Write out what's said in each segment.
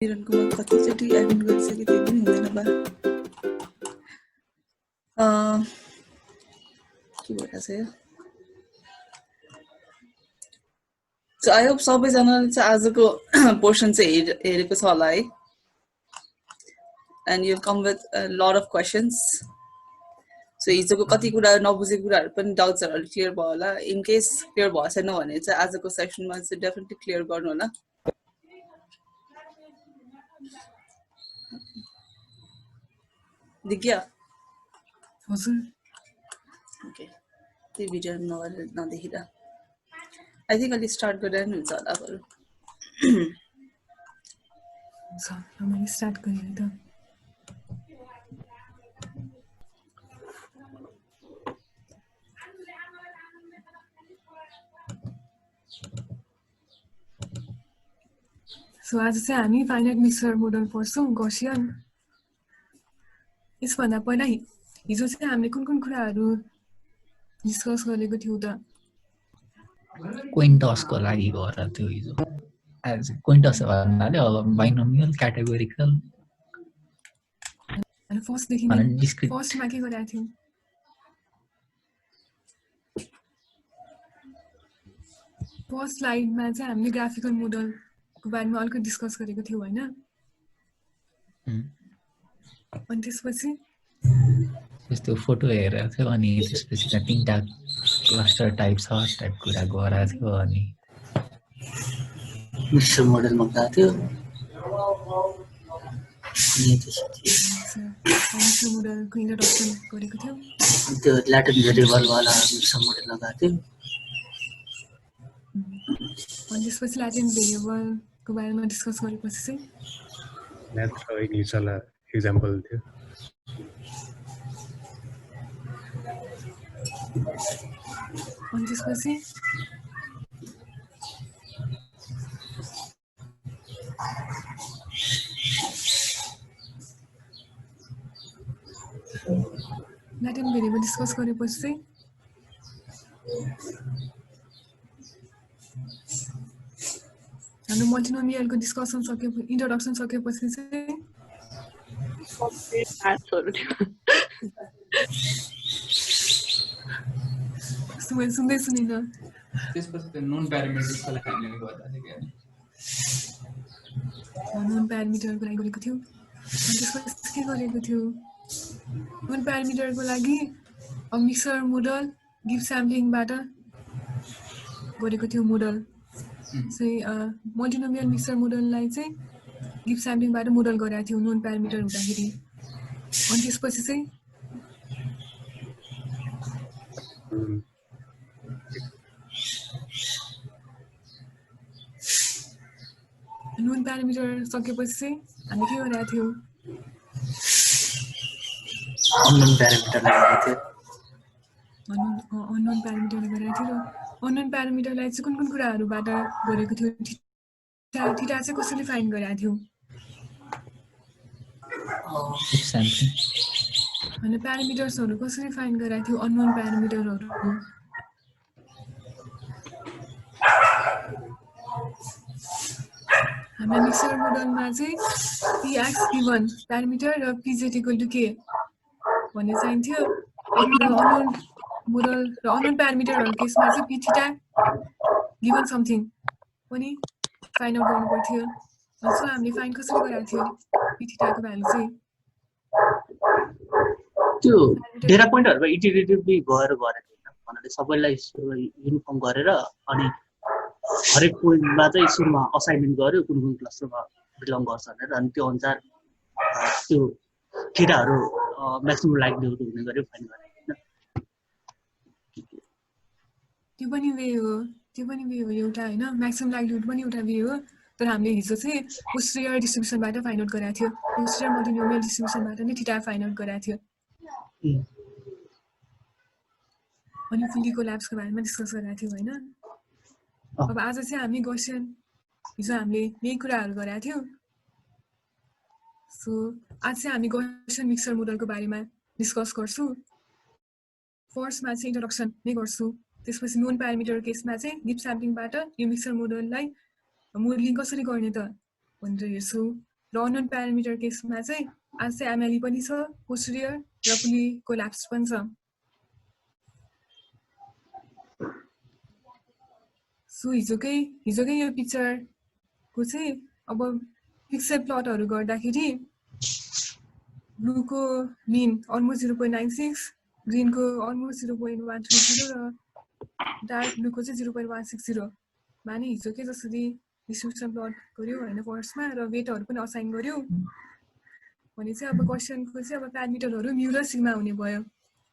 किरणकोमा कतिचोटि एडमिट गरिसके त्यो पनि हुँदैन बा के भइरहेछ यो सो आई होप सबैजनाले चाहिँ आजको पोर्सन चाहिँ हेरेको छ होला है and you come with a lot of questions so हिजोको कति कुरा नबुझेको कुराहरू पनि डाउट्सहरू क्लियर भयो होला इन केस क्लियर भएको छैन भने चाहिँ आजको सेसनमा चाहिँ डेफिनेटली क्लियर गर्नु होला दिग्या हजुर ओके त्यो भिडियो नदेखिँदा आई थिङ्क अलि स्टार्ट गरेर नि हुन्छ होला बरु मैले स्टार्ट गरेँ त सो आज चाहिँ हामी फाइनाइट मिक्सर मोडल पढ्छौँ गसियन यसभन्दा पहिला हिजो चाहिँ हामीले कुन कुन कुराहरू डिस्कस गरेको थियौँ त क्विन्टसको लागि भएर थियो हिजो आज क्विन्टस भन्नाले अब बाइनोमियल क्याटेगोरिकल अनि फर्स्टमा के गरेका थियौँ फर्स्ट स्लाइडमा चाहिँ हामीले ग्राफिकल मोडलको बारेमा अलिकति डिस्कस गरेको थियौँ होइन अनि त्यसपछि त्यस्तो फोटो हेरेको थियो अनि त्यसपछि त्यहाँ तीनटा क्लस्टर टाइप छ टाइप कुरा गराएको थियो अनि मिक्सर मोडलमा गएको थियो मिक्सर मोडलको इन्ट्रोडक्सन गरेको थियौँ त्यो ल्याटिन भेरिएबलवाला मिक्सर मोडलमा गएको थियो अनि त्यसपछि ल्याटिन भेरिएबलको बारेमा डिस्कस गरेपछि चाहिँ म्याथ र इनिसियल एक्जाम्पल थियो अनि त्यसपछि ल्याटिन भेरिएबल डिस्कस गरेपछि चाहिँ हाम्रो मल्टिनोमियलको डिस्कसन इन्ट्रोडक्सन सकेपछि चाहिँ मैले सुन्दैछु नि त त्यसपछि त नन प्यारामिटर्सको लागि हामीले गर्दा थियो के नन प्यारामिटरको लागि गरेको थियो अनि त्यसपछि के गरेको थियो नन प्यारामिटरको लागि मिक्सर मोडल गिभ स्याम्पलिङबाट गरेको थियो मोडल चाहिँ मल्टिनोमियल मिक्सर मोडललाई चाहिँ गिभ स्याम्पलिङबाट मोडल गरेको थियो नन प्यारामिटर हुँदाखेरि अनि त्यसपछि चाहिँ नन प्यारामिटर सकेपछि चाहिँ हामी के गरेका थियौँ अननोन प्यारामिटरलाई गरेको थियो अननोन प्यारामिटरले गरेको थियो र अननोन प्यारामिटरलाई चाहिँ कुन कुन कुराहरूबाट गरेको थियो थीटा चाहिँ कसरी फाइन्ड गरेका थियौँ अनि प्यारामिटर्सहरू कसरी फाइन्ड गरेका थियौँ अननोन प्यारामिटरहरू हाम्रो मिक्सर मोडलमा चाहिँ px गिभन प्यारामिटर र pz इक्वल टु के भन्ने चाहिन्थ्यो अननोन मोडल र अननोन प्यारामिटरहरूको केसमा चाहिँ p थीटा गिभन समथिङ पनि फाइन्ड आउट गर्नु पर्थ्यो सो हामीले फाइन्ड कसरी गरेको थियो p थीटाको भ्यालु चाहिँ त्यो डेटा पोइन्टहरुमा इटरेटिभली गएर गरेको होइन भन्नाले सबैलाई युनिफर्म गरेर अनि हरेक पोइन्टमा चाहिँ सुरुमा असाइनमेन्ट गर्यो कुन कुन क्लस्टरमा बिलङ गर्छ भनेर अनि त्यो अनुसार त्यो थीटाहरु म्याक्सिमम लाइक्लिहुड हुने गरी फाइन्ड गर्ने हैन त्यो पनि वे हो एउटा हैन म्याक्सिमम लाइक्लिहुड पनि एउटा वे हो तर हामीले हिजो चाहिँ पोस्टेरियर डिस्ट्रिब्युसनबाट फाइन्ड आउट गरेको थियो पोस्टेरियर मल्टिनोमियल डिस्ट्रिब्युसनबाट नै थीटा फाइन्ड आउट गरेको थियो अनि फुल्ली कोल्याप्सको बारेमा डिस्कस गरेको थियो हैन अब आज चाहिँ हामी गसियन हिजो हामीले यही कुराहरू गरेका थियौँ सो आज चाहिँ हामी गसियन मिक्सर मोडलको बारेमा डिस्कस गर्छौँ फर्स्टमा चाहिँ इन्ट्रोडक्सन नै गर्छु त्यसपछि नोन प्यारामिटर केसमा चाहिँ गिभ स्याम्पलिङबाट यो मिक्सर मोडललाई मोडलिङ कसरी गर्ने त भनेर हेर्छु र अननोन प्यारामिटर केसमा चाहिँ आज चाहिँ एमएलई पनि छ, पोस्टेरियर र पुली कोल्याप्स पनि छ। सो हिजोकै यो पिक्चरको चाहिँ अब पिक्सेल प्लटहरू गर्दाखेरि ब्लूको मिन अलमोस्ट 0.96, ग्रिनको अलमोस्ट 0.130 र डार्क ब्लूको चाहिँ 0.160 मा नै हिजोकै जसरी डिस्ट्रिब्युसन प्लट गर्यो होइन फर्स्टमा र वेटहरू पनि असाइन गर्यो भने चाहिँ अब क्वेसनको चाहिँ अब प्यारामिटरहरू म्यू र सिग्मा हुने भयो।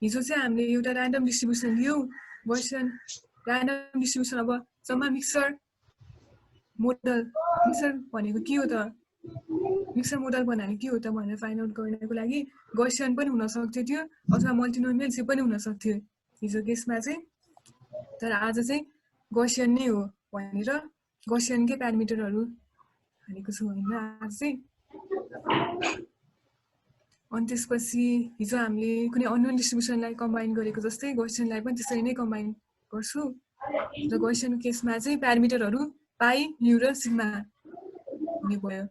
हिजो चाहिँ हामीले एउटा ऱ्यान्डम डिस्ट्रिब्युसन लियौँ, गौसियन ऱ्यान्डम डिस्ट्रिब्युसन। अब जम्मा मिक्सर भनेको के हो त, मिक्सर मोडल बनाएको के हो त भनेर फाइन्ड आउट गर्नको लागि गौसियन पनि हुन सक्थ्यो त्यो, अथवा मल्टिनोमियल जे पनि हुन सक्थ्यो हिजो केसमा चाहिँ। तर आज चाहिँ गौसियन नै हो भनेर गौसियनकै प्यारामिटरहरू हालेको छु होइन आज चाहिँ। अनि त्यसपछि हिजो हामीले कुनै अननोन डिस्ट्रिब्युसनलाई कम्बाइन गरेको जस्तै गौसियनलाई पनि त्यसरी नै कम्बाइन गर्छु। र गौसियन केसमा चाहिँ प्यारामिटरहरू पाई, म्यू र सिग्मा हुने भयो।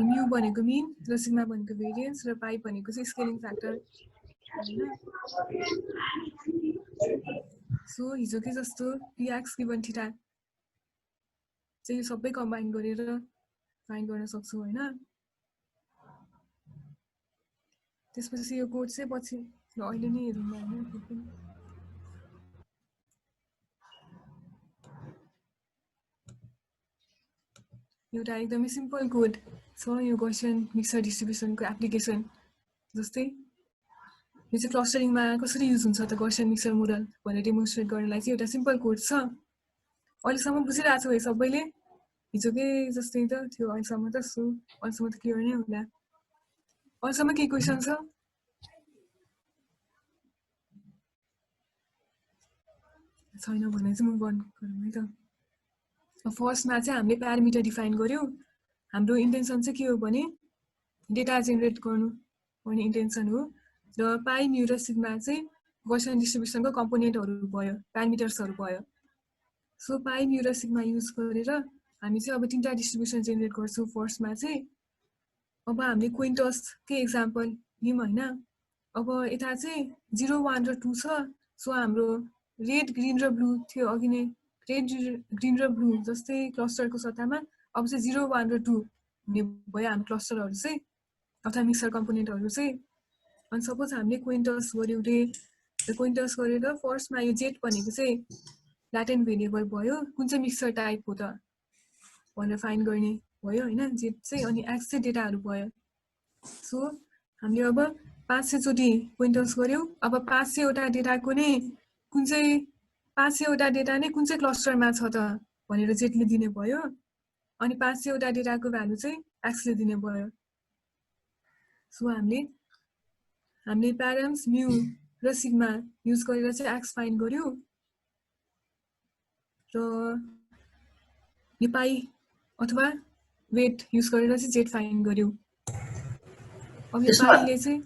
म्यू भनेको मिन र सिग्मा भनेको भेरिएन्स र पाई भनेको चाहिँ स्केलिङ फ्याक्टर होइन। सो हिजोकै जस्तो px गिभन थीटा चाहिँ यो सबै कम्बाइन गरेर फाइन्ड गर्न सक्छौँ होइन। त्यसपछि यो कोड चाहिँ पछि र अहिले नै हेरौँ होइन। एउटा एकदमै सिम्पल कोड छ यो गौसियन मिक्सर डिस्ट्रिब्युसनको एप्लिकेसन जस्तै। यो चाहिँ क्लस्टरिङमा कसरी युज हुन्छ त गौसियन मिक्सर मोडल भनेर डेमोन्स्ट्रेट गर्नलाई चाहिँ एउटा सिम्पल कोड छ। अहिलेसम्म बुझिरहेको छ है सबैले? हिजोकै जस्तै त थियो अहिलेसम्म त अहिलेसम्म त क्लियर नै होला। अहिलेसम्म केही क्वेसन छ? छैन भने चाहिँ म बन्द गरौँ है त। फर्स्टमा चाहिँ हामीले प्यारामिटर डिफाइन गर्यौँ। हाम्रो इन्टेन्सन चाहिँ के हो भने डेटा जेनेरेट गर्नु भन्ने इन्टेन्सन हो। र पाई, म्यू र सिग्मा चाहिँ गौसियन डिस्ट्रिब्युसनको कम्पोनेन्टहरू भयो, प्यारामिटर्सहरू भयो। सो पाई, म्यू र सिग्मा युज गरेर हामी चाहिँ अब 3टा डिस्ट्रिब्युसन जेनेरेट गर्छौँ। फर्स्टमा चाहिँ अब हामीले क्विन्टसकै एक्जाम्पल लियौँ होइन। अब यता चाहिँ 0, 1 र 2 छ। सो हाम्रो रेड, ग्रिन र ब्लू थियो अघि नै, रेड, ग्रिन र ब्लू जस्तै क्लस्टरको सट्टामा अब चाहिँ 0, 1 र 2 हुने भयो हाम्रो क्लस्टरहरू चाहिँ अथवा मिक्सर कम्पोनेन्टहरू चाहिँ। अनि सपोज हामीले क्विन्टस गऱ्यौँ रे, क्विन्टस गरेर फर्स्टमा यो जेट भनेको चाहिँ ल्याटेन्ट भेरिएबल भयो, कुन चाहिँ मिक्सर टाइप हो त भनेर फाइन्ड गर्ने भयो होइन जेट चाहिँ। अनि एक्स चाहिँ डेटाहरू भयो। सो हामीले अब 500 चोटि क्विन्टस गऱ्यौँ। अब 500वटा डेटाको नै कुन चाहिँ 500वटा डेटा नै कुन चाहिँ क्लस्टरमा छ त भनेर जेटले दिने भयो। अनि 500वटा डेटाको भ्यालु चाहिँ एक्सले दिने भयो। सो हामीले प्यारम्स, म्यू र सिग्मा युज गरेर चाहिँ एक्स फाइन्ड गर्यौँ र यो पाई अथवा वेट युज गरेर चाहिँ जेट फाइन्ड गर्यौँ। अब यो पाईले चाहिँ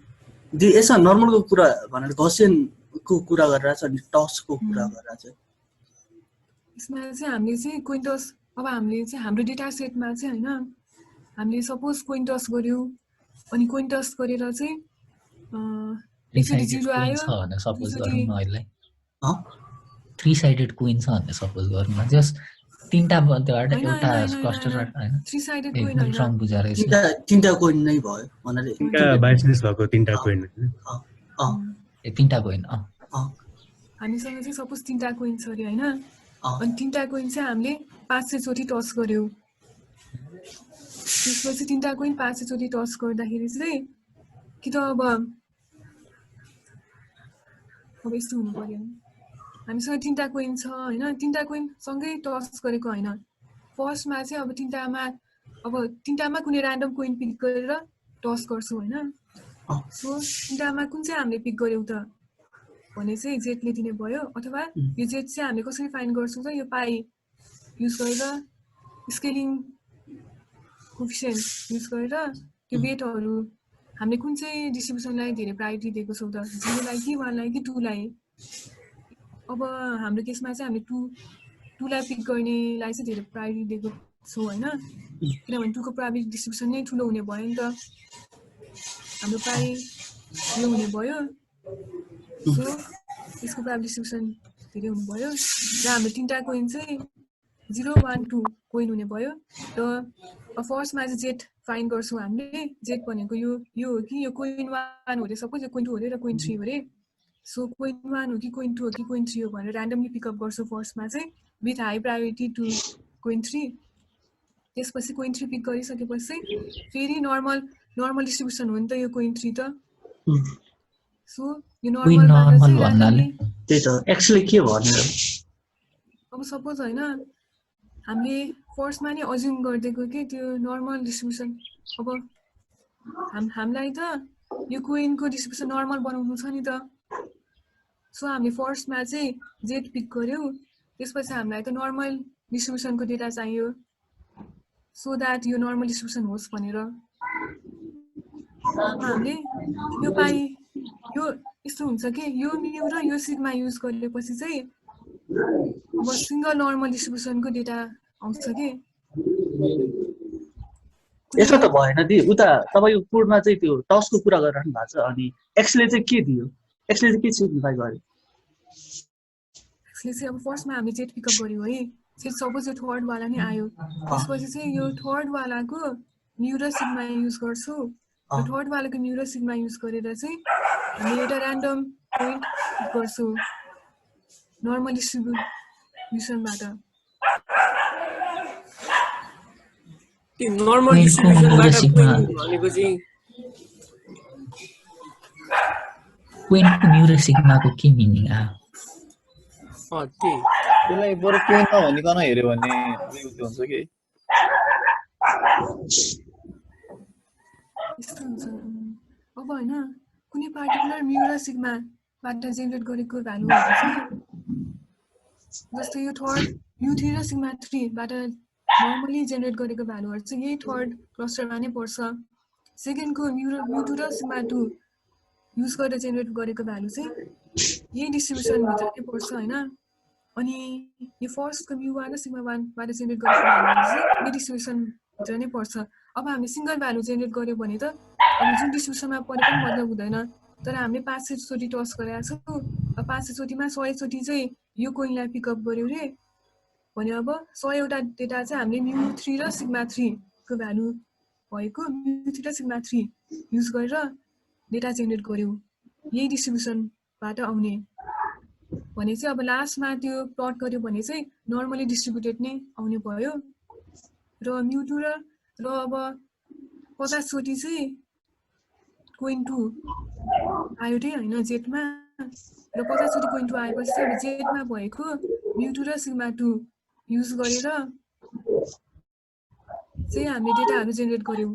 यसमा नर्मलको कुरा भनेर गौसियनको कुरा गरेर छ अनि टसको कुरा गरेर छ। यसमा चाहिँ हामीले चाहिँ क्विन्टस, अब हामीले चाहिँ हाम्रो डेटा सेटमा चाहिँ होइन हामीले सपोज क्विन्टस गऱ्यौँ अनि क्विन्टस गरेर चाहिँ एकचोटि 0 आयो, सपोज गरौँ न अहिले 3 साइडेड क्विन छ भन्ने सपोज गरौँ न। जस्ट 3टा मध्येबाट एउटा क्लस्टरबाट होइन 3 साइडेड क्विन मैले रङ बुझाएर यसो 3टा कोइन नै भयो भनेर 3टा बाइसनेस भएको 3टा कोइन होइन। 3टा कोइन हामीसँग चाहिँ सपोज 3टा कोइन छ अरे होइन। अनि 3टा कोइन चाहिँ हामीले 500 चोटि टस गर्यौँ। त्यसपछि 3टा कोइन 500 चोटि टस गर्दाखेरि चाहिँ कि त अब यस्तो हुनु पर्यो। हामीसँग 3टा कोइन छ होइन, 3टा कोइन सँगै टस गरेको होइन। फर्स्टमा चाहिँ अब 3टामा कुनै ऱ्यान्डम कोइन पिक गरेर टस गर्छौँ होइन। सो 3टामा कुन चाहिँ हामीले पिक गऱ्यौँ त भने चाहिँ जेटले दिने भयो। अथवा यो जेट चाहिँ हामीले कसरी फाइन्ड गर्छौँ त यो पाई युज गरेर स्केलिङ कोफिसिएन्ट युज गरेर त्यो वेटहरू हामीले कुन चाहिँ डिस्ट्रिब्युसनलाई धेरै प्रायोरिटी दिएको छौँ त, 0लाई कि 1लाई कि 2लाई। अब हाम्रो केसमा चाहिँ हामीले 2लाई पिक गर्नेलाई चाहिँ धेरै प्रायोरिटी दिएको छौँ होइन। किनभने 2 को प्रोबेबिलिटी डिस्ट्रिब्युसन नै ठुलो हुने भयो नि त हाम्रो पाइ यो हुने भयो सो यसको प्रोबेबिलिटी डिस्ट्रिब्युसन धेरै हुने भयो र हाम्रो तीनटा कोइन चाहिँ 0 1 2 कोइन हुने भयो र फर्स्टमा चाहिँ जेट फाइन्ड गर्छौँ हामीले जेट भनेको यो हो कि यो कोइन 1 हो रे सपोज यो कोइन 2 हो रे र कोइन 3 हो रे सो कोइन 1 हो कि कोइन 2 हो कि कोइन 3 हो भनेर र्यान्डमली पिकअप गर्छौँ फर्स्टमा चाहिँ with high priority to coin 3 त्यसपछि कोइन 3 पिक गरिसकेपछि फेरि नर्मल डिस्ट्रिब्युसन हो नि त यो कोइन 3 त सो यो नर्मल भन्नाले त्यही त एक्चुअली के भन्यो अब सपोज हैन हामीले फर्स्टमा नि अज्युम गर्दैको के त्यो नर्मल डिस्ट्रिब्युसन अब हामीलाई त यो कोइनको डिस्ट्रिब्युसन नर्मल बनाउनु छ नि त सो हामीले फर्स्टमा चाहिँ जेट पिक गर्यौं त्यसपछि हामीलाई त नर्मल डिस्ट्रिब्युसनको डेटा चाहियो सो दैट यो नर्मल डिस्ट्रिब्युसन होस् भनेर हामीले यो पाइ यो यस्तो हुन्छ कि यो म्यु र यो सिग्मा युज गरेपछि चाहिँ अब सिंगल नर्मल डिस्ट्रिब्युसनको डेटा आउँछ के यसो त भएन दि उता तपाईको कोडमा चाहिँ त्यो टसको कुरा गरिरहनु भएको छ अनि एक्सले चाहिँ के दियो एक्सले चाहिँ के सिग्निफाई गर्यो एक्सले चाहिँ अब फर्स्टमा हामीले जेट पिकअप गर्यौं है चाहिँ सपोज यो थर्ड वाला नै आयो त्यसपछि चाहिँ यो थर्ड वालाको म्यु र सिग्मा युज गर्छु र थर्ड वालाको म्यु र सिग्मा युज गरेर चाहिँ हामीले एउटा र्यान्डम पोइन्ट गर्छु नर्मल डिस्ट्रिब्युसनबाट त्यो नर्मल डिस्ट्रिब्युसनबाट भनेको चाहिँ कोइनको म्यु र सिग्माको के मिनिङ आ त्यसलाई बरु कोइनमा भनिकन हेर्यो भने उयो हुन्छ कि यस्तो हुन्छ अब हैन कुनै पार्टिकुलर म्यु र सिग्माबाट जेनेरेट गरेको भ्यालुहरु चाहिँ जस्तै यो थर्ड म्यु3 र सिग्मा3बाट नर्मली जेनेरेट गरेको भ्यालुहरु चाहिँ यही थर्ड क्लस्टरमा नै पर्छ सेकेन्डको म्यु2 र सिग्मा2 युज गरेर जेनेरेट गरेको भ्यालु चाहिँ यही डिस्ट्रिब्युसन भित्र नै पर्छ हैन अनि यो फर्स्टको म्यु1 र सिग्मा1बाट जेनेरेट गरेको भ्यालु चाहिँ यही डिस्ट्रिब्युसन भित्र नै पर्छ अब हामीले सिंगल भ्यालु जेनेरेट गर्यो भने त अब जुन डिस्ट्रिब्युसनमा परे पनि मतलब हुँदैन तर हामीले 500 चोटी टस गरेका छौं 500 चोटीमा 100 चोटी चाहिँ यो कोइनलाई पिकअप गर्यो रे भने अब 100 वटा डेटा चाहिँ हामीले म्यु3 र सिग्मा3 को भ्यालु भएको म्यु3 र सिग्मा3 युज गरेर डेटा जेनेरेट गर्यौं यही डिस्ट्रिब्युसनबाट आउने भने चाहिँ अब लास्टमा त्यो प्लट गर्यो भने चाहिँ नर्मली डिस्ट्रिब्युटेड नै आउने भयो र म्यु2 र अब 50 चोटी चाहिँ कोइन 2 आयो रे हैन जेटमा र 50 चोटी कोइन 2 आएपछि चाहिँ अब जेटमा भएको म्यु2 र सिग्मा2 युज गरेर चाहिँ हामीले डेटाहरु जेनेरेट गर्यौं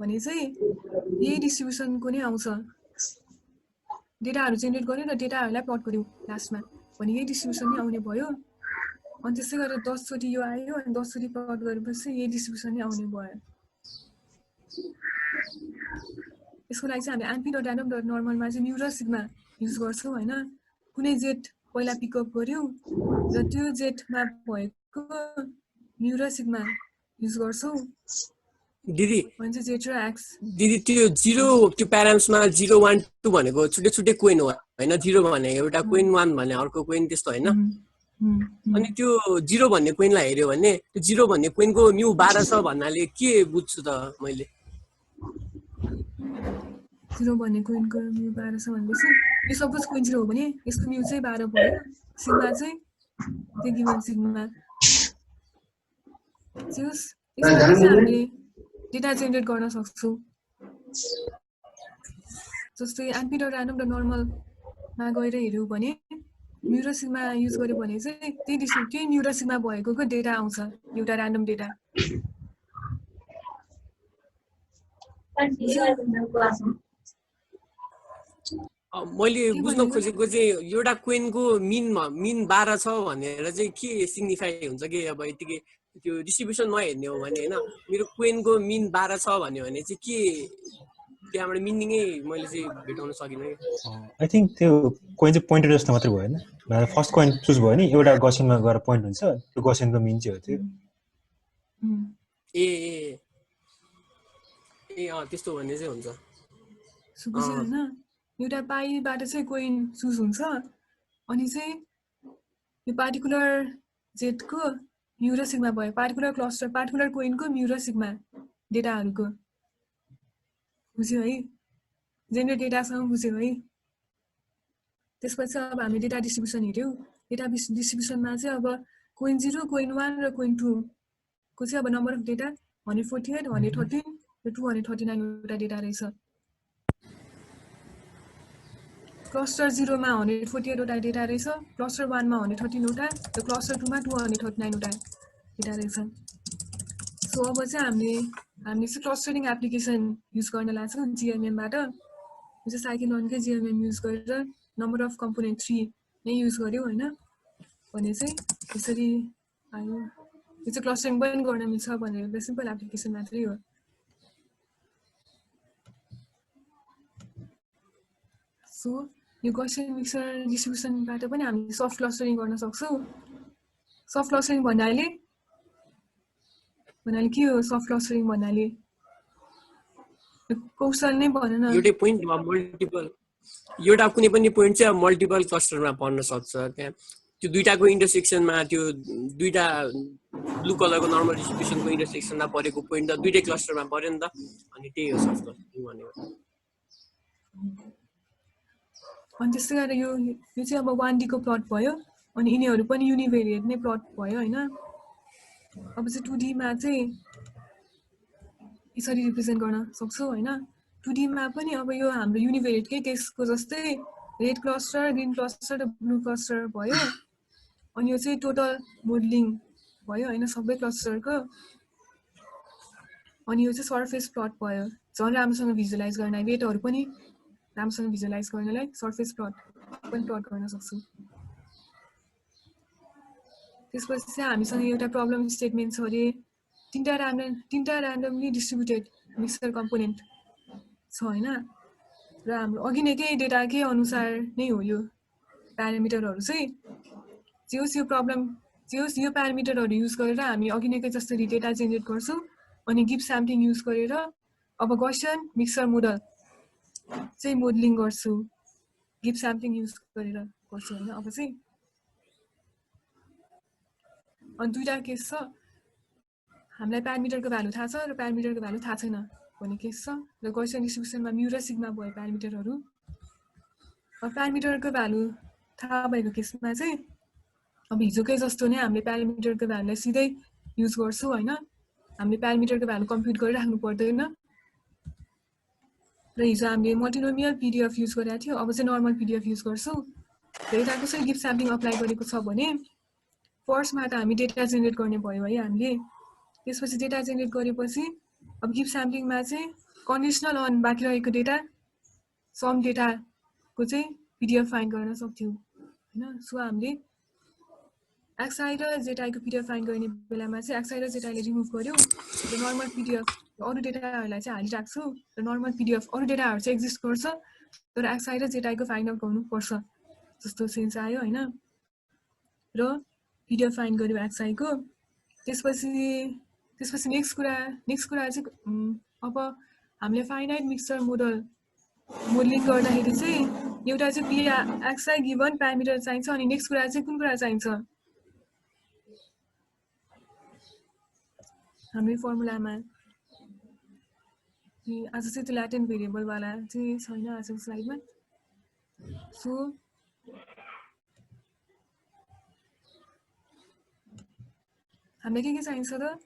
भने चाहिँ यही डिस्ट्रिब्युसनको नै आउँछ डेटाहरु जेनेरेट गर्यौं र डेटाहरुलाई प्लट गर्यौं लास्टमा भने यही डिस्ट्रिब्युसन नै आउने भयो अनि त्यसै गरेर 10 चोटी यो आयो अनि 10 चोटी प्लट गरेपछि यही डिस्ट्रिब्युसन नै आउने भयो यसको लागि चाहिँ हामी np.random.normalमा चाहिँ म्यु र सिग्मा युज गर्छौं हैन कुनै जेट पहिला पिकअप गर्यौं र त्यो जेटमा भएको म्यु र सिग्मा युज गर्छौं दिदी भन्छ जेट र एक्स दिदी त्यो 0 त्यो प्याराम्समा 0 1 2 भनेको छुट्टै छुट्टै कोइन हो हैन 0 भने एउटा कोइन 1 भने अर्को कोइन त्यस्तो हैन अनि त्यो 0 भन्ने कोइनलाई हेर्यो भने त्यो 0 भन्ने कोइनको म्यु 12 छ भन्नाले के बुझ्छु त मैले 0 भन्ने कोइनको म्यु 12 छ भनेपछि यो सपोज कोइन 0 हो भने यसको म्यु चाहिँ 12 भयो सिग्मा चाहिँ त्यो गिभन सिग्मा जस यसमा चाहिँ हामीले डेटा जेनेरेट गर्न सक्छौं जस्तै np.random.normal मा गएर हेर्यौ भने म्यु र सिग्मा युज गर्यो भने चाहिँ त्यही म्यु र सिग्मा भएको डेटा आउँछ एउटा र्यान्डम डेटा मैले बुझ्न खोजेको चाहिँ एउटा कोइनको मिन 12 छ भनेर चाहिँ के सिग्निफाई हुन्छ कि अब यतिकै त्यो डिस्ट्रिब्युसन नहेर्ने हो भने हैन मेरो कोइनको मिन 12 छ भन्यो भने चाहिँ के त्यहाँबाट मिनिङै मैले चाहिँ भेटाउन सकिनँ आई थिंक त्यो कोइन चाहिँ पोइन्टर जस्तो मात्र भयो हैन फर्स्ट कोइन चुज भयो नि एउटा गसियनमा गएर पोइन्ट हुन्छ त्यो गसियनको मिन चाहिँ हो त्यो ए ए ए त्यस्तो भन्ने चाहिँ हुन्छ सो बुझ्यो होइन एउटा पाइबाट चाहिँ कोइन चुज हुन्छ अनि चाहिँ यो पार्टिकुलर जेटको म्यु र सिग्मा भयो पार्टिकुलर क्लस्टर पार्टिकुलर कोइनको म्यु र सिग्मा डेटाहरूको बुझ्यो है जेनरेट डेटासँग बुझ्यो है त्यसपछि अब हामीले डेटा डिस्ट्रिब्युसन हेऱ्यौँ डेटा डिस्ट्रिब्युसनमा चाहिँ अब कोइन 0 कोइन 1 र कोइन 2 को चाहिँ अब नम्बर अफ डेटा 148 113 र 239 वटा डेटा रहेछ क्लस्टर 0 मा 148 वटा डेटा रहेछ क्लस्टर 1 मा 113 वटा र क्लस्टर 2 मा 239 वटा डेटा रहेछ सो अब चाहिँ हामीले चाहिँ क्लस्टरिङ एप्लिकेसन युज गर्न लाग्छौँ GMM बाट यो चाहिँ साइकिलोनकै GMM युज गरेर नम्बर अफ कम्पोनेन्ट 3 नै युज गर्यो हैन भने चाहिँ यसरी आयो यो चाहिँ क्लस्टरिङ पनि गर्न मिल्छ भनेर एउटा सिम्पल एप्लिकेसन मात्रै हो सो यो गौसियन मिक्सर डिस्ट्रिब्युसनबाट पनि हामीले सफ्ट क्लस्टरिङ गर्न सक्छौँ सफ्ट क्लस्टरिङ भन्नाले के हो सफ्ट क्लस्टरिङ भन्नाले कौशल नै भन न एउटै पोइन्टमा मल्टिपल एउटा कुनै पनि पोइन्ट चाहिँ मल्टिपल क्लस्टरमा पर्न सक्छ त्यहाँ त्यो दुईटाको इन्टरसेक्सनमा त्यो दुईटा ब्लू कलरको नर्मल डिस्ट्रिब्युसनको इन्टरसेक्सनमा परेको पोइन्ट त दुईटै क्लस्टरमा पर्यो नि त अनि त्यही हो सफ्ट क्लस्टरिङ भनेको अनि त्यस्तै गरेर यो चाहिँ अब 1D को प्लट भयो अनि यिनीहरू पनि युनिभेरिएट नै प्लट भयो हैन अब चाहिँ 2D मा चाहिँ यसरी रिप्रेजेन्ट गर्न सक्छौँ हैन 2D मा पनि अब यो हाम्रो युनिभेरिएटकै केसको जस्तै रेड क्लस्टर ग्रीन क्लस्टर र ब्लू क्लस्टर भयो अनि यो चाहिँ टोटल मोडलिङ भयो हैन सबै क्लस्टरको अनि यो चाहिँ सर्फेस प्लट भयो झन् राम्रोसँग भिजुअलाइज गर्न वेटहरू पनि राम्रोसँग भिजुअलाइज गर्नलाई सर्फेस प्लट पनि प्लट गर्न सक्छौँ त्यसपछि चाहिँ हामीसँग एउटा प्रब्लम स्टेटमेन्ट छ अरे तीनटा र्यान्डमली डिस्ट्रिब्युटेड मिक्सर कम्पोनेन्ट छ हैन र हाम्रो अघि नैकै डेटाकै अनुसार नै हो यो प्यारामिटरहरू चाहिँ जे यो प्यारामिटरहरू युज गरेर हामी अघि नैकै जसरी डेटा जेनेरेट गर्छौँ अनि गिभ स्याम्पलिङ युज गरेर अब गौसियन मिक्सर मोडल चाहिँ मोडलिङ गर्छु गिभ स्याम्पलिङ युज गरेर गर्छु हैन अब चाहिँ अनि दुईटा केस छ हामीलाई प्यारामिटरको भ्यालु थाहा छ र प्यारामिटरको भ्यालु थाहा छैन भन्ने केस छ र गौसियन डिस्ट्रिब्युसनमा म्यु र सिग्मा भयो प्यारामिटरहरू अब प्यारामिटरको भ्यालु थाहा भएको केसमा चाहिँ अब हिजोकै जस्तो नै हामीले प्यारामिटरको भ्यालुलाई सिधै युज गर्छौँ हैन हामीले प्यारामिटरको भ्यालु कम्प्युट गरिराख्नु पर्दैन र हिजो हामीले मल्टिनोमियल PDF युज गरेका थियो अब चाहिँ नर्मल PDF युज गर्छौँ र यता कसरी गिभ स्याम्पलिङ अप्लाई गरेको छ भने फर्स्टमा त हामी डेटा जेनेरेट गर्ने भयो है हामीले त्यसपछि डेटा जेनेरेट गरेपछि अब गिभ स्याम्पलिङमा चाहिँ कन्डिसनल अन बाँकी रहेको डेटा सम डेटाको चाहिँ PDF फाइन्ड गर्न सक्थ्यौँ हैन सो हामीले XI र ZI को PDF फाइन्ड गर्ने बेलामा चाहिँ XI र ZI ले रिमुभ गर्यो र नर्मल PDF अरू डेटाहरूलाई चाहिँ हालिराख्छौँ र नर्मल PDF अरू डेटाहरू चाहिँ एक्जिस्ट गर्छ तर XI र ZI को फाइन्ड आउट गर्नुपर्छ जस्तो सेन्स आयो हैन र PDF फाइन्ड गर्यो XI को त्यसपछि नेक्स्ट कुरा चाहिँ अब हामीले फाइनाइट मिक्सचर मोडलिङ गर्दाखेरि चाहिँ एउटा चाहिँ XI गिभन प्यारामिटर चाहिन्छ अनि नेक्स्ट कुरा चाहिँ कुन कुरा चाहिन्छ हाम्रो फर्मुलामा आज चाहिँ त्यो ल्याटेन्ट भेरिएबल वाला चाहिँ छैन आजको स्लाइडमा सो हामीलाई के चाहिन्छ त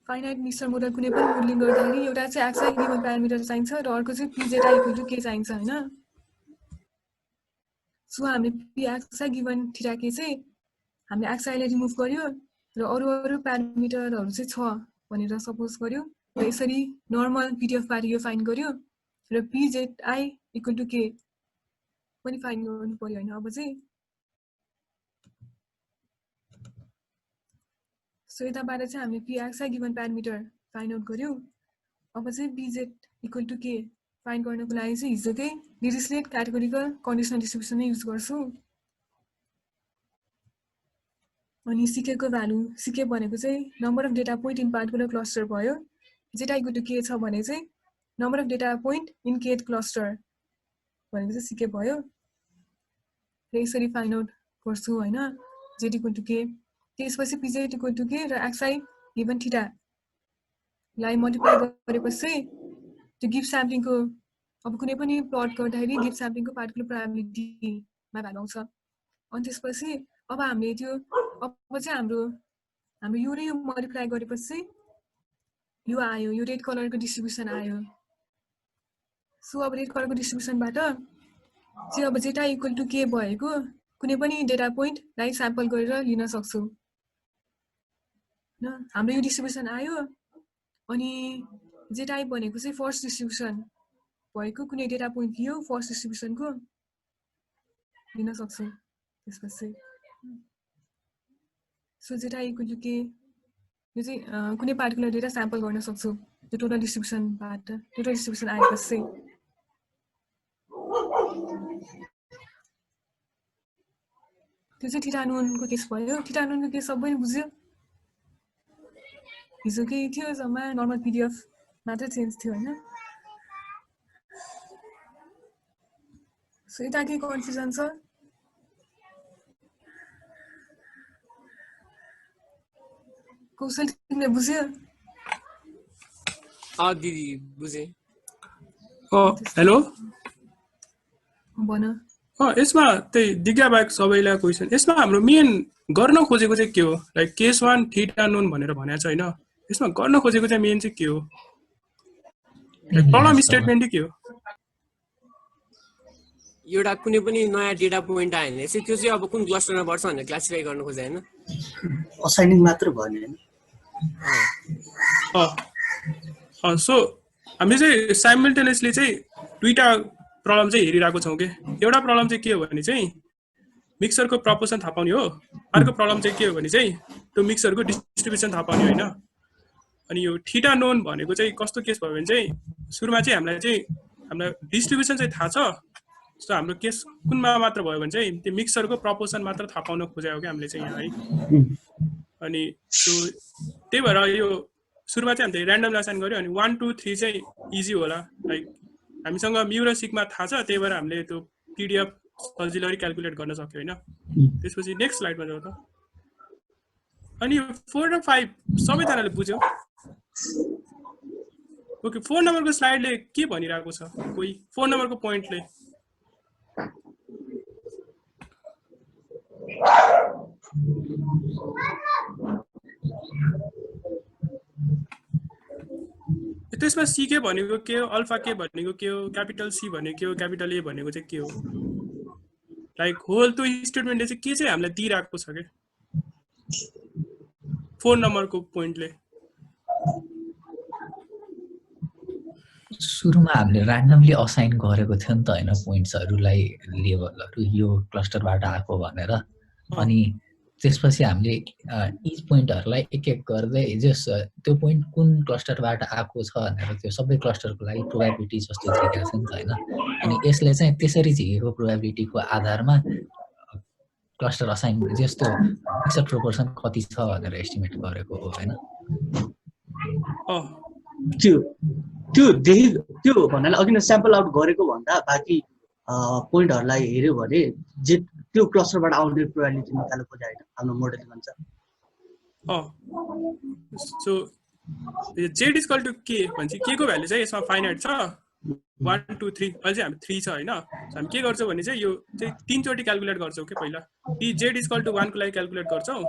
फाइनाइट मिक्सचर मोडल कुनै पनि मोडलिङ गर्दाखेरि एउटा चाहिँ XI गिभन प्यारामिटर चाहिन्छ र अर्को चाहिँ PZI इक्वल टु के चाहिन्छ हैन सो हामीले XI गिभन थीटा के चाहिँ हामीले XI लाई रिमुभ गर्यो र अरू प्यारामिटरहरू चाहिँ छ भनेर सपोज गर्यो र यसरी नर्मल PDF बाट यो फाइन्ड गर्यो र PZI इक्वल टु के पनि फाइन्ड गर्नु पर्यो हैन अब चाहिँ सो यताबाट चाहिँ हामीले PXI given parameter find out गर्यो अब चाहिँ PZ इक्वल टु के फाइन्ड गर्नको लागि चाहिँ हिजोकै डिरिचलेट क्याटेगोरिकल कन्डिसनल डिस्ट्रिब्युसन नै युज गर्छौँ अनि सीकेको भ्यालु सीके भनेको चाहिँ number of data point in particular cluster भयो जेटा इक्वल टु के छ भने चाहिँ number of data point in kth cluster भनेको चाहिँ सीके भयो र यसरी फाइन्ड आउट गर्छु हैन जेड इक्वल टु के त्यसपछि पिजेड इक्वल टु के र XI given theta lie multiply गरेपछि त्यो गिभ स्याम्पलिङको अब कुनै पनि प्लट गर्दाखेरि गिभ स्याम्पलिङको पार्टिकुलर प्रोबेबिलिटीमा भ्यालु आउँछ अनि त्यसपछि अब हामीले त्यो अब चाहिँ हाम्रो यो र यो मल्टिप्लाई गरेपछि यो आयो यो रेड कलरको डिस्ट्रिब्युसन आयो सो अब रेड कलरको डिस्ट्रिब्युसनबाट चाहिँ अब जेटा इक्वल टु के भएको कुनै पनि डेटा पोइन्टलाई स्याम्पल गरेर लिन सक्छु न हाम्रो यो डिस्ट्रिब्युसन आयो अनि जेटा भनेको चाहिँ फर्स्ट डिस्ट्रिब्युसन भएको कुनै डेटा पोइन्ट लियो फर्स्ट डिस्ट्रिब्युसनको लिन सक्छु त्यसपछि सो जेटा इक्वल टु के यो चाहिँ कुनै पार्टिकुलर डेटा स्याम्पल गर्न सक्छु त्यो टोटल डिस्ट्रिब्युसन आएपछि त्यो चाहिँ थीटा नोनको केस भयो थीटा नोनको केस सबैले बुझ्यो हिजो के थियो जम्मा नर्मल पिडिएफ मात्र चेन्ज थियो हैन सो यता के कन्फ्युजन छ कौशल तिमीले बुझ्यो दिदी बुझे हेलो भन यसमा त्यही दिज्ञा बाहेक सबैलाई क्वेसन यसमा हाम्रो मेन गर्न खोजेको चाहिँ के हो लाइक केस 1 थीटा नोन भनेर भनेको छ हैन यसमा गर्न खोजेको चाहिँ मेन चाहिँ के हो प्रब्लम स्टेटमेन्ट के हो एउटा कुनै पनि नयाँ डेटा पोइन्ट आयो भने चाहिँ त्यो चाहिँ अब कुन क्लस्टरमा पर्छ भनेर क्लासिफाई गर्न खोजे हैन असाइनिङ मात्र भयो नि हैन सो हामीले चाहिँ साइमल्टेनियसली चाहिँ दुईटा प्रब्लम चाहिँ हेरिरहेको छौँ के एउटा प्रब्लम चाहिँ के हो भने चाहिँ मिक्सरको प्रपोर्सन थाहा पाउने हो अर्को प्रब्लम चाहिँ के हो भने चाहिँ त्यो मिक्सरको डिस्ट्रिब्युसन थाहा पाउने होइन अनि यो थीटा नोन भनेको चाहिँ कस्तो केस भयो भने चाहिँ सुरुमा चाहिँ हामीलाई डिस्ट्रिब्युसन चाहिँ थाहा छ सो हाम्रो केस कुनमा मात्र भयो भने चाहिँ त्यो मिक्सरको प्रपोर्सन मात्र थाहा पाउन खोजेको क्या हामीले चाहिँ यहाँ है अनि त्यही भएर यो सुरुमा चाहिँ हामीले ऱ्यान्डम असाइन गर्यो अनि 1 2 3 चाहिँ इजी होला लाइक हामीसँग म्यु र सिग्मा थाहा छ त्यही भएर हामीले त्यो पिडिएफ सजिलै क्याल्कुलेट गर्न सक्यो हैन त्यसपछि नेक्स्ट स्लाइडमा जाऊ त अनि 4 र 5 सबैजनाले बुझ्यो ओके 4 नम्बरको स्लाइडले के भनिरहेको छ कोही 4 नम्बरको पोइन्टले त्यसमा सी के भनेको के हो अल्फा के भनेको के हो क्यापिटल सी भनेको के हो क्यापिटल ए भनेको चाहिँ के हो लाइक होल त्यो स्टेटमेन्टले चाहिँ के चाहिँ हामीलाई दिइरहेको छ के 4 नम्बरको पोइन्टले सुरुमा हामीले ऱ्यान्डमली असाइन गरेको थियो नि त हैन पोइन्ट्सहरुलाई लेभलहरु यो क्लस्टरबाट आएको भनेर अनि त्यसपछि हामीले इच पोइन्टहरुलाई एक एक गर्दै जस त्यो पोइन्ट कुन क्लस्टरबाट आएको छ भनेर त्यो सबै क्लस्टरको लागि प्रोबेबिलिटी जस्तो झिकेको छ नि त हैन अनि यसले चाहिँ त्यसरी झिकेको प्रोबेबिलिटीको आधारमा क्लस्टर असाइन जस्तो मिक्सर प्रोपोर्सन कति छ भनेर एस्टिमेट गरेको हो हैन त्यो भन्नाले अघि नै स्याम्पल आउट गरेको भन्दा बाँकी पोइन्टहरुलाई हेर्यो भने जे त्यो क्लस्टरबाट आउने प्रोबेबिलिटी निकाल्नु खोजे हैन हाम्रो मोडेल भन्छ सो z इक्वल टु के भन्छ के को भ्यालु चाहिँ यसमा फाइनाइट छ 1 2 3 अहिले चाहिँ हामी 3 छ हैन हामी के गर्छौं भने चाहिँ यो चाहिँ 3 चोटी क्याल्कुलेट गर्छौं के पहिला p z इक्वल टु 1 को लागि क्याल्कुलेट गर्छौं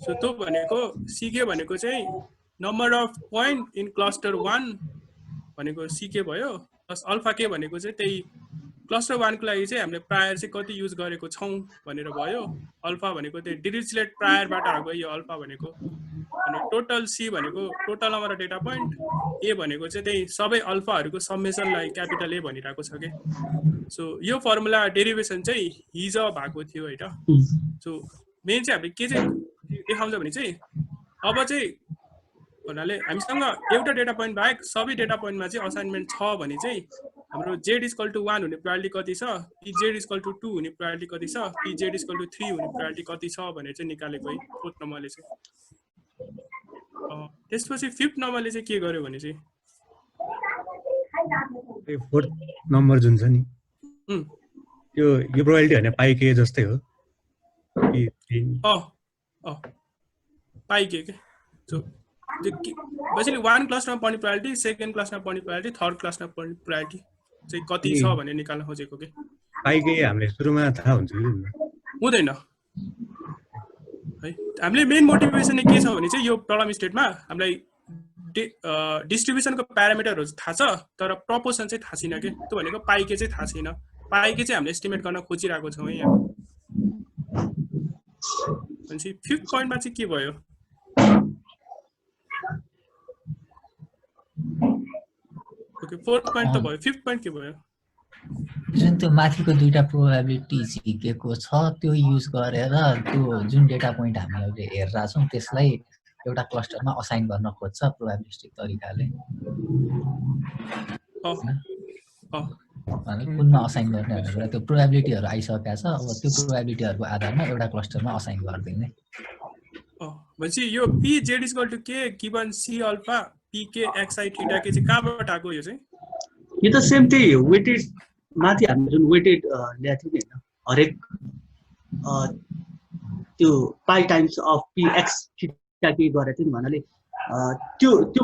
सो त्यो भनेको c के भनेको चाहिँ number of point in cluster 1 भनेको c के भयो प्लस अल्फा के भनेको चाहिँ त्यही क्लस्टर 1 को लागि चाहिँ हामीले प्रायर चाहिँ कति युज गरेको छौं भनेर भयो अल्फा भनेको त्यही डिरिचलेट प्रायरबाट आएको यो अल्फा भनेको अनि टोटल सी भनेको total number of data point A भनेको चाहिँ त्यही सबै अल्फाहरुको समेसनलाई क्यापिटल ए भनिरहेको छ के सो यो फर्मुला डेरिभेसन चाहिँ हिजो भएको थियो हैन सो मेन चाहिँ हामीले के चाहिँ देखाउँछ भने चाहिँ अब चाहिँ भन्नाले हामीसँग एउटा डेटा पोइन्ट बाहेक सबै डेटा पोइन्टमा चाहिँ असाइनमेन्ट छ भने चाहिँ हाम्रो z = 1 हुने प्रोबेबिलिटी कति छ, pz = 2 हुने प्रोबेबिलिटी कति छ, pz = 3 हुने प्रोबेबिलिटी कति छ भनेर चाहिँ निकालेको है फोर्थ नम्बरले चाहिँ। त्यसपछि फिफ्थ नम्बरले चाहिँ के गर्यो भने चाहिँ फोर्थ नम्बर जुन छ नि यो प्रोबेबिलिटी हैन पाइ के जस्तै हो पाइ के सो बेसिकली 1 क्लासमा पढ्ने प्रोबेबिलिटी, सेकेन्ड क्लासमा पढ्ने प्रोबेबिलिटी, थर्ड क्लासमा पढ्ने प्रोबेबिलिटी चाहिँ कति छ भनेर निकाल्न खोजेको के। पाइ के हामीले सुरुमा थाहा हुन्छ कि हुँदैन है। हामीले मेन मोटिभेसन के छ भने चाहिँ यो प्रब्लम स्टेटमा हामीलाई डिस्ट्रिब्युसनको प्यारामिटरहरु थाहा छ तर प्रपोर्सन चाहिँ थाहा छैन के। त्यो भनेको पाइ के चाहिँ थाहा छैन। पाइ के चाहिँ हामीले एस्टिमेट गर्न खोजिरहेको छौँ यहाँ। भनेपछि फिफ्थ पोइन्टमा चाहिँ के भयो? ओके फोर्थ पोइन्ट त भयो, फिफ्थ पोइन्ट के भयो? जुन त्यो माथिको दुईटा प्रोबेबिलिटी झिकेको छ त्यो युज गरेर त्यो जुन डेटा पोइन्ट हामीले हेरेका छौँ त्यसलाई एउटा क्लस्टरमा असाइन गर्न खोज्छ प्रोबेबिलिस्टिक तरिकाले। कुनमा असाइन गर्ने भनेर त्यो प्रोबेबिलिटीहरु आइसकेका छ। अब त्यो प्रोबेबिलिटीहरुको आधारमा एउटा क्लस्टरमा असाइन गर्दिने। भनेपछि यो pz = k given c alpha pk xi theta के चाहिँ कहाँबाट आएको यो चाहिँ? यो त सेम त्यही वेटेड माथि हामीले जुन वेटेड ल्याएको थियो नि हैन हरेक त्यो पाइ टाइम्स अफ px थीटा के गरेको थियो नि भन्नाले त्यो त्यो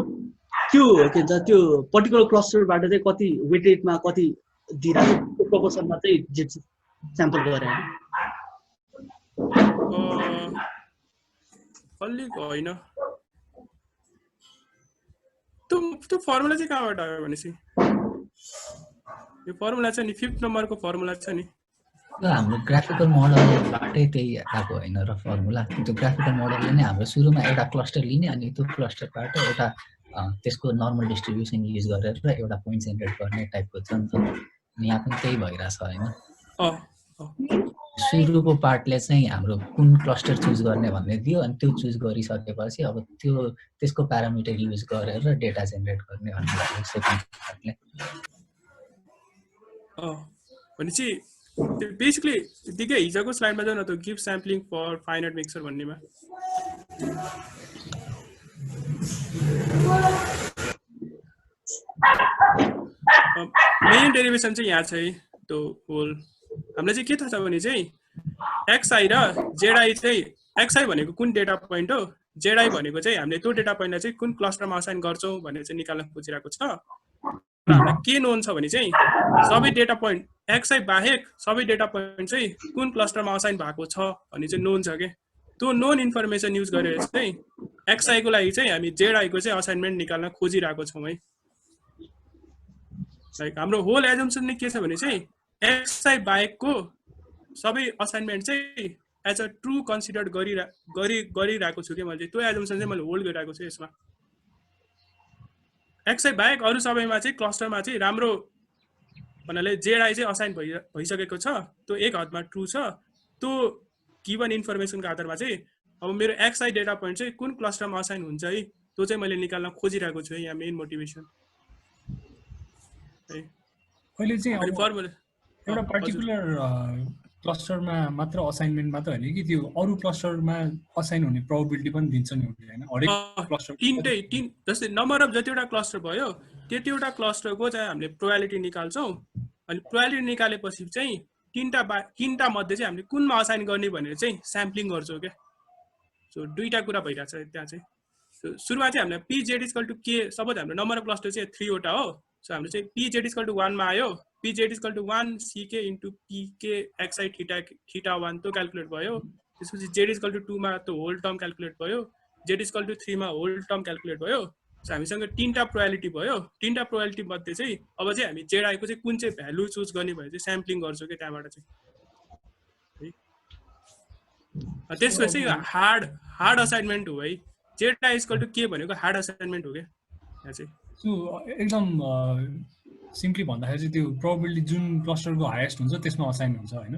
त्यो के भन्छ त्यो पर्टिकुलर क्लस्टरबाट चाहिँ कति वेटेडमा कति दिइराको त्यो प्रोपोर्सनमा चाहिँ जे स्याम्पल गरे अलि होइन त्यो फर्मुला चाहिँ कहाँबाट आयो भनेपछि यो फर्मुला छ नि फिफ्थ नम्बरको फर्मुला छ नि हाम्रो ग्राफिकल मोडलबाटै त्यही आएको होइन र फर्मुला। त्यो ग्राफिकल मोडलले नै हाम्रो सुरुमा एउटा क्लस्टर लिने अनि त्यो क्लस्टरबाट एउटा त्यसको नर्मल डिस्ट्रिब्युसन युज गरेर एउटा पोइन्ट जेनेरेट गर्ने टाइपको छ नि त। यहाँ पनि त्यही भइरहेछ हैन। सुरुको पार्टले चाहिँ हाम्रो कुन क्लस्टर चुज गर्ने भन्ने दियो अनि त्यो चुज गरिसकेपछि अब त्यो त्यसको प्यारामिटर युज गरेर डेटा जेनेरेट गर्ने भन्ने भयो सेकेन्ड पार्टले। भनेपछि बेसिकली त्यतिकै हिजोको स्लाइडमा जाउँ न त गिभ स्याम्पलिङ फर फाइनाइट मिक्सर भन्नेमा मेन डेरिभेसन चाहिँ यहाँ छ है। त्यो होल हामीलाई चाहिँ के थाहा छ भने चाहिँ xi र zi चाहिँ xi भनेको कुन डेटा पोइन्ट हो, zi भनेको चाहिँ हामीले त्यो डेटा पोइन्टलाई चाहिँ कुन क्लस्टरमा असाइन गर्छौँ भनेर चाहिँ निकाल्न खोजिरहेको छ। र हामीलाई के नोन छ भने चाहिँ सबै डेटा पोइन्ट xi बाहेक सबै डेटा पोइन्ट चाहिँ कुन क्लस्टरमा असाइन भएको छ भन्ने चाहिँ नोन छ के। त्यो नोन इन्फर्मेसन युज गरेर चाहिँ xi को लागि चाहिँ हामी zi को चाहिँ असाइनमेन्ट निकाल्न खोजिरहेको छौँ है। लाइक हाम्रो होल एजम्सन नै के छ भने चाहिँ xi बाहेकको सबै असाइनमेन्ट चाहिँ एज अ ट्रु कन्सिडर गरिरहेको छु कि मैले। त्यो एजम्सन चाहिँ मैले होल्ड गरिरहेको छु यसमा। xi बाहेक अरू सबैमा चाहिँ क्लस्टरमा चाहिँ राम्रो भन्नाले zi चाहिँ असाइन भइसकेको छ, त्यो एक हदमा ट्रु छ। त्यो गिभन इन्फर्मेसनको आधारमा चाहिँ अब मेरो xi डेटा पोइन्ट चाहिँ कुन क्लस्टरमा असाइन हुन्छ है त्यो चाहिँ मैले निकाल्न खोजिरहेको छु है। यहाँ मेन मोटिभेसन अहिले चाहिँ एउटा पर्टिकुलर क्लस्टरमा मात्र असाइनमेन्ट मात्र होइन कि त्यो अरू क्लस्टरमा असाइन हुने प्रोबेबिलिटी पनि दिन्छ नि हैन? हरेक क्लस्टर तीन जस्तै नम्बर अफ जतिवटा क्लस्टर भयो त्यतिवटा क्लस्टरको चाहिँ हामीले प्रोबेबिलिटी निकाल्छौँ। अनि प्रोबेबिलिटी निकालेपछि चाहिँ तीनटा मध्ये चाहिँ हामीले कुनमा असाइन गर्ने भनेर चाहिँ स्याम्पलिङ गर्छौँ क्या। सो दुईटा कुरा भइरहेछ त्यहाँ चाहिँ। सुरुमा चाहिँ हामीलाई pz = k सपोज हाम्रो नम्बर अफ क्लस्टर चाहिँ 3 वटा हो। सो हाम्रो चाहिँ pz = 1 मा आयो, pz = 1 ck * pk xi theta 1 त्यो क्याल्कुलेट भयो। त्यसपछि z = 2 मा त्यो होल टर्म क्याल्कुलेट भयो, z = 3 मा होल टर्म क्याल्कुलेट भयो। सो हामीसँग तीनटा प्रोबेबिलिटी भयो। तीनटा प्रोबेबिलिटी मध्ये चाहिँ अब चाहिँ हामी zi को चाहिँ कुन चाहिँ भ्यालु चुज गर्ने भने चाहिँ स्याम्पलिङ गर्छौँ कि त्यहाँबाट चाहिँ। त्यसपछि हार्ड असाइनमेन्ट हो है। zi = k भनेको हार्ड असाइनमेन्ट हो क्या यहाँ चाहिँ। सो एकदम सिम्पली भन्दाखेरि चाहिँ त्यो प्रोबेबिलिटी जुन क्लस्टरको हाईएस्ट हुन्छ त्यसमा असाइन हुन्छ हैन?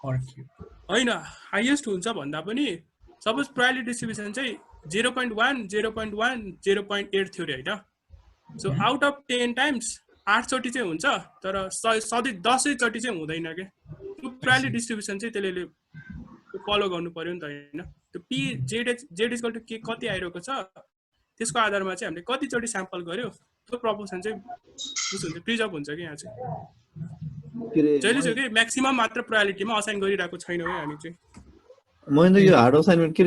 होइन हाईएस्ट हुन्छ भन्दा पनि सपोज प्रोबेबिलिटी डिस्ट्रिब्युसन चाहिँ 0.1 0.1 0.8 थियो अरे होइन सो आउट अफ 10 टाइम्स 8 चोटि चाहिँ हुन्छ तर सधैँ 10 चोटि चाहिँ हुँदैन के त्यो प्रोबेबिलिटी डिस्ट्रिब्युसन चाहिँ त्यसले फलो गर्नु पर्यो नि त होइन त्यो पी जेड इक्वल टु के कति आइरहेको छ त्यसको आधारमा चाहिँ हामीले कतिचोटि स्याम्पल गर्यो त्यो प्रपोर्सन चाहिँ हुन्छ प्रिजर्भ हुन्छ कि यहाँ चाहिँ जहिले चाहिँ म्याक्सिमम मात्र प्रोबेबिलिटीमा असाइन गरिरहेको छैनौँ है हामी चाहिँ मैले यो हार्ड असाइनमेन्ट के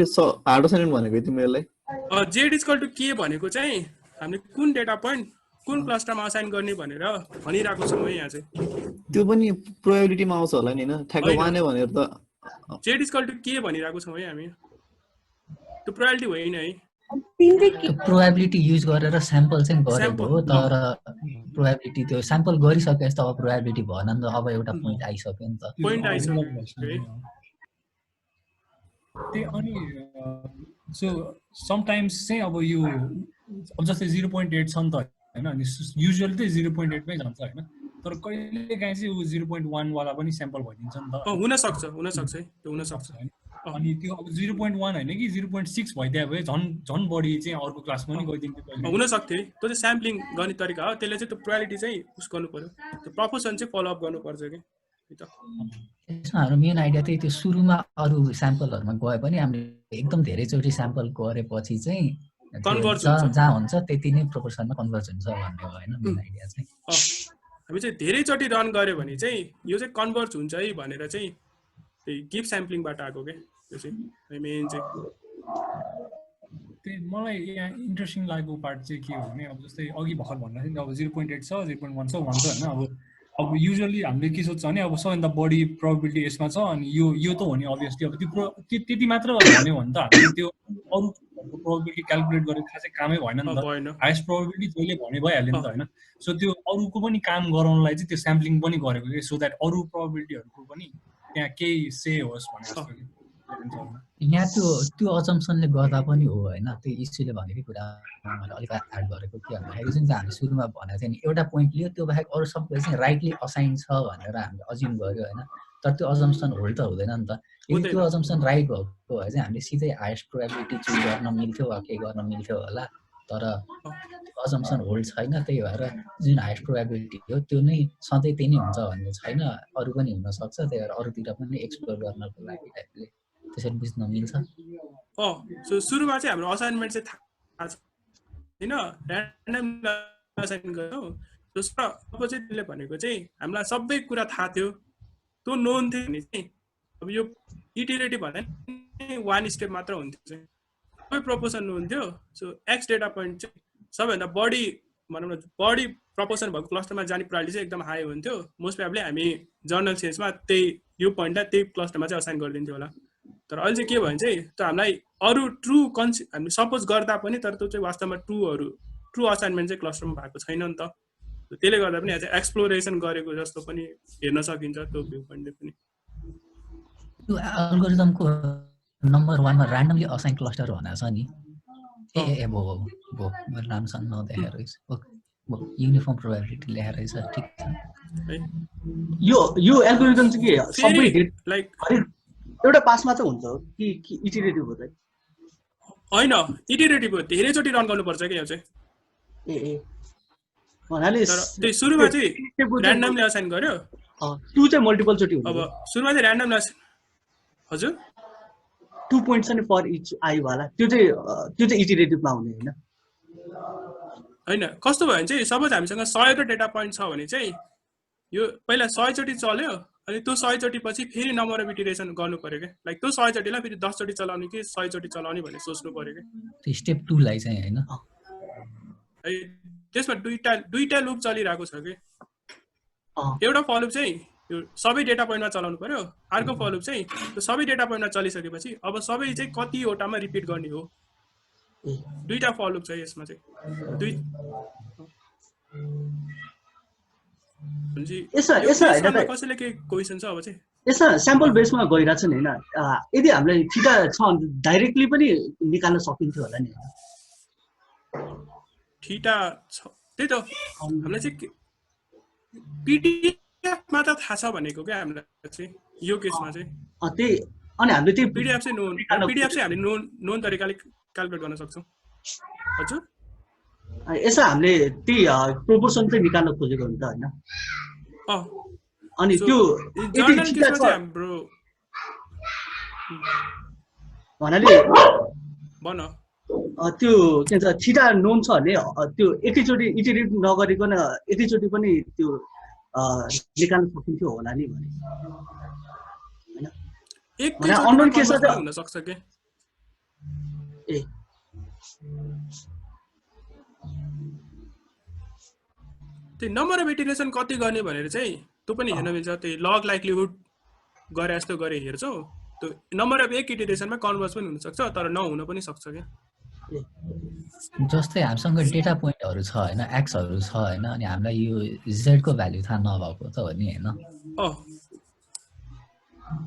हार्ड असाइनमेन्ट भनेको तिमीहरूलाई जेड इक्वल टु के भनेको चाहिँ हामीले कुन डेटा पोइन्ट कुन क्लस्टरमा असाइन गर्ने भनेर भनिरहेको छौँ है यहाँ चाहिँ त्यो पनि प्रोबेबिलिटीमा आउँछ होला नि हैन ठ्याक्क वाने भनेर त जेड इक्वल टु के भनिरहेको छौँ है हामी त्यो प्रोबेबिलिटी होइन है प्रोबेबिलिटी युज गरेर स्याम्पल चाहिँ गरेको हो तर प्रोबेबिलिटी त्यो स्याम्पल गरिसकेपछि त अब प्रोबेबिलिटी भएन नि त अब एउटा पोइन्ट आइसक्यो नि त पोइन्ट आइसक्यो त्यही अनि सो समटाइम्स चाहिँ अब यो अब जस्तै 0.8 छ नि त हैन अनि युजुअली चाहिँ 0.8 मै जान्छ हैन तर कहिलेकाहीँ चाहिँ उ 0.1 वाला पनि स्याम्पल भइदिन्छ नि त हुन सक्छ है त्यो हुन सक्छ अनि त्यो अब 0.1 हैन कि 0.6 भइदिए भए झन् बढी चाहिँ अर्को क्लासमा पनि गइदिन्थ्यो कहिले हुन सक्थ्यो त्यो चाहिँ स्याम्पलिङ गर्ने तरिका हो त्यसले चाहिँ त्यो प्रोबेबिलिटी चाहिँ उस गर्नु पर्यो त्यो प्रोपोर्सन चाहिँ फलो अप गर्नुपर्छ के यसमा हाम्रो मेन आइडिया चाहिँ त्यो सुरुमा अरू स्याम्पलहरुमा गए पनि हामीले एकदम धेरैचोटि स्याम्पल गरेपछि चाहिँ जहाँ हुन्छ त्यति नै प्रोपोर्सनमा कन्भर्ज हुन्छ भन्ने हो हैन मेन आइडिया चाहिँ हामी चाहिँ धेरैचोटि रन गर्यो भने चाहिँ यो चाहिँ कन्भर्ज हुन्छ है भनेर चाहिँ त्यही गिभ स्याम्पलिङबाट आएको के त्यो चाहिँ मेन चाहिँ त्यही मलाई यहाँ इन्ट्रेस्टिङ लागेको पार्ट चाहिँ के हो भने अब जस्तै अघि भर्खर भन्दाखेरि अब 0.8 छ 0.1 छ भन्छ हैन अब युजुअली हामीले के सोध्छ भने अब सबैभन्दा बढी प्रोबेबिलिटी यसमा छ अनि यो त हो नि अभियसली अब त्यो त्यति मात्र भन्यो भने त हामीले त्यो अरू प्रोबेबिलिटी क्याल्कुलेट गरेर खासै कामै भएन नि त हाइएस्ट प्रोबेबिलिटी जहिले भने भइहाल्यो नि त हैन सो त्यो अरूको पनि काम गराउनलाई चाहिँ त्यो स्याम्पलिङ पनि गरेको के सो द्याट अरू प्रोबेबिलिटीहरूको पनि त्यहाँ केही से होस् भने जस्तो यहाँ त्यो अजम्पसनले गर्दा पनि हो हैन त्यो इस्युले भनेको कुरा मैले अलिक एड गरेको के भन्दाखेरि जुन चाहिँ हामीले सुरुमा भनेको थियो नि एउटा पोइन्ट लियो त्यो बाहेक अरू सबै चाहिँ राइटली असाइन छ भनेर हामीले अज्युम गर्यो हैन तर त्यो अजम्पसन होल्ड त हुँदैन नि त यदि त्यो अजम्पसन राइट भएको भए चाहिँ हामीले सिधै हाइएस्ट प्रोबेबिलिटी चुज गर्न मिल्थ्यो वा के गर्न मिल्थ्यो होला तर अजम्पसन होल्ड छैन त्यही भएर जुन हाइएस्ट प्रोबेबिलिटी हो त्यो नै सधैँ त्यही नै हुन्छ भन्ने छैन अरू पनि हुन सक्छ त्यही भएर अरूतिर पनि एक्सप्लोर गर्नको लागि टाइपले त्यसरी बुझ्न मिल्छ सो सुरुमा चाहिँ हाम्रो असाइनमेन्ट चाहिँ थाहा छ हैन र्यान्डम असाइन गर्छौँ दोस्रो अब चाहिँ त्यसले भनेको चाहिँ हामीलाई सबै कुरा थाहा थियो त्यो नोन थियो भने चाहिँ अब यो इटरेटिभ भन्दा वान स्टेप मात्र हुन्थ्यो चाहिँ सबै प्रपोर्सन नोन थियो सो एक्स डेटा पोइन्ट चाहिँ सबैभन्दा बढी भनौँ न बढी प्रपोर्सन भएको क्लस्टरमा जाने प्रोबेबिलिटी चाहिँ एकदम हाई हुन्थ्यो मोस्ट प्रोबेबली हामी जर्नल सेन्समा त्यही यो पोइन्टलाई त्यही क्लस्टरमा चाहिँ असाइन गरिदिन्थ्यो होला तर अहिले चाहिँ के भयो भने चाहिँ त्यो हामीलाई अरू ट्रु हामी सपोज गर्दा पनि तर त्यो चाहिँ वास्तवमा ट्रु असाइनमेन्ट चाहिँ क्लस्टरमा भएको छैन नि त त्यसले गर्दा पनि यहाँ चाहिँ एक्सप्लोरेसन गरेको जस्तो पनि हेर्न सकिन्छ त्यो भ्यू पोइन्टले पनि त्यो एल्गोरिदमको नम्बर 1 मा र्यान्डमली असाइन क्लस्टर भनेको छ नि ए भो मैले राम्रोसँग नदेखेर युनिफर्म प्रोबेबिलिटी लेखेर रहेछ ठिक छ यो एल्गोरिदम चाहिँ के सबै लाइक एउटा पास मात्र हुन्छ कि इटरेटिभ हो त हैन इटरेटिभ हो धेरैचोटि रन गर्नुपर्छ के यो चाहिँ ए भन्नाले त्यही सुरुमा चाहिँ र्यान्डमली असाइन गर्यो टु चाहिँ मल्टिपल चोटि हुन्छ अब सुरुमा चाहिँ र्यान्डमली हजुर 2 पोइन्ट्स अनि पर इच आयो होला त्यो चाहिँ इटरेटिभमा हुने हैन कस्तो भयो भने चाहिँ सपोज हामीसँग 100 को डेटा पोइन्ट छ भने चाहिँ यो पहिला 100 चोटि चल्यो अनि त्यो 100 चोटि पछि फेरि नम्बर अफ इटरेसन गर्नु पर्यो के लाइक त्यो 100 चोटिलाई फेरि 10 चोटि चलाउने कि 100 चोटि चलाउने भन्ने सोच्नु पर्यो के स्टेप 2 लाई चाहिँ हैन त्यसमा दुईटा लुप चलिरहेको छ के एउटा फर लुप चाहिँ यो सबै डेटा पोइन्टमा चलाउनु पर्यो अर्को फर लुप चाहिँ त्यो सबै डेटा पोइन्टमा चलिसकेपछि अब सबै चाहिँ कतिवटामा रिपिट गर्ने हो दुईटा फर लुप छ यसमा चाहिँ दुई कसैले के क्वेसन छ अब चाहिँ यसमा स्याम्पल बेसमा गइरहेछ नि हैन यदि हामीले थीटा छ भने डाइरेक्टली पनि निकाल्न सकिन्थ्यो होला नि थीटा छ त्यही त हामीलाई चाहिँ पीडीएफ मा त थाहा छ भनेको के हामीलाई चाहिँ यो केसमा चाहिँ त्यही अनि हामीले त्यही पीडीएफ चाहिँ हामीले नोन तरिकाले क्याल्कुलेट गर्न सक्छौँ हजुर यसो हामीले त्यही प्रोपोर्सन चाहिँ निकाल्न खोजेको हुन्छ होइन अनि त्यो जर्नल केसमा चाहिँ हाम्रो भन्नाले भन त्यो के भन्छ छिटा नोन छ भने त्यो एकैचोटि इटरेट नगरिकन एकैचोटि पनि त्यो निकाल्न सकिन्थ्यो होला नि भने हैन अननोन केसमा चाहिँ हुन सक्छ के ए त्यो नम्बर अफ इटरेसन कति गर्ने भनेर चाहिँ त्यो पनि हेर्न मिल्छ त्यही लग लाइक्लिहुड गरे जस्तो गरे हेर्छौ त्यो नम्बर अफ एक इटरेसनमा कन्भर्स पनि हुन सक्छ तर नहुन पनि सक्छ के जस्तै हामीसँग डेटा पोइन्टहरु छ हैन एक्सहरु छ हैन अनि हामीलाई यो z को भ्यालु थाहा नभएको त हो नि हैन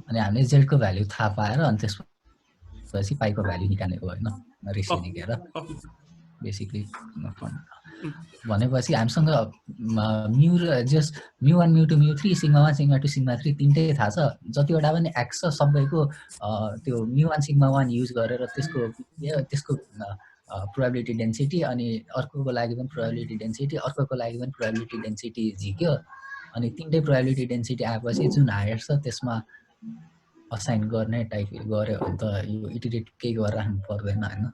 अनि हामीले z को भ्यालु थाहा पाएर अनि त्यसपछि पाई को भ्यालु निकाल्ने हो हैन रेसियो निकालेर बेसिकली भनेपछि हामीसँग म्यु र जस्ट म्यु1 म्यु2 म्यु3 सिग्मा 1 सिग्मा 2 सिग्मा 3 तीनटै थाहा छ जतिवटा पनि एक्स छ सबैको त्यो म्यु1 सिग्मा 1 युज गरेर त्यसको प्रोबेबिलिटी डेन्सिटी अनि अर्कोको लागि पनि प्रोबेबिलिटी डेन्सिटी अर्कोको लागि पनि प्रोबेबिलिटी डेन्सिटी झिक्यो अनि तीनटै प्रोबेबिलिटी डेन्सिटी आएपछि जुन हायर छ त्यसमा असाइन गर्ने टाइप गर्यो भने त यो इटरेट केही गरेर राख्नु पर्दैन हैन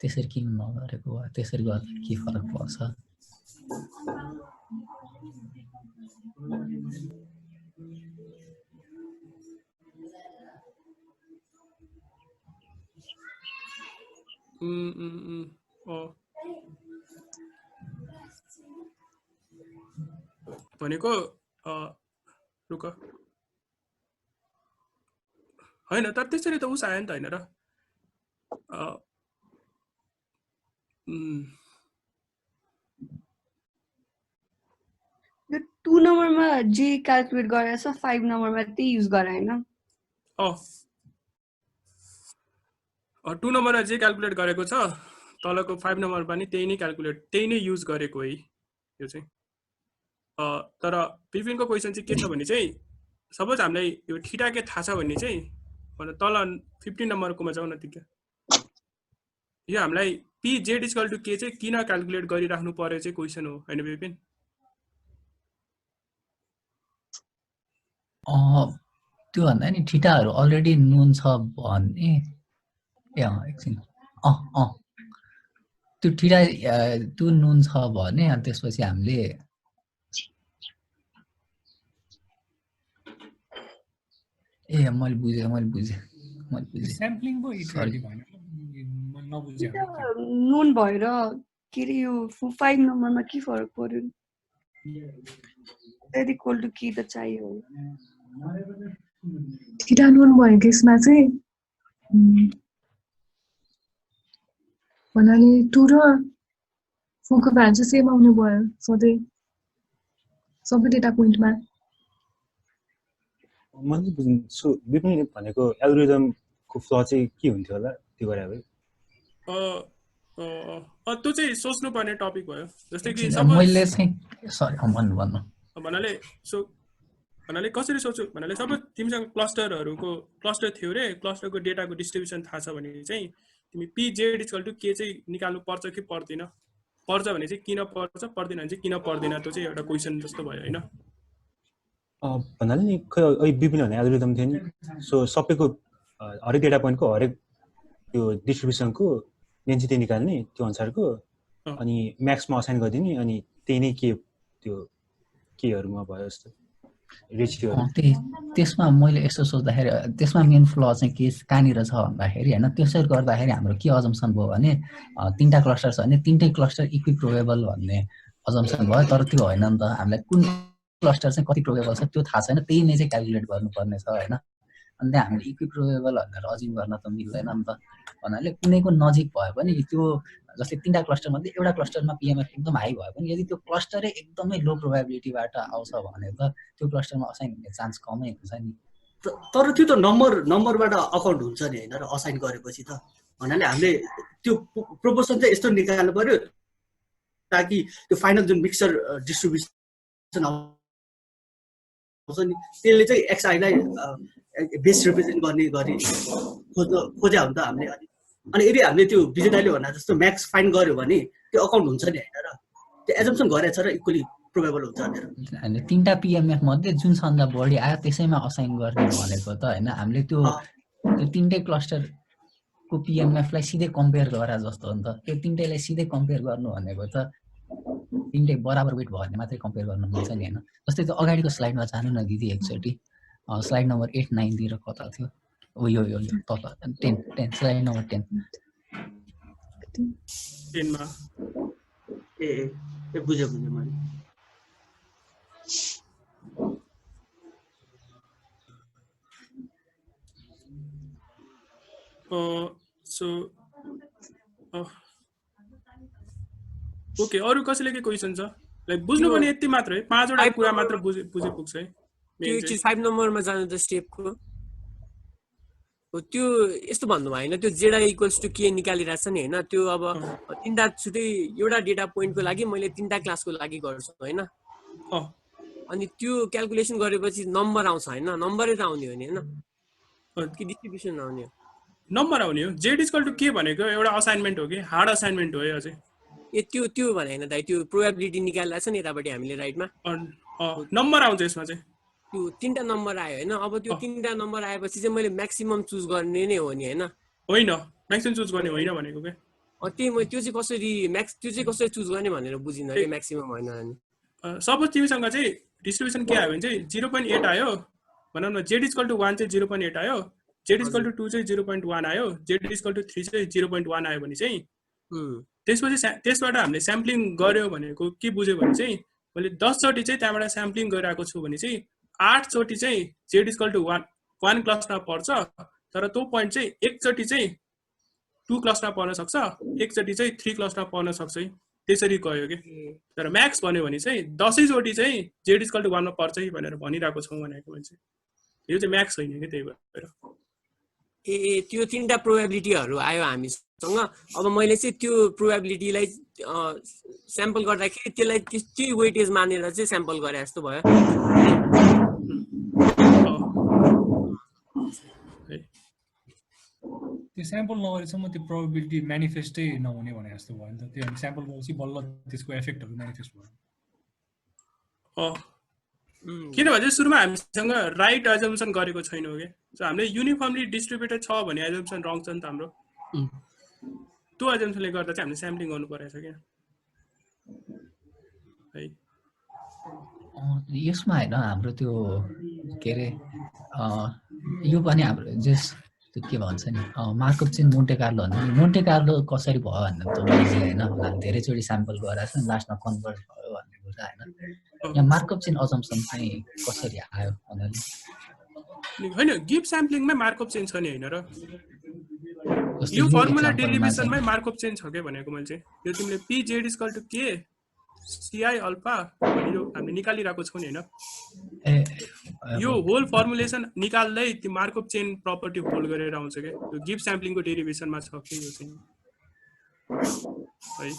त्यसरी किन नगरेको हो त्यसरी गर्दा के फरक पर्छ भनेको रुक हैन तर त्यसरी त उस आयो नि त हैन र यो 2 नम्बरमा जे क्याल्कुलेट गरेर छ 5 नम्बरमा त्यही युज गरे हैन 2 नम्बरमा जे क्याल्कुलेट गरेको छ तलको 5 नम्बर पनि त्यही नै युज गरेको है यो चाहिँ तर विपिनको क्वेशन चाहिँ के छ भने चाहिँ सपोज हामीलाई यो थीटा के थाहा छ भने चाहिँ तल 15 नम्बरकोमा जाउँ न त यो हामीलाई pz = k चाहिँ किन क्याल्कुलेट गरिराख्नु पर्यो चाहिँ क्वेशन हो हैन विपिन त्यो भन्दा नि थीटाहरु अलरेडी नोन छ भने एकछिन त्यो थीटा त्यो नोन छ भने अनि त्यसपछि हामीले मैले बुझे स्याम्पलिङ को इटरेटिभ हैन मैले नबुझे नोन भएर के रे यो 5 नम्बरमा के फरक पर्यो z = k त चाहियो थीटा नोन भएको केसमा चाहिँ भन्नाले 2 र 4 को भ्यालु चाहिँ सेम आउनु भयो सधैँ सबै डेटा पोइन्टमा मैले बुझ्छु विपिन भनेको एल्गोरिदमको फ्ल चाहिँ के हुन्थ्यो होला त्यो गरे भए त्यो चाहिँ सोच्नु पर्ने टपिक भयो जस्तै कि मैले चाहिँ सरी भन्नु भन्नाले कसरी सोच्छु भन्नाले सबै तिमीसँग क्लस्टर थियो रे क्लस्टरको डेटाको डिस्ट्रिब्युसन थाहा छ भने चाहिँ तिमी pz = k चाहिँ निकाल्नु पर्छ कि पर्दैन पर्छ भने चाहिँ किन पर्छ पर्दैन भने चाहिँ किन पर्दैन त्यो चाहिँ एउटा क्वेशन जस्तो भयो हैन भन्नाले नि खै विभिन्न भन्ने एल्गोरिदम थियो नि सो सबैको हरेक डेटा पोइन्टको हरेक त्यो डिस्ट्रिब्युसनको डेन्सिटी निकाल्ने त्यो अनुसारको अनि म्याक्समा असाइन गरिदिने अनि त्यही नै के त्यो केहरुमा भयो जस्तो रेशियो त्यसमा मैले यसो सोच्दाखेरि त्यसमा मेन फ्ल चाहिँ के कहाँनिर छ भन्दाखेरि हैन त्यसरी गर्दाखेरि हाम्रो के अजम्पसन भयो भने तीनटा क्लस्टर छ भने तीनटै क्लस्टर इक्विप्रोबेबल भन्ने अजम्पसन भयो तर त्यो हैन नि त हामीलाई कुन क्लस्टर चाहिँ कति प्रोबेबल छ त्यो थाहा छैन त्यही नै चाहिँ क्याल्कुलेट गर्नुपर्ने छ हैन अनि हामीले इक्विप्रोबेबल भनेर अज्युम गर्न त मिल्दैन नि त भन्नाले कुनैको नजिक भयो पनि त्यो जस्तै तीनटा क्लस्टर मध्ये एउटा क्लस्टरमा पीएमएफ एकदम हाई भयो पनि यदि त्यो क्लस्टरै एकदमै लो प्रोबेबिलिटीबाट आउँछ भने त त्यो क्लस्टरमा असाइन हुने चान्स कमै हुन्छ नि तर त्यो त नम्बरबाट अकाउन्ट हुन्छ नि हैन र असाइन गरेपछि त भन्नाले हामीले त्यो प्रोपोर्सन चाहिँ यस्तो निकाल्नु पर्यो ताकि त्यो फाइनल जुन मिक्सचर डिस्ट्रिब्युसन आउँछ नि त्यसले चाहिँ एक्सआई लाई बेस रिप्रेजेन्ट गर्ने गरी खोज्या हुन्छ हामीले अनि यदि हामीले त्यो विजेताले भन्दा जस्तो म्याक्स फाइन्ड गर्यो भने त्यो अकाउन्ट हुन्छ नि हैन र त्यो एजम्पसन गरेछ र इक्वली प्रोबेबल हुन्छ भनेर हामीले 3टा पिएमएफ मध्ये जुन सन्दा बढी आयो त्यसैमा असाइन गर्ने भनेको त हैन हामीले त्यो 3टै क्लस्टरको पिएमएफलाई सिधै कम्पेयर गरा जस्तो हो नि त त्यो 3टैलाई सिधै कम्पेयर गर्नु भनेको त 3टै बराबर वेट भयो भने मात्रै कम्पेयर गर्न मिल्छ नि हैन जस्तै त्यो अगाडिको स्लाइडमा जानु न दिदी एकचोटी स्लाइड नम्बर 8 9 तिर कता थियो ओ यो तल 10 स्लाइड नम्बर 10 मा ए बुझे मैले सो ओके अरु कसैले के क्वेशन छ लाइक बुझ्नु पनि यति मात्र है 5 वटा कुरा मात्र बुझे पुग्छ है त्यो चाहिँ 5 नम्बरमा जानु त स्टेपको त्यो यस्तो भन्नु भएन त्यो जेडा इक्वल्स टु के निकालिरहेछ नि हैन त्यो अब 3टा छुट्टै एउटा डेटा पोइन्टको लागि मैले 3टा क्लासको लागि गर्छु हैन अनि त्यो क्याल्कुलेसन गरेपछि नम्बर आउँछ हैन नम्बरै त आउने हो नि हैन कि डिस्ट्रिब्युसन आउने हो नम्बर आउने हो जेड इक्वल टु के भनेको एउटा असाइनमेन्ट हो कि हार्ड असाइनमेन्ट हो है अझै ए त्यो भने हैन दाइ त्यो प्रोबेबिलिटी निकालिरहेछ नि यतापट्टि हामीले राइटमा नम्बर आउँछ यसमा चाहिँ त्यो 3टा नम्बर आयो हैन अब त्यो 3टा नम्बर आएपछि चाहिँ मैले म्याक्सिमम चुज गर्ने नै हो नि हैन होइन म्याक्सिमम चुज गर्ने होइन भनेको के त्यो चाहिँ कसरी चुज गर्ने भनेर बुझिन के म्याक्सिमम होइन अनि सपोज तिमीसँग चाहिँ डिस्ट्रिब्युसन के आयो भने चाहिँ 0.8 आयो भनौँ न जेड इक्वल टु 1 चाहिँ 0.8 आयो जेड इक्वल टु 2 चाहिँ 0.1 आयो जेड इक्वल टु 3 चाहिँ 0.1 आयो भने चाहिँ त्यसपछि त्यसबाट हामीले स्याम्पलिङ गर्यो भनेको के बुझ्यो भने चाहिँ मैले 10 चोटि चाहिँ त्यहाँबाट स्याम्पलिङ गरिरहेको छु भने चाहिँ 8 चोटि चाहिँ जेड इक्वल टु 1 क्लस्टरमा पर्छ तर त्यो पोइन्ट चाहिँ एकचोटि चाहिँ 2 क्लस्टरमा पर्न सक्छ एकचोटि चाहिँ 3 क्लस्टरमा पर्न सक्छ त्यसरी गयो कि तर म्याक्स भन्यो भने चाहिँ 10 चोटि चाहिँ जेड इक्वल टु 1 मा पर्छ भनेर भनिरहेको छौँ भनेको मान्छे यो चाहिँ म्याक्स होइन कि त्यही भएर ए त्यो 3टा प्रोबेबिलिटीहरु आयो हामीसँग अब मैले चाहिँ त्यो प्रोबेबिलिटीलाई स्याम्पल गर्दाखेरि त्यसलाई त्यही वेटेज मानेर चाहिँ स्याम्पल गरे जस्तो भयो त्यो स्याम्पल नगरेसम्म त्यो प्रोबेबिलिटी म्यानिफेस्टै नहुने भने जस्तो भयो नि त त्यो स्याम्पल गरेपछि बल्ल त्यसको इफेक्टहरु म्यानिफेस्ट भयो किनभने सुरुमा हामीसँग राइट एजम्पसन गरेको छैनौँ के सो हामीले युनिफर्मली डिस्ट्रिब्युटेड छ भने एजम्पसन रङ छ नि त हाम्रो त्यो एजम्पसनले गर्दा चाहिँ हामीले स्याम्पलिङ गर्नु परेछ के है यसमा हैन हाम्रो त्यो के रे यो पनि हाम्रो जस त्यो के भन्छ नि मार्कअप चेन मोन्टे कार्लो भन्दा नि मोन्टे कार्लो कसरी भयो भन्दा त इजी हैन धेरै चोटी स्याम्पल गराछ लास्टमा कन्भर्ट भयो भन्ने कुरा हैन यहाँ मार्कअप चेन अजम्पसन चाहिँ कसरी आयो भन्नाले हैन गिभ स्याम्पलिङमै मार्कअप चेन छ नि हैन र यो फर्मुला डेरिभेसनमै मार्कअप चेन छ के भनेको मैले चाहिँ यो तिमीले p z = k ci alpha यो हामीले निकालिरहेको छौ नि हैन यो होल फर्मुलेसन निकाल्दै त्यो मार्कअप चेन प्रपर्टी होल्ड गरेर आउँछ के यो गिभ स्याम्पलिङको डेरिभेसनमा छ के यो चाहिँ है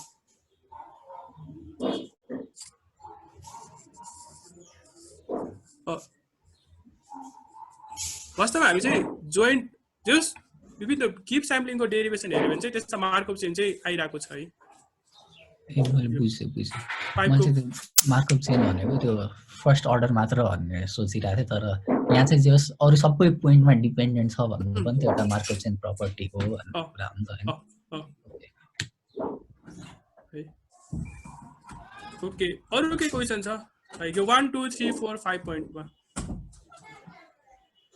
वास्तवमा हामी चाहिँ जोइन्ट जस विभिन्न गिभ स्याम्पलिङको डेरिभेसन हेर्यो भने चाहिँ त्यसमा मार्कअप चेन चाहिँ आइरहेको छ है मार्कअप चेन भनेको त्यो फर्स्ट अर्डर मात्र भन्ने सोचिरहेको थिएँ तर यहाँ चाहिँ जस अरू सबै पोइन्टमा डिपेन्डेन्ट छ भन्नु पनि त्यो एउटा मार्कअप चेन प्रपर्टी हो भन्ने कुरा हो नि त हैन ओके अरू के क्वेशन छ यो 1 2 3 4 5 पोइन्टमा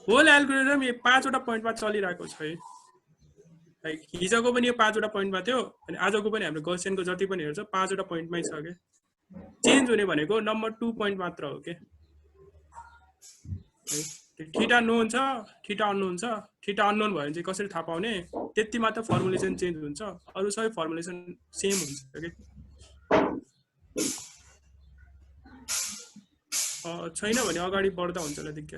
होल एल्गोरिदम यो 5 वटा पोइन्टमा चलिरहेको छ है हिजोको पनि यो 5 वटा पोइन्टमा थियो अनि आजको पनि हाम्रो गौसियनको जति पनि हेर्छ 5 वटा पोइन्टमै छ के चेन्ज हुने भनेको नम्बर 2 पोइन्ट मात्र हो के थीटा नोन छ थीटा अननोन छ थीटा अननोन भयो भने चाहिँ कसरी थाहा पाउने त्यति मात्र फर्मुलेसन चेन्ज हुन्छ अरु सबै फर्मुलेसन सेम हुन्छ के छैन भने अगाडि बढ्दा हुन्छ ल दिक्क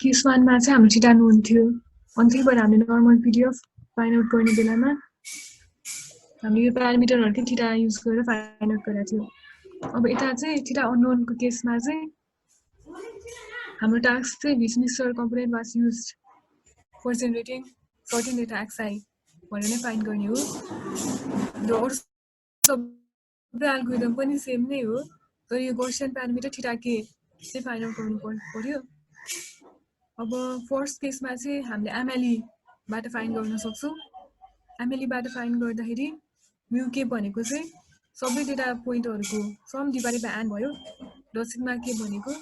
केस 1 मा चाहिँ हाम्रो थीटा नोन थियो अनि त्यही भएर हामीले नर्मल पिडिएफ फाइन्ड आउट गर्ने बेलामा हामीले यो प्यारामिटरहरुकै थीटा युज गरेर फाइन्ड आउट गरेका थियौं अब यता चाहिँ थीटा अननोनको केसमा चाहिँ हाम्रो टास्क चाहिँ which mixture component was used for generating certain data x i भनेर नै फाइन्ड गर्ने हो र अरू सबै एल्गोरिदम पनि सेम नै हो तर यो गौसियन प्यारामिटर थीटा के चाहिँ फाइन्ड आउट गर्नु पर्यो अब फर्स्ट केसमा चाहिँ हामीले एमएलईबाट फाइन्ड गर्न सक्छौँ एमएलईबाट फाइन्ड गर्दाखेरि म्यु के भनेको चाहिँ सबै डेटा पोइन्टहरूको सम डिभाइडेड बाइ एन भयो र सिग्मा के भनेको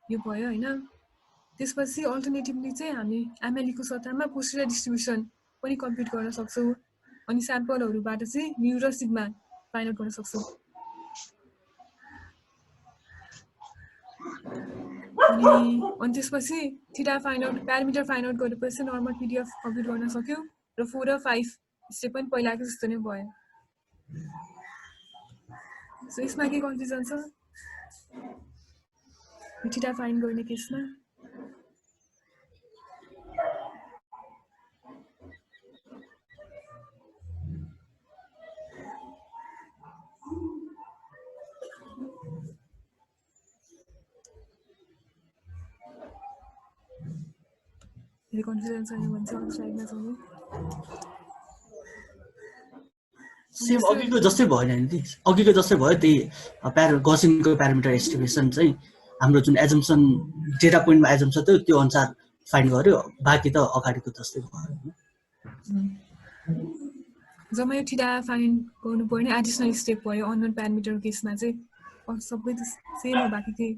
यो भयो हैन त्यसपछि अल्टरनेटिभली चाहिँ हामी एमएलईको सट्टामा पोस्टुलर डिस्ट्रिब्युसन पनि कम्प्युट गर्न सक्छौँ अनि स्याम्पलहरूबाट चाहिँ म्यु र सिग्मा फाइन्ड आउट गर्न सक्छौँ अनि त्यसपछि theta find out parameter find out गरेपछि नर्मल पिडिएफ कम्प्युट गर्न सक्यो र 4 र 5 स्टेप पनि पहिलाको जस्तो नै भयो सो यसमा के कन्फ्युजन छ थीटा फाइन्ड गर्ने केसमा कन्फ्युजन छैन भने चाहिँ अरू स्लाइडमा जाउँ सेम अघिको जस्तै भयो नि अघिको जस्तै भयो त्यही गौसियनको प्यारामिटर एस्टिमेसन चाहिँ हाम्रो जुन एजम्पसन डेटा पोइन्टमा एजम्पसन थियो त्यो अनुसार फाइन्ड गर्यो बाँकी त अगाडिको जस्तै भयो जम्मै यो थीटा फाइन्ड गर्नुपर्ने एडिसनल स्टेप भयो अननोन प्यारामिटर केसमा चाहिँ अरू सबै त सेम हो बाँकी चाहिँ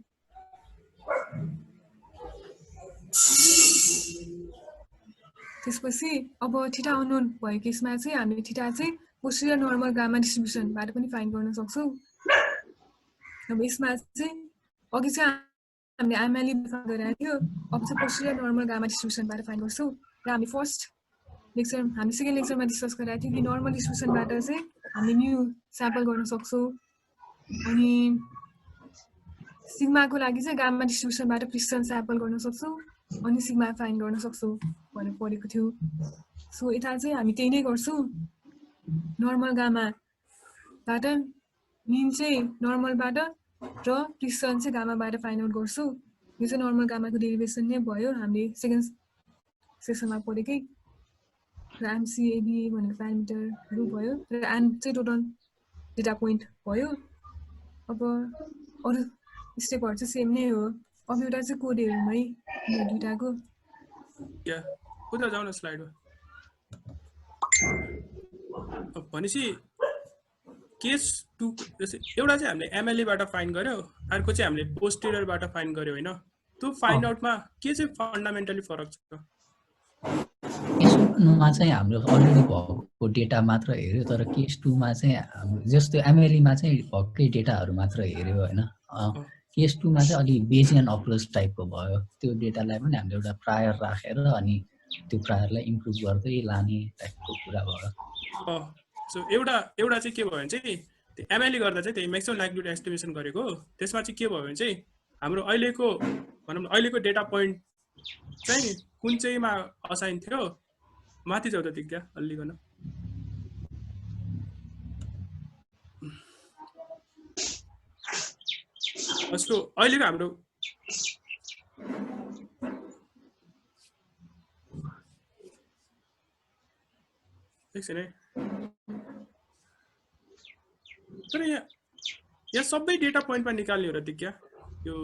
त्यसपछि अब थीटा अननोन भएको केसमा चाहिँ हामीले थीटा चाहिँ पोस्टुलर नर्मल गामा डिस्ट्रिब्युसनबाट पनि फाइन्ड गर्न सक्छौँ अब यसमा चाहिँ अघि चाहिँ हामीले एमएलई फाइन्ड गरेको थियो अब चाहिँ पोस्टुलर नर्मल गामा डिस्ट्रिब्युसनबाट फाइन्ड गर्छौँ र हामी फर्स्ट लेक्चर हामी सेकेन्ड लेक्चरमा डिस्कस गरेको थियौँ कि नर्मल डिस्ट्रिब्युसनबाट चाहिँ हामीले न्यू स्याम्पल गर्न सक्छौँ अनि सिग्माको लागि चाहिँ गामा डिस्ट्रिब्युसनबाट प्रिसिजन स्याम्पल गर्न सक्छौँ अनि सिग्मा फाइन्ड गर्न सक्छौँ भनेर पढेको थियो सो यता चाहिँ हामी त्यही नै गर्छौँ नर्मल गामाबाट मिन चाहिँ नर्मलबाट र प्रिसिजन चाहिँ गामाबाट फाइन्ड आउट गर्छौँ यो चाहिँ नर्मल गामाको डेरिभेसन नै भयो हामीले सेकेन्ड सेसनमा पढेकै र एमसिएबी भनेको प्यारामिटरहरू भयो र एन चाहिँ टोटल डेटा पोइन्ट भयो अब अरू स्टेपहरू चाहिँ सेम नै हो अब एउटा चाहिँ कोडहरूमै यो दुईटाको उता जाउँ न स्लाइडमा भनेपछि केस 2 एउटा चाहिँ हामीले एमएलईबाट फाइन्ड गर्यो अर्को चाहिँ हामीले पोस्टेरियरबाट फाइन्ड गर्यो होइन त्यो फाइन्ड आउटमा के चाहिँ फन्डामेन्टली फरक छ केस 1 मा चाहिँ हाम्रो अलरेडी भएको डेटा मात्र हेर्यो तर केस 2 मा चाहिँ जस्तो एमएलईमा चाहिँ भएकै डेटाहरू मात्र हेर्यो होइन केस 2 मा चाहिँ अलि बेजियन अप्रोच टाइपको भयो त्यो डेटालाई पनि हामीले एउटा प्रायर राखेर अनि त्यो प्रायरलाई इम्प्रुभ गर्दै लाने टाइपको कुरा भयो सो एउटा चाहिँ के भयो भने चाहिँ त्यो एमएलई गर्दा चाहिँ त्यही म्याक्सिमम लाइक्लिहुड एस्टिमेसन गरेको त्यसमा चाहिँ के भयो भने चाहिँ हाम्रो अहिलेको भनौँ न अहिलेको डेटा पोइन्ट चाहिँ कुन चाहिँमा असाइन थियो माथि जाउँ त दिग्गा अल्लिकन सो अहिलेको हाम्रो एकछिन है तर यहाँ सबै डेटा पोइन्टमा निकाल्ने हो र दिग्गा यो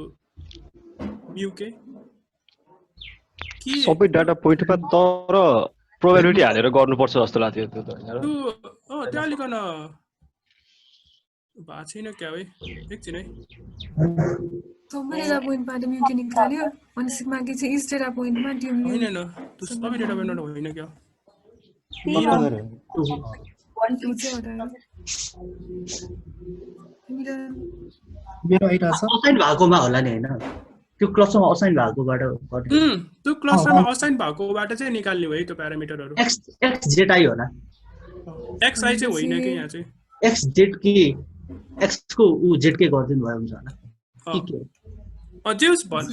म्यु के सबै डाटा पोइन्टमा तर प्रोबेबिलिटी हालेर गर्नुपर्छ जस्तो लाग्थ्यो त्यो त हैन त्यो अलिकन भएको छैन क्या है एकछिन है सबै डेटा पोइन्टबाट म्यु के निकाल्यो अनि सिग्मा के चाहिँ इच डेटा पोइन्टमा त्यो होइन त्यो सबै डेटा पोइन्टमा होइन क्या असाइन भएकोमा होला नि हैन त्यो क्लस्टरमा असाइन भएकोबाट त्यो क्लस्टरमा असाइन भएकोबाट चाहिँ निकाल्ने हो है त्यो प्यारामिटरहरू एक्स जेड आई होला एक्स आई चाहिँ होइन कि यहाँ चाहिँ एक्स जेड के एक्स को उ जेड के गर्दिनु भयो हुन्छ होला जेउस भन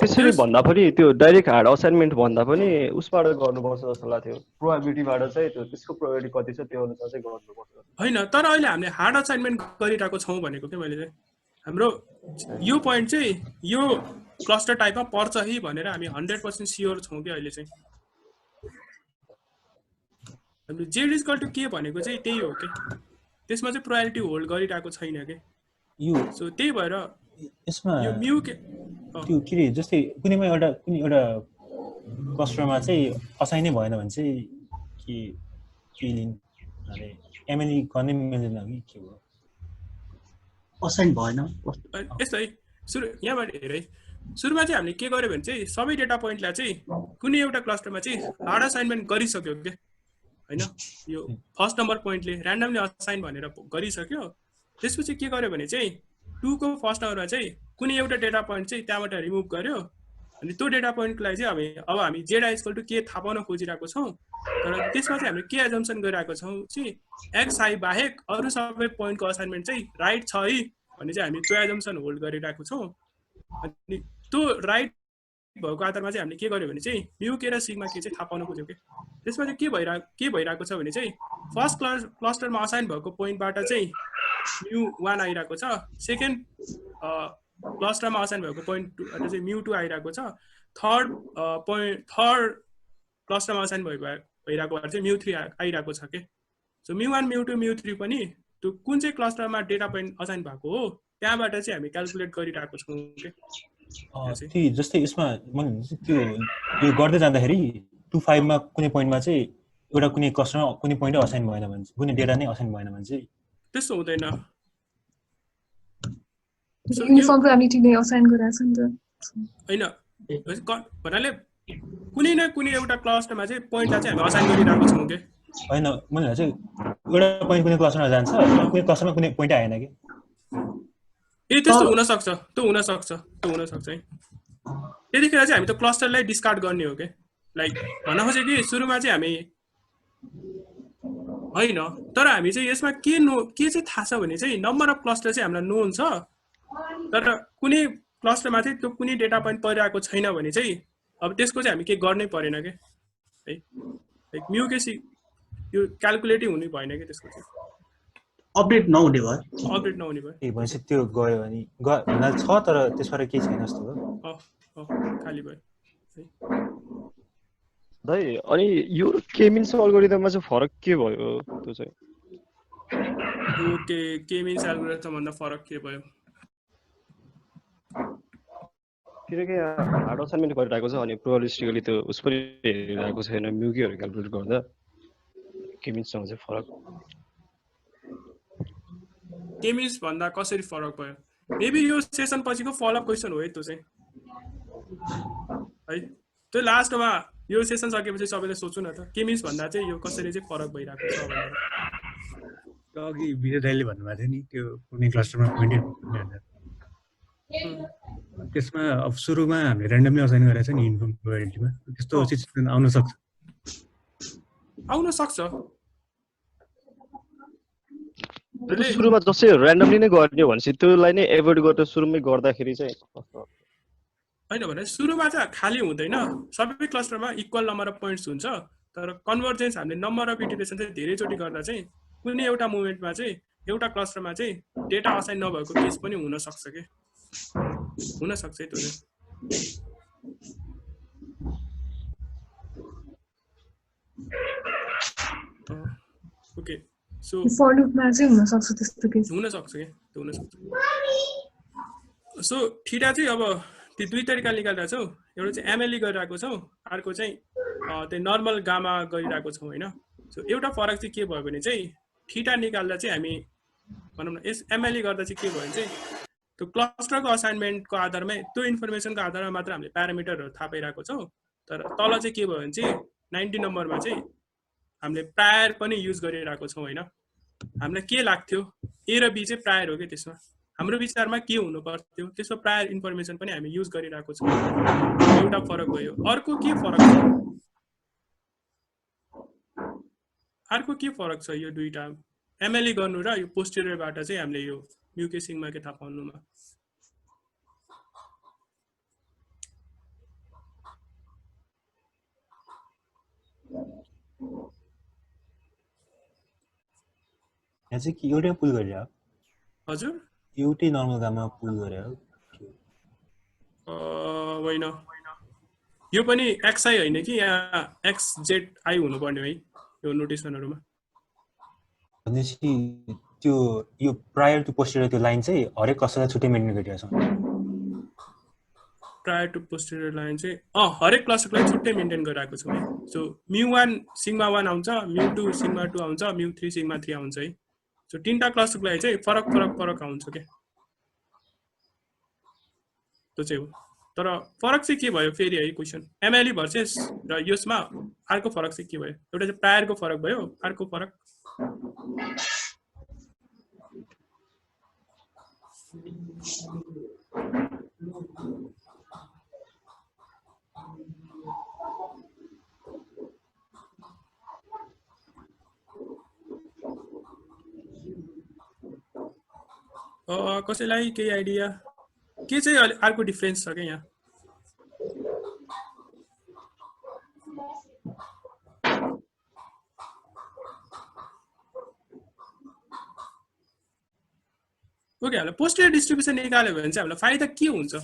त्यसरी भन्दा पनि त्यो डाइरेक्ट हार्ड असाइनमेन्ट भन्दा पनि उसबाट गर्नुपर्छ जस्तो लाग्थ्यो प्रोबेबिलिटीबाट चाहिँ त्यो त्यसको प्रोबेबिलिटी कति छ त्यो अनुसार चाहिँ गर्नुपर्छ हैन तर अहिले हामीले हार्ड असाइनमेन्ट गरिरहेको छौं भनेको के मैले चाहिँ हाम्रो यो पोइन्ट चाहिँ यो क्लस्टर टाइपमा पर्छ है भनेर हामी 100% स्योर छौँ कि अहिले चाहिँ हामीले जेड इक्वल टु के भनेको चाहिँ त्यही हो कि त्यसमा चाहिँ प्रोबेबिलिटी होल्ड गरिरहेको छैन कि यो सो त्यही भएर यसमा यो म्यू के त्यो के रे जस्तै कुनै एउटा क्लस्टरमा चाहिँ असाइनै भएन भने चाहिँ के लिन अरे एमएलई गर्नै मिल्दैन कि के हो असाइन भएन यस्तो है सुरु यहाँबाट हेर है सुरुमा चाहिँ हामीले के गर्यो भने चाहिँ सबै डेटा पोइन्टलाई चाहिँ कुनै एउटा क्लस्टरमा चाहिँ हार्ड असाइनमेन्ट गरिसक्यो के हैन यो फर्स्ट नम्बर पोइन्टले र्यान्डमली असाइन भनेर गरिसक्यो त्यसपछि के गर्यो भने चाहिँ 2 को फर्स्ट नम्बरमा चाहिँ कुनै एउटा डेटा पोइन्ट चाहिँ त्यहाँबाट रिमुभ गर्यो अनि त्यो डेटा पोइन्टलाई चाहिँ हामी जेड इक्वल टु के थाहा पाउन खोजिरहेको छौँ तर त्यसमा चाहिँ हामीले के एजम्सन गरिरहेको छौँ चाहिँ एक्स आई बाहेक अरू सबै पोइन्टको असाइनमेन्ट चाहिँ राइट छ है भने चाहिँ हामी त्यो एजम्सन होल्ड गरिरहेको छौँ अनि त्यो राइट भएको आधारमा चाहिँ हामीले के गर्यो भने चाहिँ म्यू के र सिग्मा के चाहिँ थाहा पाउन खोज्यौँ कि त्यसमा चाहिँ के भइरहेको छ भने चाहिँ फर्स्ट क्लस्टरमा असाइन भएको पोइन्टबाट चाहिँ म्यू 1 आइरहेको छ सेकेन्ड क्लस्टरमा असाइन भएको पोइन्टबाट चाहिँ म्यू 2 आइरहेको छ थर्ड क्लस्टरमा असाइन भइरहेको चाहिँ म्यू 3 आइरहेको छ के सो म्यू 1 म्यू 2 म्यू 3 पनि त्यो कुन चाहिँ क्लस्टरमा डेटा पोइन्ट असाइन भएको हो त्यहाँबाट चाहिँ हामी क्याल्कुलेट गरिरहेको छौँ के त्यही जस्तै यसमा मैले त्यो गर्दै जाँदाखेरि 2.5 मा कुनै पोइन्टमा चाहिँ एउटा कुनै क्लस्टरमा कुनै पोइन्ट असाइन भएन भने कुनै डेटा नै असाइन भएन भने चाहिँ त्यस्तो हुँदैन युनिफर्म प्रोबेबिलिटी नै असाइन गरिरहेछ नि त हैन भन्नाले कुनै न कुनै एउटा क्लस्टरमा चाहिँ पोइन्टलाई चाहिँ हामी असाइन गरिरहेको छौँ के हैन मैले चाहिँ एउटा पोइन्ट कुनै क्लस्टरमा जान्छ कुनै क्लस्टरमा कुनै पोइन्ट आएन के ए त्यस्तो हुन सक्छ है त्यतिखेर चाहिँ हामी त क्लस्टरलाई डिस्कार्ड गर्ने हो के लाइक भन्न खोजेँ कि सुरुमा चाहिँ हामी होइन तर हामी चाहिँ यसमा के चाहिँ थाहा छ भने चाहिँ नम्बर अफ क्लस्टर चाहिँ हामीलाई नोन छ तर कुनै क्लस्टरमा चाहिँ त्यो कुनै डेटा पोइन्ट परिरहेको छैन भने चाहिँ अब त्यसको चाहिँ हामी के गर्नै परेन के है लाइक म्यू के यो क्याल्कुलेटै हुनु भएन कि त्यसको चाहिँ अपडेट नहुने भयो ए भनेपछि त्यो गयो भने भन्नाले छ तर त्यसबाट केही छैन जस्तो हो खाली भयो दाइ अनि यो के मिन्स एल्गोरिदममा चाहिँ फरक के भयो त्यो चाहिँ यो के मिन्स एल्गोरिदम भन्दा फरक के भयो किनकि हार्ड असाइनमेन्ट गरिरहेको छ अनि प्रोबेबिलिस्टिकली त्यो उस पनि हेरिरहेको छैन म्युकीहरू क्याल्कुलेट गर्दा के मिन्ससँग चाहिँ फरक के मिन्स भन्दा कसरी फरक भयो मेबी यो सेसन पछिको फलोअप क्वेसन हो है त्यो चाहिँ है त्यो लास्टमा यो सेसन सकेपछि सबैले सोच्नु न त के मिन्स भन्दा चाहिँ यो कसरी चाहिँ फरक भइरहेको छ भनेर अघि विजय दाइले भन्नुभएको थियो नि त्यो कुनै क्लस्टरमा पोइन्ट त्यसमा अब सुरुमा हामीले र्यान्डमली असाइन गरेको छ नि इन्फर्म प्रोबेबिलिटीमा त्यस्तो सिचुएसन आउन सक्छ सुरुमा जस्तै र्यान्डमली नै गर्ने भनेपछि त्योलाई नै एभोइड गरेर सुरुमै गर्दाखेरि चाहिँ होइन भने सुरुमा चाहिँ खाली हुँदैन सबै क्लस्टरमा इक्वल नम्बर अफ पोइन्ट्स हुन्छ तर कन्भर्जेन्स हामीले नम्बर अफ इटरेसन चाहिँ धेरैचोटि गर्दा चाहिँ कुनै एउटा मोमेन्टमा चाहिँ एउटा क्लस्टरमा चाहिँ डेटा असाइन नभएको केस पनि हुन सक्छ के हुन सक्छ त्यो ओके सो फर लुपमा चाहिँ हुन सक्छ त्यस्तो केस हुन सक्छ के त्यो हुन सक्छ सो थीटा चाहिँ अब त्यो दुई तरिका निकालिरहेको छौँ एउटा चाहिँ एमएलई गरिरहेको छौँ अर्को चाहिँ त्यो नर्मल गामा गरिरहेको छौँ होइन सो एउटा फरक चाहिँ के भयो भने चाहिँ थीटा निकाल्दा चाहिँ हामी भनौँ न यस एमएलई गर्दा चाहिँ के भयो भने चाहिँ त्यो क्लस्टरको असाइनमेन्टको आधारमै त्यो इन्फर्मेसनको आधारमा मात्र हामीले प्यारामिटरहरू थाहा पाइरहेको छौँ तर तल चाहिँ के भयो भने चाहिँ 90 नम्बरमा चाहिँ हामीले प्रायर पनि युज गरिरहेको छौँ होइन हामीलाई के लाग्थ्यो ए र बी चाहिँ प्रायर हो कि त्यसमा हाम्रो विचारमा के हुनु पर्थ्यो त्यसको प्रायर इन्फर्मेसन पनि हामी युज गरिरहेको छौँ एउटा फरक भयो अर्को के फरक छ यो दुईटा एमएलई गर्नु र यो पोस्टेरियरबाट चाहिँ हामीले यो म्युके सिग्मा के थाहा पाउनुमा यहाँ चाहिँ के एउटै पुल गरेर हजुर एउटै नर्मल गामा पुल गरेर होइन यो पनि XI होइन कि यहाँ XZI हुनुपर्ने है यो नोटेसनहरुमा भनेपछि त्यो यो प्रायर टु पोस्टेरियर त्यो लाइन चाहिँ हरेक क्लस्टरलाई छुट्टै मेन्टेन गरिरहेको छ प्रायर टु पोस्टेरियर लाइन चाहिँ हरेक क्लस्टरलाई छुट्टै मेन्टेन गरिरहेको छु है सो μ1 सिग्मा 1 आउँछ μ2 सिग्मा 2 आउँछ μ3 सिग्मा 3 आउँछ है सो तीनटा क्लस्टरको लागि चाहिँ फरक आउँछ के त्यो चाहिँ हो तर फरक चाहिँ के भयो फेरि है क्वेशन MLE भर्सेस र यसमा अर्को फरक चाहिँ के भयो एउटा चाहिँ प्रायरको फरक भयो अर्को फरक कसैलाई केही आइडिया के चाहिँ अर्को डिफरेन्स छ के यहाँ ओके हामीलाई पोस्टेरियर डिस्ट्रिब्युसन निकाल्यो भने चाहिँ हामीलाई फाइदा के हुन्छ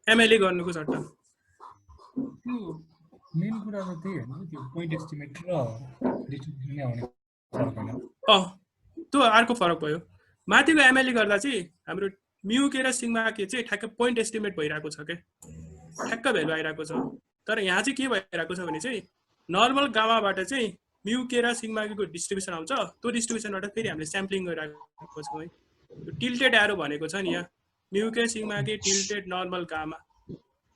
MLE गर्नुको सट्टा मेन कुरा त त्यही हैन त्यो पोइन्ट एस्टिमेट र डिस्ट्रिब्युसन नै आउने फरक हैन त्यो अर्को फरक भयो माथिको MLE गर्दा चाहिँ हाम्रो म्यू के र सिग्मा के चाहिँ ठ्याक्क पोइन्ट एस्टिमेट भइरहेको छ के ठ्याक्क भ्यालु आइरहेको छ तर यहाँ चाहिँ के भइरहेको छ भने चाहिँ नर्मल गामाबाट चाहिँ म्यू के र सिग्मा के को डिस्ट्रिब्युसन आउँछ त्यो डिस्ट्रिब्युसनबाट फेरि हामीले स्याम्पलिङ गरिरहेको छौँ है त्यो टिल्टेड एरो भनेको छ नि यहाँ म्यू के सिग्मा के tilted normal gamma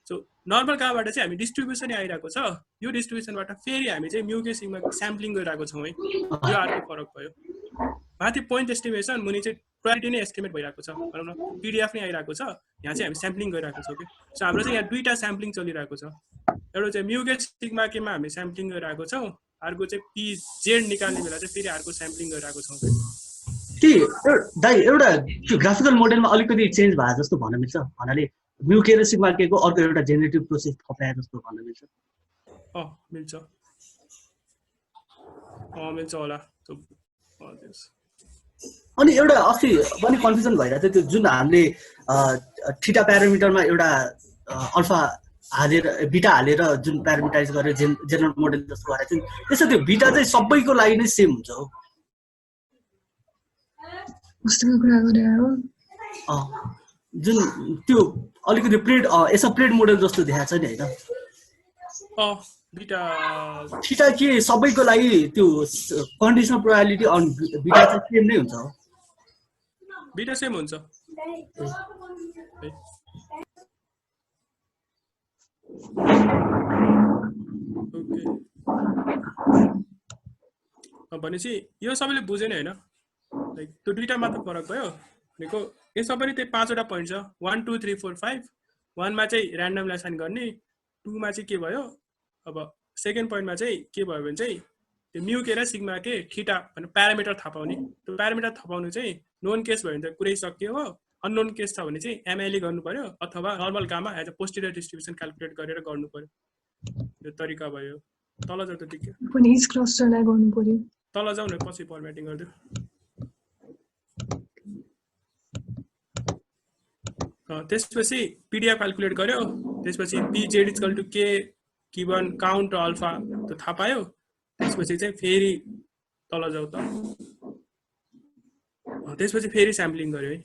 so normal गामाबाट चाहिँ हामी डिस्ट्रिब्युसनै आइरहेको छ यो डिस्ट्रिब्युसनबाट फेरि हामी चाहिँ म्यू के सिग्मा स्याम्पलिङ गरिरहेको छौँ है यो अर्को फरक भयो माथि पोइन्ट एस्टिमेसन मुनि चाहिँ प्रोबेबिलिटी नै एस्टिमेट भइरहेको छ भनौँ न PDF नै आइरहेको छ यहाँ चाहिँ हामी स्याम्पलिङ गरिरहेको छौँ कि सो हाम्रो चाहिँ यहाँ दुईटा स्याम्पलिङ चलिरहेको छ एउटा चाहिँ म्यू के सिग्मा केमा हामी स्याम्पलिङ गरिरहेको छौँ अर्को चाहिँ PZ निकाल्ने बेला चाहिँ फेरि अर्को स्याम्पलिङ गरिरहेको छौँ दाइ एउटा त्यो ग्राफिकल मोडेलमा अलिकति चेन्ज भए जस्तो भन्न मिल्छ भन्नाले म्यू के र सिग्मा के को अर्को एउटा जेनेरेटिभ प्रोसेस थपाए जस्तो भन्न मिल्छ मिल्छ होला अनि एउटा अस्ति पनि कन्फ्युजन भइरहेको थियो त्यो जुन हामीले थीटा प्यारामिटरमा एउटा अल्फा हालेर बीटा हालेर जुन प्यारामिटाइज गरेर जेनरल मोडेल जस्तो गरेको थियो त्यसो त्यो बीटा चाहिँ सबैको लागि नै सेम हुन्छ हो कस्तो कुरा गरे हो जुन त्यो अलिकति प्लेड यसो प्लेड मोडेल जस्तो देखाएको छ नि हैन बीटा थीटा के सबैको लागि त्यो कन्डिसनल प्रोबेबिलिटी अन बीटा चाहिँ सेम नै हुन्छ हो बीटा सेम हुन्छ ओके भनेपछि यो सबैले बुझेन हैन लाइक त्यो दुईटा मात्र फरक भयो भनेको यसमा पनि त्यही 5 वटा पोइन्ट छ 1 2 3 4 5 1 मा चाहिँ र्यान्डमली असाइन गर्ने 2 मा चाहिँ के भयो अब सेकेन्ड पोइन्टमा चाहिँ के भयो भने चाहिँ त्यो म्यू के र सिग्मा के थीटा भन्ने प्यारामिटर थाहा पाउने त्यो प्यारामिटर थाहा पाउनु चाहिँ नोन केस भयो भने त कुरै सक्यो हो अननोन केस छ भने चाहिँ MLE गर्नु पर्यो अथवा normal gamma as a posterior distribution calculate गरेर गर्नु पर्यो यो तरिका भयो तल जाऊ त के पनि इच क्लस्टरलाई गर्नु पर्यो तल जाऊ न पछि फर्मेटिङ गर्दियो त्यसपछि PDF क्याल्कुलेट गर्यो त्यसपछि PZ = K given count alpha त थाहा पायो त्यसपछि चाहिँ फेरि तल जाऊ त त्यसपछि फेरि स्याम्पलिङ गर्यो है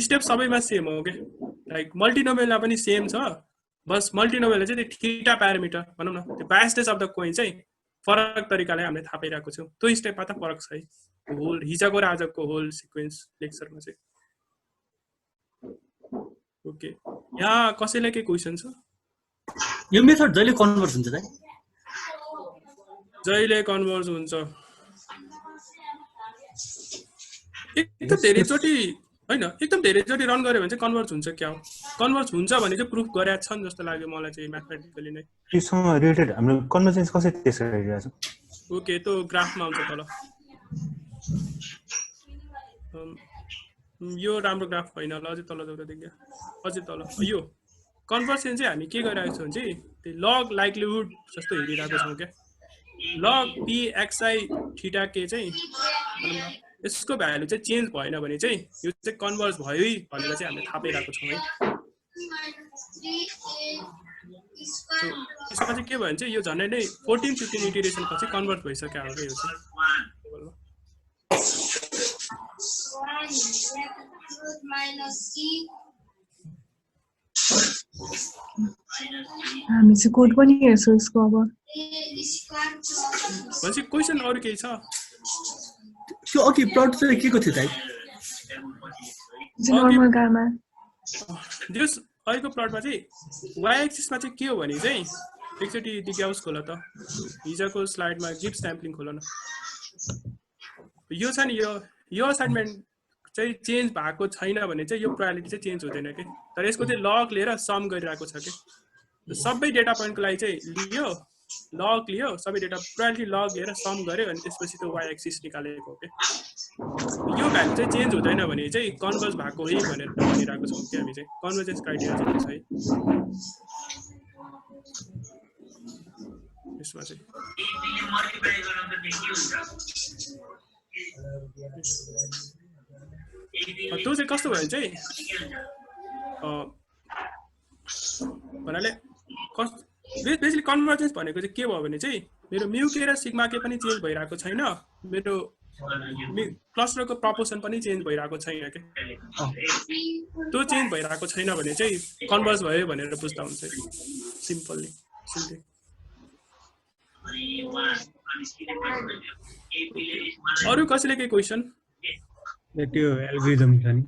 स्टेप सबैमा सेम हो के लाइक मल्टिनोमियलमा पनि सेम छ बस मल्टिनोमियलले चाहिँ त्यो थीटा प्यारामिटर भनौँ न त्यो बायसनेस अफ द कोइन चाहिँ फरक तरिकाले हामीले थाहा पाइरहेको छौँ त्यो स्टेपमा त फरक छ है होल हिजोको र आजको होल सिक्वेन्स लेक्चरमा चाहिँ ओके यहाँ कसैलाई के क्वेसन छ यो मेथड जहिले कन्भर्ज हुन्छ दाइ जहिले कन्भर्ज हुन्छ एकदम धेरैचोटि हैन एकदम धेरैचोटि रन गर्यो भने चाहिँ कन्भर्ज हुन्छ क्या हो कन्भर्ज हुन्छ भने चाहिँ प्रुफ गरेका छन् जस्तो लाग्यो मलाई चाहिँ म्याथमेटिकली नै त्योसँग रिलेटेड हाम्रो कन्भर्जेन्स कसरी टेस्ट गरिरहेको छ ओके त्यो ग्राफमा आउँछ तल यो राम्रो ग्राफ होइन ल अझै तल जाउँ त देखियो अझै तल यो कन्भर्जेन्स चाहिँ हामी के गरिरहेको छौँ चाहिँ त्यो लग लाइक्लिहुड जस्तो हेरिरहेको छौँ क्या लग PXI थीटा के चाहिँ यसको भ्यालु चाहिँ चेन्ज भएन भने चाहिँ यो चाहिँ कन्भर्ज भयो है भनेर चाहिँ हामीले थाहा पाइरहेको छौँ है यसमा चाहिँ के भयो भने चाहिँ यो झन्डै नै 14-15 इटिरेसन पछि कन्भर्ट भइसक्यो हो यो चाहिँ हामी चाहिँ कोड पनि हेर्छौँ यसको अब भनेपछि क्वेसन अरू केही छ त्यो अघि प्लट चाहिँ के को थियो दाइ नर्मल गामा दिस अहिलेको प्लटमा चाहिँ वाइ एक्सिसमा चाहिँ के हो भने चाहिँ एकचोटि दिग्याउस खोल त हिजोको स्लाइडमा गिभ स्याम्पलिङ खोल न यो छ नि यो असाइनमेन्ट चाहिँ चेन्ज भएको छैन भने चाहिँ यो प्रायोरिटी चाहिँ चेन्ज हुँदैन कि तर यसको चाहिँ लग लिएर सम गरिरहेको छ कि सबै डेटा पोइन्टको लागि चाहिँ लियो लग लियो सबै डेटा प्रायोरिटी लग लिएर सम गर्यो अनि त्यसपछि त्यो वाइ एक्सिस निकालेको हो कि यो भ्यालु चाहिँ चेन्ज हुँदैन भने चाहिँ कन्भर्ज भएको है भनेर भनिरहेको छौँ कि हामी चाहिँ कन्भर्जेन्स क्राइटेरिया चाहिँ छ है यसमा चाहिँ त्यो चाहिँ कस्तो भयो भने चाहिँ भन्नाले बेसिकली कन्भर्जेन्स भनेको चाहिँ के भयो भने चाहिँ मेरो म्यु के र सिग्मा के पनि चेन्ज भइरहेको छैन मेरो क्लस्टरको प्रपोर्सन पनि चेन्ज भइरहेको छैन के त्यो चेन्ज भइरहेको छैन भने चाहिँ कन्भर्ज भयो भनेर बुझ्दा हुन्छ सिम्पल्ली अरू कसैले केही क्वेसन त्यो एल्गोरिदम छ नि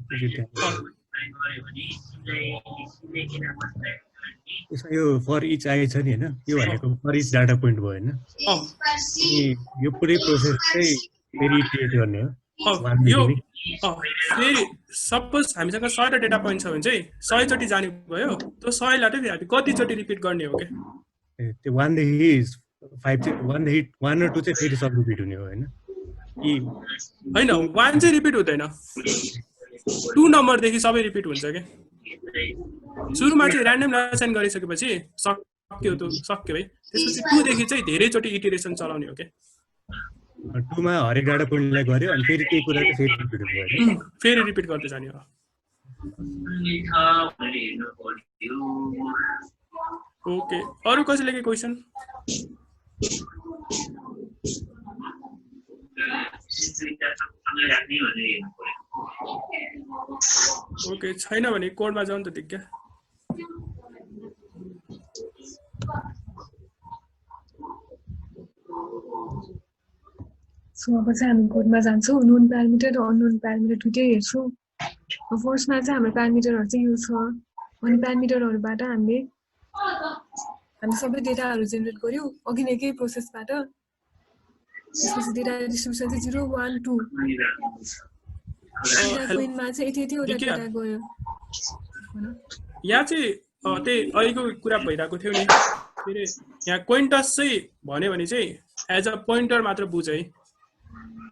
यसमा यो फर इच आई छ नि हैन यो भनेको फर इच डाटा पोइन्ट भयो हैन यो पुरै प्रोसेस चाहिँ फेरि इटरेट गर्ने हो यो फेरि सपोज हामीसँग 100 टा डेटा पोइन्ट छ भने चाहिँ 100 चोटि जाने भयो त्यो 100 लाई चाहिँ हामी कति चोटि रिपिट गर्ने हो के त्यो 1 देखि 5 1 देखि 1 र 2 चाहिँ फेरि सब रिपिट हुने हो हैन हैन 1 चाहिँ रिपिट हुँदैन 2 नम्बर देखि सबै रिपिट हुन्छ के सुरुमा चाहिँ र्यान्डम असाइन गरिसकेपछि सक्यो है त्यसपछि 2 देखि चाहिँ धेरै चोटि इटरेसन चलाउने हो के 2 मा हरेक डाटा पोइन्टलाई गर्यो अनि फेरि त्यही कुरा चाहिँ फेरि रिपिट गर्दै जाने हो ओके अरू कसैले के क्वेसन ओके छैन भने कोडमा जाउँ त दिक्क सो अब चाहिँ हामी कोडमा जान्छौँ नोन प्यारामिटर र अननोन प्यारामिटर दुइटै हेर्छौँ फर्स्टमा चाहिँ हाम्रो प्यारामिटरहरू चाहिँ यो छ अनि प्यारामिटरहरूबाट हामीले सबै डेटाहरू जेनेरेट गर्यौँ अघि नै केही प्रोसेसबाट त्यसपछि डेटा डिस्ट्रिब्युसन चाहिँ 0 1 2 पोइन्टमा चाहिँ यतिवटा डेटा गयो यहाँ चाहिँ त्यही अहिलेको कुरा भइरहेको थियो नि फेरि यहाँ क्वेन्टस चाहिँ भन्यो भने चाहिँ एज अ पोइन्टर मात्र बुझ है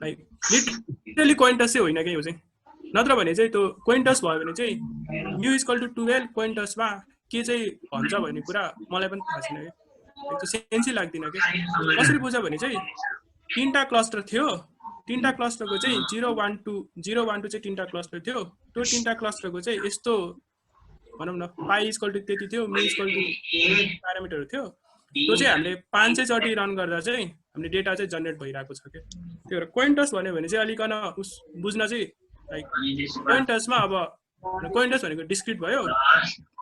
लाइक लिटरली क्वेन्टस चाहिँ होइन कि यो चाहिँ नत्र भने चाहिँ त्यो क्वेन्टस भयो भने चाहिँ म्यु इक्वल टु 12 क्वेन्टसमा के चाहिँ भन्छ भन्ने कुरा मलाई पनि थाहा छैन कि त्यो सेन्सै लाग्दैन कि कसरी बुझ्यो भने चाहिँ 3टा क्लस्टर थियो 3टा क्लस्टरको चाहिँ 0 1 2 चाहिँ 3टा क्लस्टर थियो त्यो 3टा क्लस्टरको चाहिँ यस्तो भनौँ न पाई इक्वल टु त्यति थियो म्यु इक्वल टु प्यारामिटरहरू थियो त्यो चाहिँ हामीले 500 चोटि रन गर्दा चाहिँ हामीले डेटा चाहिँ जेनेरेट भइरहेको छ कि त्यो भएर क्वेन्टस भन्यो भने चाहिँ अलिकन बुझ्न चाहिँ लाइक क्वेन्टसमा अब क्वेन्टस भनेको डिस्क्रिट भयो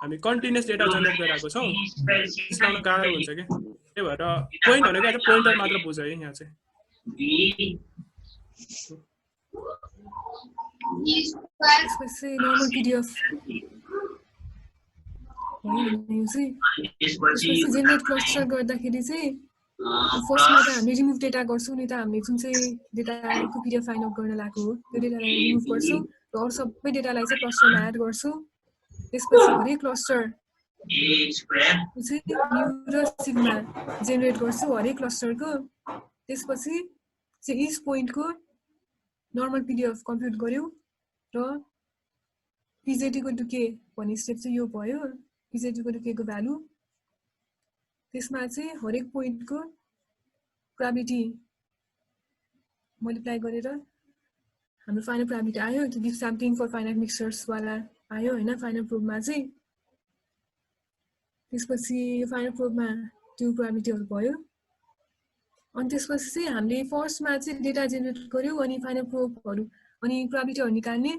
हामी कन्टिन्युअस डेटा जेनेरेट गरिरहेको छौँ त्यसमा गाह्रो हुन्छ कि त्यही भएर पोइन्ट भनेको आज पोइन्टर मात्र बुझ है यहाँ चाहिँ नर्मल पिडिएफ जेनेरेट क्लस्टर गर्दाखेरि चाहिँ फर्स्टमा त हामीले रिमुभ डेटा गर्छौँ नि त हामीले जुन चाहिँ डेटाको पिडिएफ फाइन्ड आउट गर्न लागेको हो त्यो डेटालाई रिमुभ गर्छौँ र अरू सबै डेटालाई चाहिँ क्लस्टरमा एड गर्छौँ त्यसपछि हरेक क्लस्टर चाहिँ म्यु र सिग्मा जेनेरेट गर्छौँ हरेक क्लस्टरको त्यसपछि चाहिँ इच पोइन्टको नर्मल पिडिएफ कम्प्युट गऱ्यौँ र पिजेटीको टु के भन्ने स्टेप चाहिँ यो भयो पिजेटीको टु के को भ्यालु त्यसमा चाहिँ हरेक पोइन्टको प्रोबेबिलिटी मल्टिप्लाई गरेर हाम्रो फाइनल प्रोबेबिलिटी आयो त्यो गिभ स्याम्पलिङ फर फाइनाइट मिक्सर्स वाला आयो हैन फाइनल प्रुफमा चाहिँ त्यसपछि फाइनल प्रोबमा त्यो प्रोबेबिलिटीहरू भयो अनि त्यसपछि चाहिँ हामीले फर्स्टमा चाहिँ डेटा जेनेरेट गर्यौँ अनि फाइनल प्रोबहरू अनि प्रोबेबिलिटीहरू निकाल्ने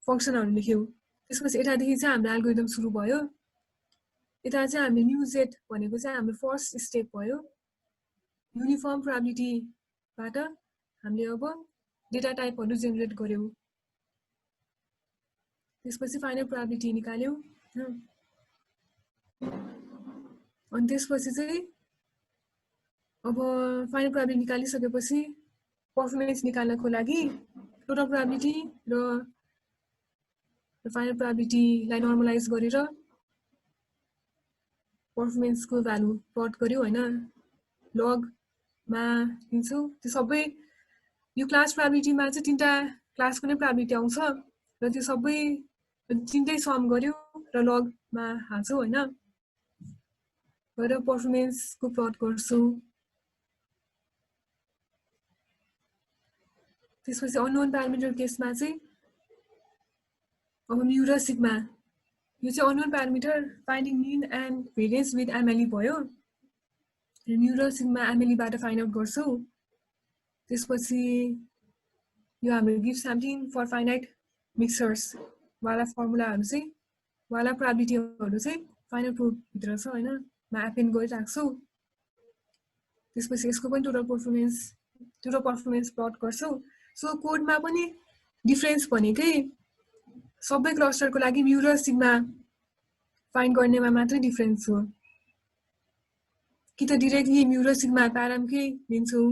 फङ्सनहरू लेख्यौँ त्यसपछि यतादेखि चाहिँ हाम्रो एल्गोरिदम सुरु भयो यता चाहिँ हामीले न्यू जेड भनेको चाहिँ हाम्रो फर्स्ट स्टेप भयो युनिफर्म प्रोबेबिलिटीबाट हामीले अब डेटा टाइपहरू जेनेरेट गर्यौँ त्यसपछि फाइनल प्रोबेबिलिटी निकाल्यौँ अनि त्यसपछि चाहिँ अब फाइनल प्रोबेबिलिटी निकालिसकेपछि पर्फर्मेन्स निकाल्नको लागि टोटल प्रोबेबिलिटी र फाइनल प्रोबेबिलिटीलाई नर्मलाइज गरेर पर्फर्मेन्सको भ्यालु प्लट गर्यो हैन लगमा दिन्छौँ त्यो सबै यो क्लास प्रोबेबिलिटीमा चाहिँ तीनटा क्लासको नै प्रोबेबिलिटी आउँछ र त्यो सबै तीनटै सम गर्यो र लगमा हाल्छौँ हैन गरेर पर्फर्मेन्सको प्लट गर्छौँ त्यसपछि अननोन प्यारामिटर केसमा चाहिँ अब म्यू र सिग्मा यो चाहिँ unknown parameter finding mean and variance with MLE भयो र म्यू र सिग्मा एमएलईबाट फाइन्ड आउट गर्छौँ त्यसपछि यो हाम्रो गिभ स्याम्पलिङ फर फाइनाइट मिक्सर्स वाला फर्मुलाहरू चाहिँ वाला प्रोबेबिलिटीहरू चाहिँ फाइनल प्रुफभित्र छ हैन मा एपेन्ड गरिराख्छौँ त्यसपछि यसको पनि टोटल पर्फर्मेन्स प्लट गर्छौँ सो कोडमा पनि डिफरेन्स भनेकै सबै क्लस्टरको लागि म्यू र सिग्मा फाइन्ड गर्नेमा मात्रै डिफरेन्स हो कि त डिरेक्टली म्यू र सिग्मा प्यारामकै लिन्छौँ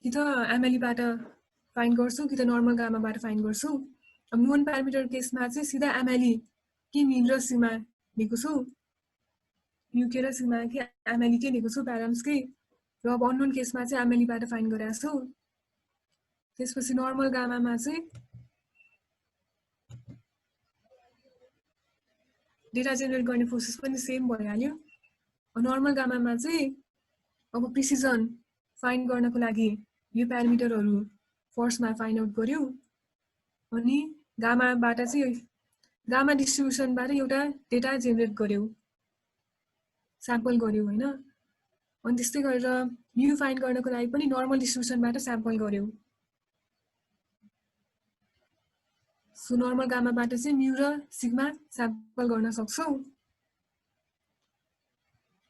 कि त एमएलईबाट फाइन्ड गर्छौँ कि त नर्मल गामाबाट फाइन्ड गर्छौँ अब नोन प्यारामिटर केसमा चाहिँ सिधा एमएलई कि म्यू र सिग्मा लिएको छु म्यू के र सिग्मा कि एमएलई के लिएको छु प्याराम्सकै र अब अननोन केसमा चाहिँ एमएलईबाट फाइन्ड गरेको छु त्यसपछि नर्मल गामामा चाहिँ डेटा जेनेरेट गर्ने प्रोसेस पनि सेम भइहाल्यो नर्मल गामामा चाहिँ अब प्रिसिजन फाइन्ड गर्नको लागि यो प्यारामिटरहरू फर्स्टमा फाइन्ड आउट गर्यो अनि गामाबाट चाहिँ गामा डिस्ट्रिब्युसनबाट एउटा डेटा जेनेरेट गर्यो स्याम्पल गर्यो हैन अनि त्यस्तै गरेर म्यू फाइन्ड गर्नको लागि पनि नर्मल डिस्ट्रिब्युसनबाट स्याम्पल गर्यो सो नर्मल गामाबाट चाहिँ म्यू र सिग्मा स्याम्पल गर्न सक्छौँ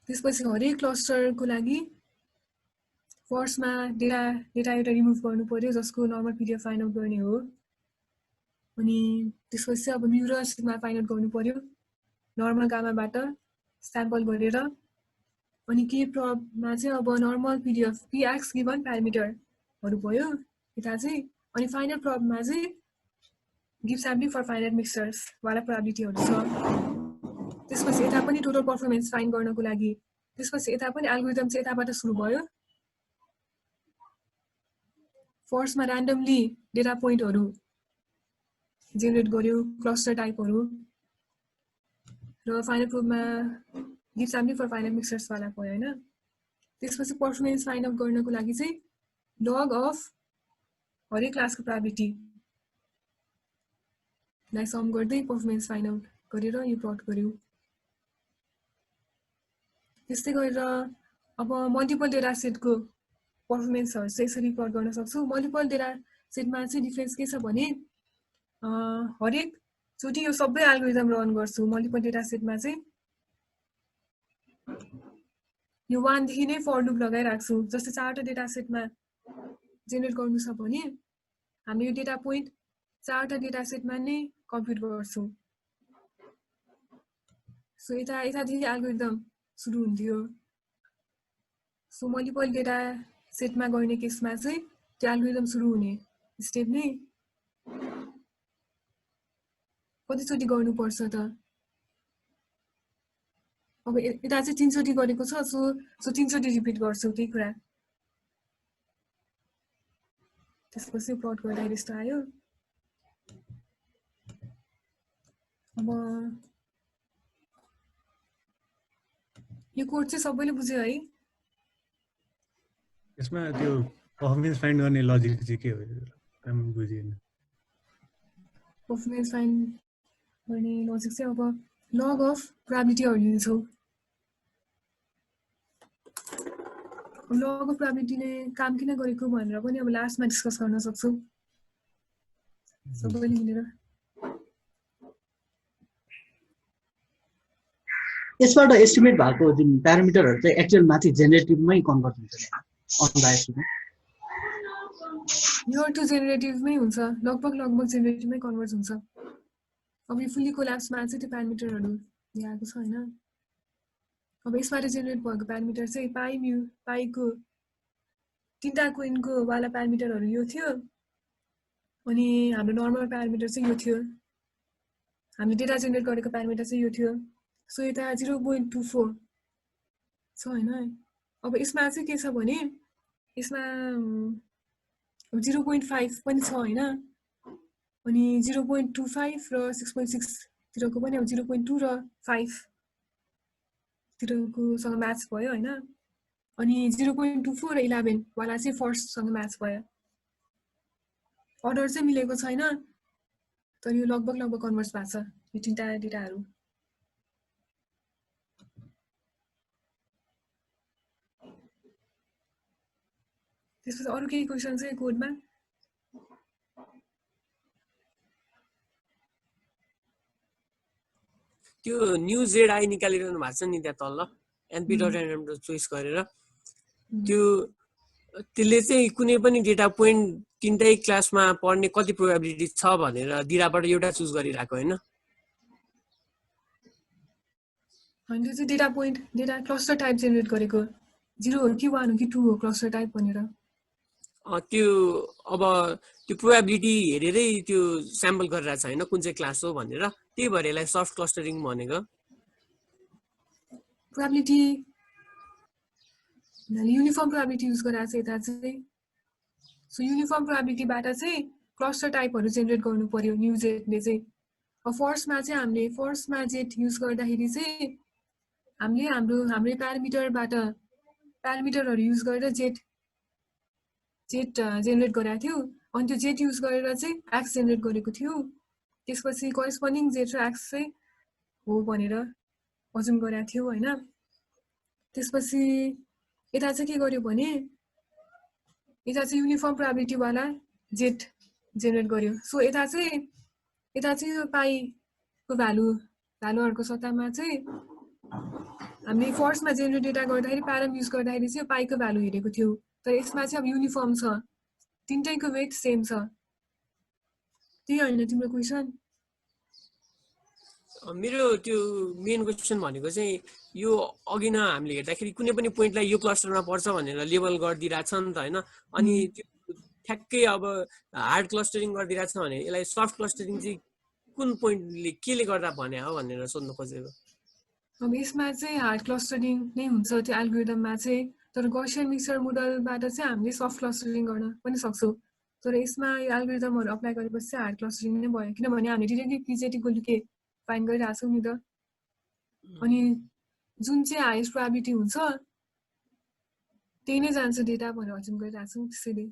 त्यसपछि हरेक क्लस्टरको लागि फर्स्टमा डेटा एउटा रिमुभ गर्नु पर्यो जसको नर्मल पिडिएफ फाइन्ड आउट गर्ने हो अनि त्यसपछि अब म्यू र सिग्मा फाइन्ड आउट गर्नु पर्यो नर्मल गामाबाट स्याम्पल गरेर अनि के प्रबमा चाहिँ अब नर्मल पिडिएफ पिएक्स गिभन प्यारामिटरहरू भयो यता चाहिँ अनि फाइनल प्रबमा चाहिँ गिभ स्याम्पलिङ फर फाइनाइट मिक्सर्स वाला प्रोबेबिलिटीहरू छ त्यसपछि यता पनि टोटल पर्फर्मेन्स फाइन्ड गर्नको लागि त्यसपछि यता पनि एल्गोरिदम चाहिँ यताबाट सुरु भयो फर्स्टमा र्यान्डमली डेटा पोइन्टहरू जेनेरेट गर्यो क्लस्टर टाइपहरू र फाइनल प्रुफमा give sampling for finite mixers वाला भयो हैन त्यसपछि पर्फर्मेन्स फाइन्ड आउट गर्नको लागि चाहिँ लग अफ हरेक क्लासको प्रोबेबिलिटी लाई सम गर्दै पर्फर्मेन्स फाइन्ड आउट गरेर यो प्लट गर्यो त्यस्तै गरेर अब मल्टिपल डेटा सेटको पर्फर्मेन्सहरू चाहिँ यसरी प्लट गर्न सक्छौँ मल्टिपल डेटा सेटमा चाहिँ डिफरेन्स के छ भने हरेक चोटि यो सबै एल्गोरिदम रन गर्छु मल्टिपल डेटा सेटमा चाहिँ यो 1 देखि नै फर लुप लगाइराख्छु जस्तै 4वटा डेटा सेटमा जेनेरेट गर्नु छ भने हामीले यो डेटा पोइन्ट 4वटा डेटा सेटमा नै कम्प्युट गर्छौँ सो यतादेखि एल्गोरिदम सुरु हुन्थ्यो सो मल्टिपल डेटा सेटमा गर्ने केसमा चाहिँ त्यो एल्गोरिदम सुरु हुने स्टेप नै कतिचोटि गर्नुपर्छ त अब यता चाहिँ 3 चोटि गरेको छ सो 3 चोटि रिपिट गर्छु त्यही कुरा त्यसपछि प्लट गर्दा यस्तो आयो अब यो कोड चाहिँ सबैले बुझ्यो है यसमा त्यो पर्फर्मेन्स फाइन्ड गर्ने लजिक चाहिँ के हो बुझिएन पर्फर्मेन्स फाइन्ड गर्ने लजिक चाहिँ अब लग अफ प्रोबेबिलिटीहरू लिन्छौँ। लग अफ प्रोबेबिलिटीले काम किन गरेको भनेर पनि अब लास्टमा डिस्कस गर्न सक्छौँ सबैले मिलेर। यसबाट एस्टिमेट भएको जुन प्यारामिटरहरू चाहिँ एक्चुअल माथि जेनेरेटिभमै कन्भर्ट हुन्छ अनबायस्डमा। यो टु जेनेरेटिभमै हुन्छ, लगभग जेनेरेटिभमै कन्भर्ट हुन्छ। अब यो फुल्ली कोल्याप्समा चाहिँ त्यो प्यारामिटरहरू दिएको छ होइन। अब यसबाट जेनेरेट भएको प्यारामिटर चाहिँ पाई म्यू पाईको तिनवटा कोइनको वाला प्यारामिटरहरू यो थियो, अनि हाम्रो नर्मल प्यारामिटर चाहिँ यो थियो, हामीले डेटा जेनेरेट गरेको प्यारामिटर चाहिँ यो थियो। सो यता 0.24 छ होइन। अब यसमा चाहिँ के छ भने यसमा 0.5 पनि छ होइन, अनि 0.25 र 6.6 तिरको पनि अब 0.2 र 5 तिरकोसँग म्याच भयो होइन। अनि 0.24 र 11 वाला चाहिँ फर्स्टसँग म्याच भयो। अर्डर चाहिँ मिलेको छैन, तर यो लगभग कन्भर्स भएको छ यो तिनवटा डेटाहरू। त्यसपछि अरू केही क्वेसन चाहिँ कोडमा? त्यो न्यू जेड निकालिरहनु भएको छ नि त्यहाँ तल एनपी डट एनएम चोइस गरेर, त्यसले चाहिँ कुनै पनि डेटा पोइन्ट तिनटै क्लासमा पढ्ने कति प्रोबेबिलिटी छ भनेर दिराबाट एउटा चुज गरिरहेको होइन। त्यो चाहिँ data point data cluster type generate गरेको 0 हो कि 1 हो कि 2 हो क्लस्टर टाइप भनेर। त्यो अब त्यो प्रोबेबिलिटी हेरेरै त्यो स्याम्पल गरिरहेको छ होइन कुन चाहिँ क्लास हो भनेर, त्यही भएर यसलाई सफ्ट क्लस्टरिङ भनेको। प्रोबेबिलिटी युनिफर्म प्रोबेबिलिटी युज गरेर चाहिँ यता चाहिँ। सो युनिफर्म प्रोबेबिलिटीबाट चाहिँ क्लस्टर टाइपहरू जेनेरेट गर्नु पर्यो न्यू जेडले चाहिँ। अब फर्स्टमा चाहिँ हामीले फर्स्टमा जेड युज गर्दाखेरि चाहिँ हामीले हाम्रो प्यारामिटरहरू युज गरेर जेड जेनेरेट गरेको थियो, अनि त्यो जेड युज गरेर चाहिँ एक्स जेनेरेट गरेको थियो। त्यसपछि करेस्पोन्डिङ जेड र एक्स चाहिँ हो भनेर अजुम गरेको थियो होइन। त्यसपछि यता चाहिँ के गर्यो भने यता चाहिँ युनिफर्म प्रोबेबिलिटीवाला जेड जेनेरेट गर्यो। सो यता चाहिँ यो पाईको भ्यालुहरूको सट्टामा चाहिँ हामीले फर्स्टमा जेनेरेट डेटा गर्दाखेरि प्याराम युज गर्दाखेरि चाहिँ पाईको भ्यालु हेरेको थियो, तर यसमा चाहिँ अब युनिफर्म छ, तिनटैको वेट सेम छ। त्यही होइन तिम्रो क्वेसन? मेरो त्यो मेन क्वेसन भनेको चाहिँ यो अघि न हामीले हेर्दाखेरि कुनै पनि पोइन्टलाई यो क्लस्टरमा पर्छ भनेर लेबल गरिदिरहेको छ नि त होइन। अनि त्यो ठ्याक्कै अब हार्ड क्लस्टरिङ गरिदिरहेको छ भने यसलाई सफ्ट क्लस्टरिङ चाहिँ कुन पोइन्टले केले गर्दा भने हो भनेर सोध्नु खोजेको। अब यसमा चाहिँ हार्ड क्लस्टरिङ नै हुन्छ त्यो एल्गोरिदममा चाहिँ, तर गौसियन मिक्सर मोडलबाट चाहिँ हामीले सफ्ट क्लस्टरिङ गर्न पनि सक्छौँ। तर यसमा यो एल्गोरिदमहरू अप्लाई गरेपछि चाहिँ हार्ड क्लस्टरिङ नै भयो, किनभने हामीले डिरेक्टली पिजेटी के फाइन्ड गरिरहेको छौँ नि त। अनि जुन चाहिँ हाइएस्ट प्रोबेबिलिटी हुन्छ त्यही नै जान्छ डेटा भनेर अजुम गरिरहेको छौँ। त्यसैले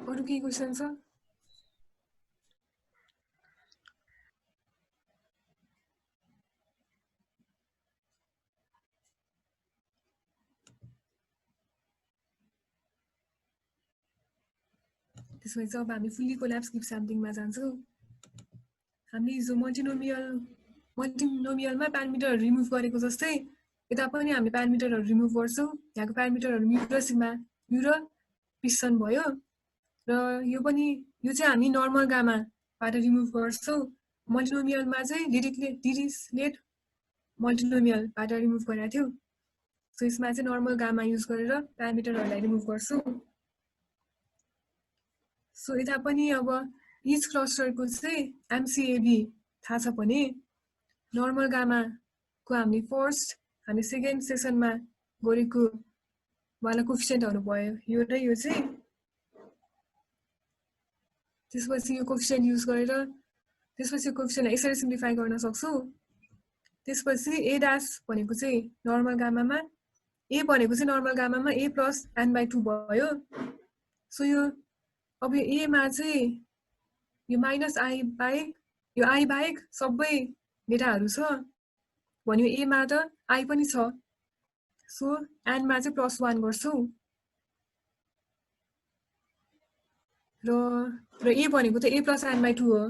अरू केही क्वेसन छ? त्यसपछि अब हामी फुल्ली कोल्याप्स गिभ स्याम्पलिङमा जान्छौँ। हामीले हिजो मल्टिनोमियलमा प्यारामिटरहरू रिमुभ गरेको जस्तै यता पनि हामीले प्यारामिटरहरू रिमुभ गर्छौँ। यहाँको प्यारामिटरहरू म्यू र सिग्मा, म्यू र पिसन भयो, र यो चाहिँ हामी नर्मल गामाबाट रिमुभ गर्छौँ। मल्टिनोमियलमा चाहिँ डिरिचलेट मल्टिनोमियलबाट रिमुभ गरेको थियो। सो यसमा चाहिँ नर्मल गामा युज गरेर प्यारामिटरहरूलाई रिमुभ गर्छौँ। सो यता पनि अब इच क्लस्टरको चाहिँ एमसिएबी थाहा छ भने नर्मल गामाको हामीले सेकेन्ड सेसनमा गरेको वाला कोफिसियन्टहरू भयो यो र यो चाहिँ। त्यसपछि यो कोफिसियन्ट युज गरेर त्यसपछि कोएफिसिएन्टलाई यसरी सिम्प्लिफाई गर्न सक्छु त्यसपछि a dash भनेको चाहिँ नर्मल गामामा a भनेको चाहिँ नर्मल गामामा a plus n/2 भयो सो यो अब यो a मा चाहिँ यो माइनस i बाहेक यो i बाहेक सबै डेटाहरू छ भन्यो a मा त i पनि छ सो n मा चाहिँ +1 गर्छु र a भनेको त a plus n/2 हो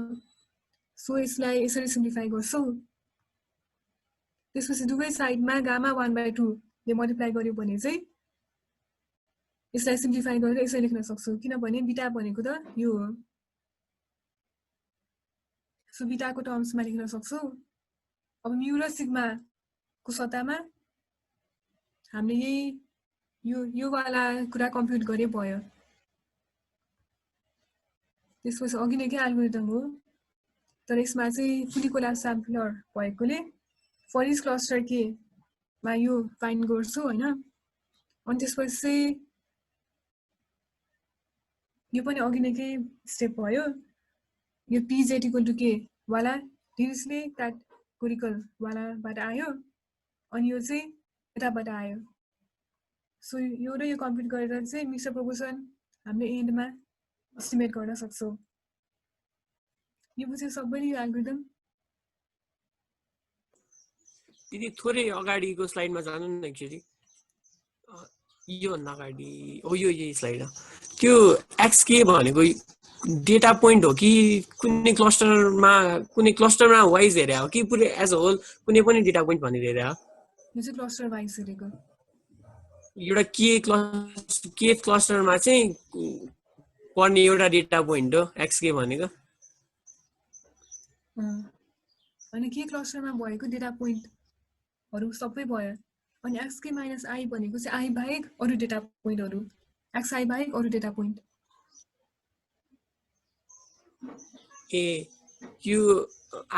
सो यसलाई यसरी सिम्प्लिफाई गर्छु त्यसपछि दुवै साइडमा गामा 1/2 ले मल्टिप्लाई गर्यो भने चाहिँ यसलाई सिम्प्लिफाई गरेर यसरी लेख्न सक्छु किनभने बीटा भनेको त यो हो सो बीटाको टर्म्समा लेख्न सक्छु अब म्यु र सिग्मा को सट्टामा हामीले यो वाला कुरा कम्प्युट गरे भयो त्यसपछि अघि नै के एल्गोरिदम हो तर यसमा चाहिँ फुली कोलाप्स स्याम्पलर भएकोले फर इच क्लस्टर के मा यो फाइन्ड गर्छु हैन अनि त्यसपछि यो पनि अघि नै के स्टेप भयो यो pz = k वाला डिरिचले क्याटेगोरिकल वालाबाट आयो अनि यो चाहिँ यताबाट आयो सो यो र यो कम्प्युट गरेर चाहिँ मिक्सर प्रोपोर्सन हामीले एन्डमा एस्टिमेट गर्न सक्छौं यो बुझ्यो सबैले यो एल्गोरिदम दिदी थोरै अगाडिको स्लाइडमा जानु न एकचोटि यो भन्दा अगाडि हो यो स्लाइड त्यो xk भनेको डेटा पोइन्ट हो कि कुनै क्लस्टरमा वाइज हेरे हो कि पुरै एज अ होल कुनै पनि डेटा पोइन्ट भनेर हेरे हो यो चाहिँ क्लस्टर वाइज हेरेको एउटा के क्लस्टरमा चाहिँ पर्ने एउटा डेटा पोइन्ट हो xk भनेको अनि के क्लस्टरमा भएको डेटा पोइन्टहरु सबै भयो अनि xk - i भनेको चाहिँ i बाहेक अरु डेटा पोइन्टहरु xi बाहेक अरु डेटा पोइन्ट ए यो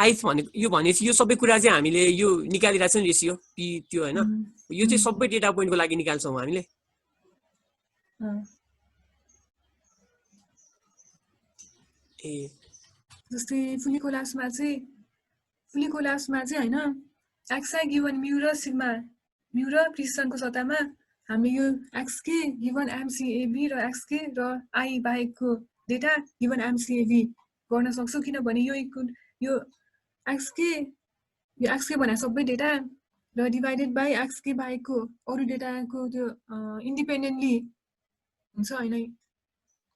ith भनेको यो भनेपछि यो सबै कुरा चाहिँ हामीले यो निकालिरहेछ नि रेशियो p त्यो हैन यो चाहिँ सबै डेटा पोइन्टको लागि निकाल्छौं हामीले ए जस्तै फुली कोलाप्समा चाहिँ हैन xi गिवन म्यु र सिग्मा म्यु र प्रिसिसनको सट्टामा हामीले यो xk गिवन mcab र xk र i बाहेकको डेटा गिवन mcab गर्न सक्छौं किनभने यो xk भने सबै डेटा र डिवाइडेड बाइ xk बाहेकको अरु डेटाको त्यो इन्डिपेन्डेन्टली हुन्छ हैन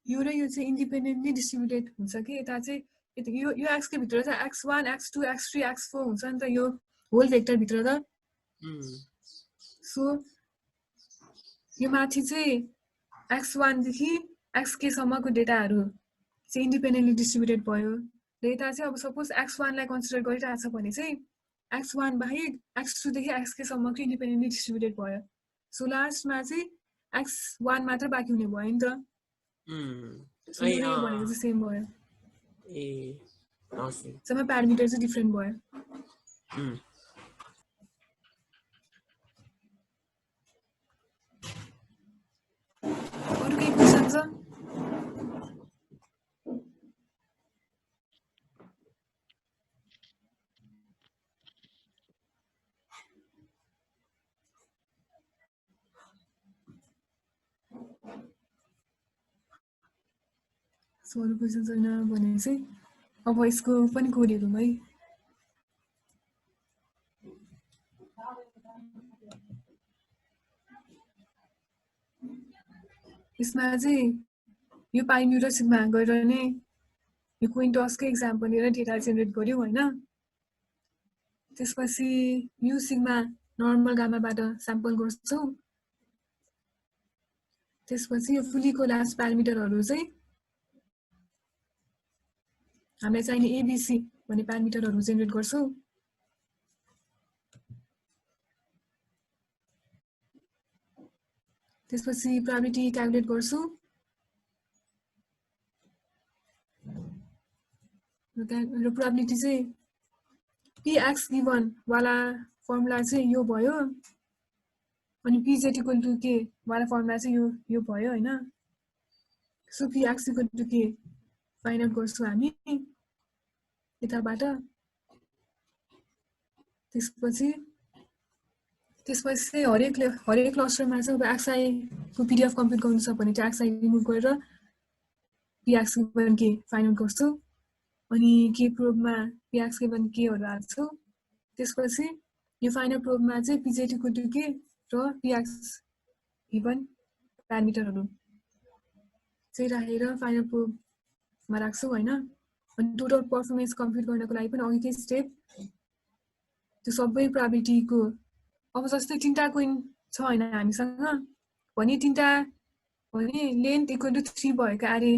यो र यो चाहिँ इन्डिपेन्डेन्टली डिस्ट्रिब्युटेड हुन्छ कि यता चाहिँ यो xk भित्र चाहिँ x1 x2 x3 x4 हुन्छ नि त यो होल भेक्टर भित्र त सो यो माथि चाहिँ x1 देखि xk सम्मको डेटाहरु चाहिँ इन्डिपेन्डेन्टली डिस्ट्रिब्युटेड भयो र यता चाहिँ अब सपोज x1 लाई कन्सिडर गरिरहेछ भने चाहिँ x1 बाहेक x2 देखि xk सम्मको इन्डिपेन्डेन्टली डिस्ट्रिब्युटेड भयो सो लास्टमा चाहिँ x1 मात्र बाँकी हुने भयो नि त सो यो भनेको चाहिँ सेम भयो ए हस् सबै प्यारामिटर चाहिँ डिफरेन्ट भयो अरु केही क्वेशन छ अरु क्वेशन छैन भने चाहिँ अब यसको पनि कोड हेरौँ है यसमा चाहिँ यो पाइ म्यु र सिग्मा गरेर नै यो क्विन्टसको एक्जाम्पल लिएर डेटा जेनेरेट गर्यो हैन त्यसपछि म्यु सिग्मा नर्मल गामाबाट स्याम्पल गर्छौं त्यसपछि यो फुली कोलाप्स प्यारामिटरहरु चाहिँ हामीले चाहिने एबीसी भन्ने प्यारामिटरहरु जेनेरेट गर्छौं त्यसपछि प्रोबेबिलिटी क्याल्कुलेट गर्छु र प्रोबेबिलिटी चाहिँ px गिवन वाला फर्मुला चाहिँ यो भयो अनि pz = k वाला फर्मुला चाहिँ यो भयो हैन so px = k find out गर्छौं हामी यताबाट त्यसपछि चाहिँ हरेक क्लस्टरमा चाहिँ अब एक्सआईको पिडिएफ कम्प्लिट गर्नु छ भने चाहिँ एक्सआई रिमुभ गरेर पिएक्स गिभन के फाइन्ड आउट गर्छु अनि के प्रोबमा पिएक्स गिभन केहरू हाल्छु त्यसपछि यो फाइनल प्रोबमा चाहिँ पिजेटी को के र पिएक्स गिभन प्यारामिटरहरू चाहिँ राखेर फाइनल प्रोबमा राख्छु हैन अनि टोटल पर्फर्मेन्स कम्प्लिट गर्नको लागि पनि अघिकै स्टेप त्यो सबै प्रोबेबिलिटीको अब जस्तै 3टा कोइन छ हैन हामीसँग भने 3टा भने लेन्थ इक्वल टु 3 भएको एरे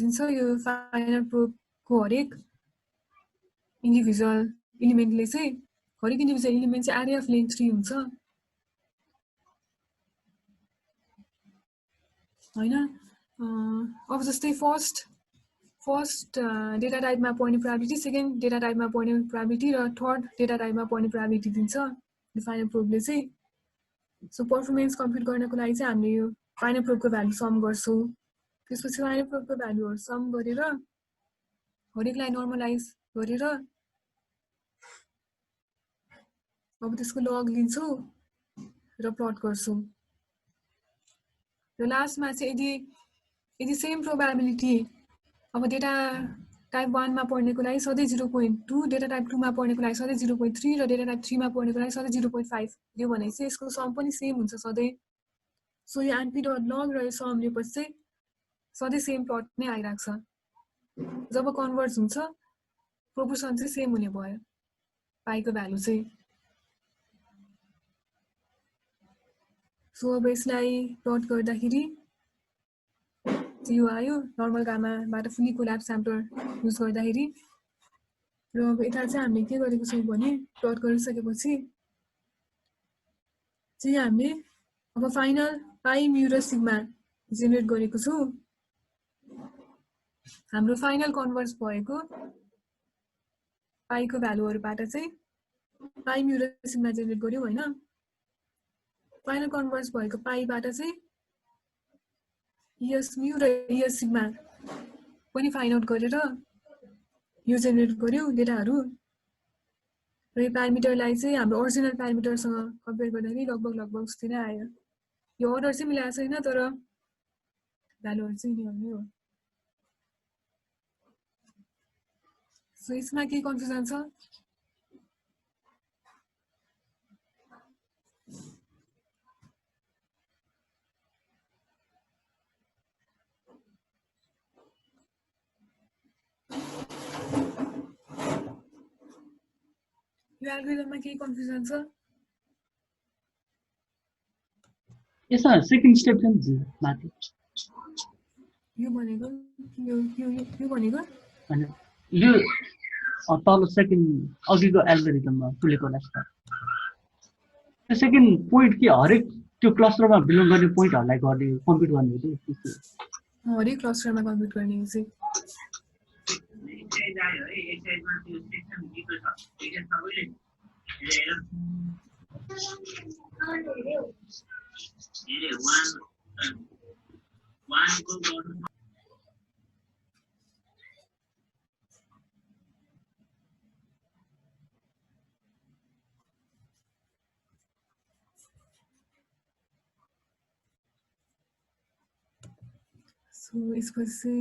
दिन्छ यो फाइनल प्रोबको हरेक इन्डिभिजुअल एलिमेन्टले चाहिँ हरेक इन्डिभिजुअल एलिमेन्ट चाहिँ एरे अफ लेन्थ 3 हुन्छ हैन अब जस्तै फर्स्ट डेटा टाइपमा पर्ने प्रोबेबिलिटी सेकेन्ड डेटा टाइपमा पर्ने प्रोबेबिलिटी र थर्ड डेटा टाइपमा पर्ने प्रोबेबिलिटी दिन्छ यो फाइनल प्रोबले चाहिँ सो पर्फर्मेन्स कम्प्लिट गर्नको लागि चाहिँ हामीले यो फाइनल प्रोबको भ्यालु सम गर्छौँ त्यसपछि फाइनल प्रोबको भ्यालुहरू सम गरेर हरेकलाई नर्मलाइज गरेर अब त्यसको लग लिन्छौँ र प्लट गर्छौँ र लास्टमा चाहिँ यदि सेम प्रोबेबिलिटी अब डेटा टाइप 1 मा पढ्नेको लागि सधैँ 0.2 डेटा टाइप 2 मा पढ्नेको लागि सधैँ 0.3 र डेटा टाइप 3 मा पढ्नेको लागि सधैँ 0.5 दियो भने चाहिँ यसको सम पनि सेम हुन्छ सधैँ सो यो np.log र यो सम लिएपछि चाहिँ सधैँ सेम प्लट नै आइराख्छ जब कन्भर्ज हुन्छ प्रोपोर्सन चाहिँ सेम हुने भयो पाइको भ्यालु चाहिँ सो अब यसलाई प्लट गर्दाखेरि यो आयो नर्मल गामाबाट फुल्ली कोल्याप्स स्याम्पलर युज गर्दाखेरि र अब यता चाहिँ हामीले के गरेको छौँ भने प्लट गरिसकेपछि चाहिँ हामीले अब फाइनल पाइ म्यु र सिग्मा जेनेरेट गरेको छौँ हाम्रो फाइनल कन्भर्ज भएको पाइको भ्यालुहरूबाट चाहिँ पाइ म्यु र सिग्मा जेनेरेट गर्यौँ हैन फाइनल कन्भर्ज भएको पाइबाट चाहिँ यस म्यु र यस सिग्मा पनि फाइन्ड आउट गरेर यो जेनेरेट गर्यौँ डेटाहरू र यो प्यारामिटरलाई चाहिँ हाम्रो ओरिजिनल प्यारामिटरसँग कम्पेयर गर्दाखेरि लगभग उस्तै नै आयो यो अर्डर चाहिँ मिलाएको छैन तर भ्यालुहरू चाहिँ यिनीहरू नै हो सो यसमा के कन्फ्युजन छ यो एल्गोरिदममा केही कन्फ्युजन छ यसमा सेकेन्ड स्टेप चाहिँ माथि यो भनेको यो भनेको हैन यो तल सेकेन्ड अघिको एल्गोरिदममा फुलेको लाग्छ त्यो सेकेन्ड पोइन्ट के हरेक त्यो क्लस्टरमा बिलोङ गर्ने पोइन्टहरूलाई गर्ने कम्प्युट गर्ने हो हरेक क्लस्टरमा कम्प्युट गर्ने चाहिँ सो यसपछि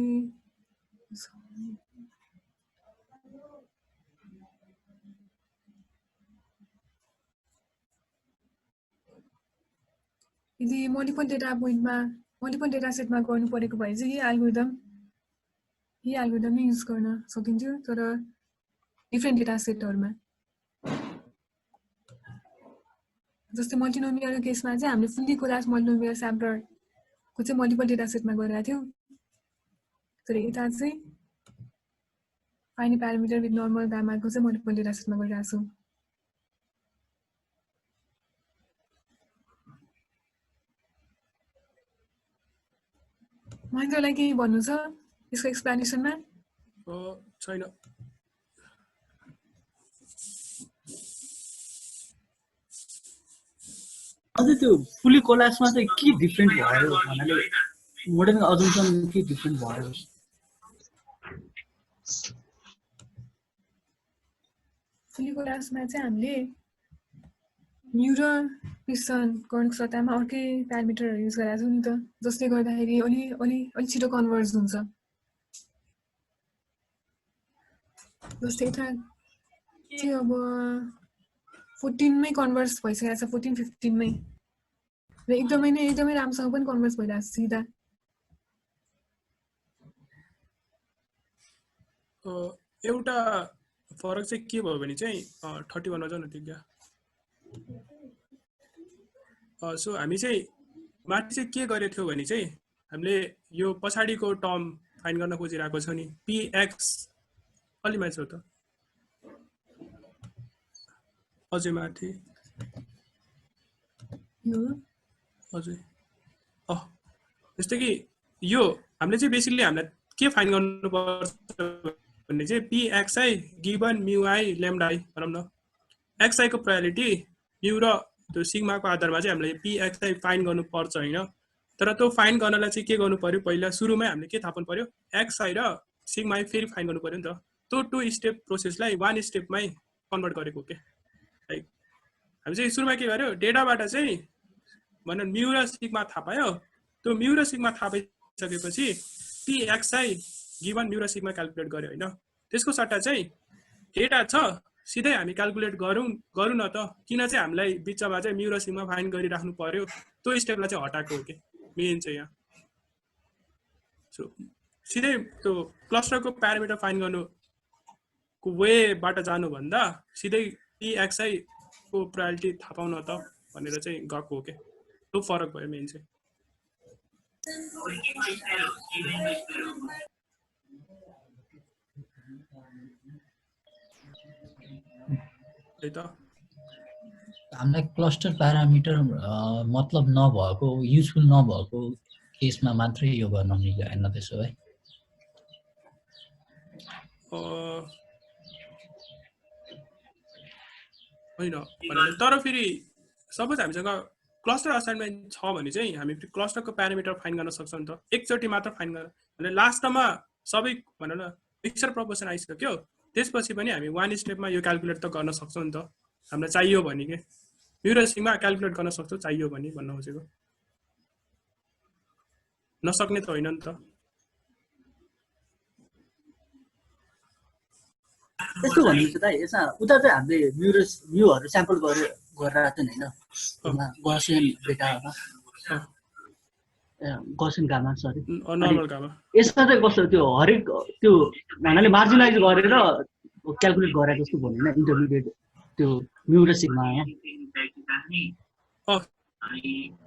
यदि मल्टिपल डेटा पोइन्टमा मल्टिपल डेटा सेटमा गर्नु परेको भए चाहिँ यही एल्गोरिदम नै युज गर्न सकिन्थ्यो तर डिफ्रेन्ट डेटा सेटहरूमा जस्तै मल्टिनोमियलको केसमा चाहिँ हामीले फुल्ली कोल्याप्स मल्टिनोमियल स्याम्पलरको चाहिँ मल्टिपल डेटा सेटमा गरेका थियौँ तर यता चाहिँ फाइनल प्यारामिटर विथ नर्मल गामाको चाहिँ मल्टिपल डेटा सेटमा गरिरहेको छौँ महेन्द्रलाई केही भन्नु छ यसको एक्सप्लेनेसनमा छैन अझै त्यो फुल्ली कोल्याप्समा चाहिँ के डिफ्रेन्ट भयो भन्नाले मोडर्न अजम्पसन के डिफ्रेन्ट भयो फुलीको क्लासमा चाहिँ हामीले म्यु र पिस्टन गर्नुको सट्टामा अर्कै प्यारामिटरहरू युज गरेको छौँ नि त, जसले गर्दाखेरि अलि छिटो कन्भर्ज हुन्छ। जस्तै यता चाहिँ अब 14 मै कन्भर्स भइसकेको छ, 14-15 मै, र एकदमै राम्रोसँग पनि कन्भर्स भइरहेको छ सिधा। एउटा फरक चाहिँ के भयो भने चाहिँ 31 मा जाउँ न त्यो क्या। सो हामी चाहिँ माथि चाहिँ के गरेको थियो भने चाहिँ हामीले यो पछाडिको टर्म फाइन्ड गर्न खोजिरहेको छ नि, px अलि माथि छ त, अझै माथि हजुर। जस्तै कि यो हामीले चाहिँ बेसिकली हामीलाई के फाइन्ड गर्नुपर्छ भन्ने चाहिँ pxi गिभन म्यु आई ल्याम्डा आई भनौँ न, xi को प्रायोरिटी म्यु र त्यो सिग्माको आधारमा चाहिँ हामीले pxi फाइन्ड गर्नुपर्छ होइन। तर त्यो फाइन्ड गर्नलाई चाहिँ के गर्नु पर्यो, पहिला सुरुमै हामीले के थाहा पाउनु पर्यो, xi र सिग्मा आई फेरि फाइन्ड गर्नु पर्यो नि त। त्यो 2 स्टेप प्रोसेसलाई 1 स्टेपमै कन्भर्ट गरेको के। लाइक हामी चाहिँ सुरुमा के गर्यो, डेटाबाट चाहिँ भनौँ म्यु र सिग्मा थाहा पायो, त्यो म्यु र सिग्मा थाहा पाइसकेपछि pxi गिभन म्यु र सिग्मा क्याल्कुलेट गर्यो होइन। त्यसको सट्टा चाहिँ डेटा छ सिधै हामी क्याल्कुलेट गरौँ न त, किन चाहिँ हामीलाई बिचमा चाहिँ म्यु र सिग्मा फाइन्ड गरिराख्नु पर्यो, त्यो स्टेपलाई चाहिँ हटाएको हो कि मेन चाहिँ यहाँ। सो सिधै त्यो क्लस्टरको प्यारामिटर फाइन्ड गर्नुको वेबाट जानुभन्दा सिधै pxi को प्रायोरिटी थाहा पाउन त भनेर चाहिँ गएको हो कि, त्यो फरक भयो मेन चाहिँ। हामीलाई क्लस्टर प्यारामिटर मतलब नभएको, युजफुल नभएको केसमा मात्रै यो गर्न मिल्दैन त्यसो भए। होइन तर फेरि सपोज हामीसँग क्लस्टर असाइनमेन्ट छ भने चाहिँ हामी क्लस्टरको प्यारामिटर फाइन्ड गर्न सक्छौँ नि त, एकचोटि मात्र फाइन्ड गर्न। भने लास्टमा सबै भनौँ न मिक्सर प्रपोर्सन आइसक्यो, त्यसपछि पनि हामी 1 स्टेपमा यो क्याल्कुलेट त गर्न सक्छौँ नि त, हामीलाई चाहियो भने के म्यु र सिग्मा क्याल्कुलेट गर्न सक्छौँ चाहियो भने भन्न खोजेको, नसक्ने त होइन नि त। त्यस्तो भनेपछि त यसमा उता चाहिँ हामीले म्युहरू स्याम्पल गरिरहेको थियौँ होइन, गसियन डेटामा Gaussian gamma sorry normal gamma. यसमा चाहिँ कस्तो त्यो हरेक त्यो भन्नाले मार्जिनाइज गरेर क्याल्कुलेट गरेको जस्तो भन्नु होइन, इन्टरमिडिएट त्यो म्यु र सिग्मामा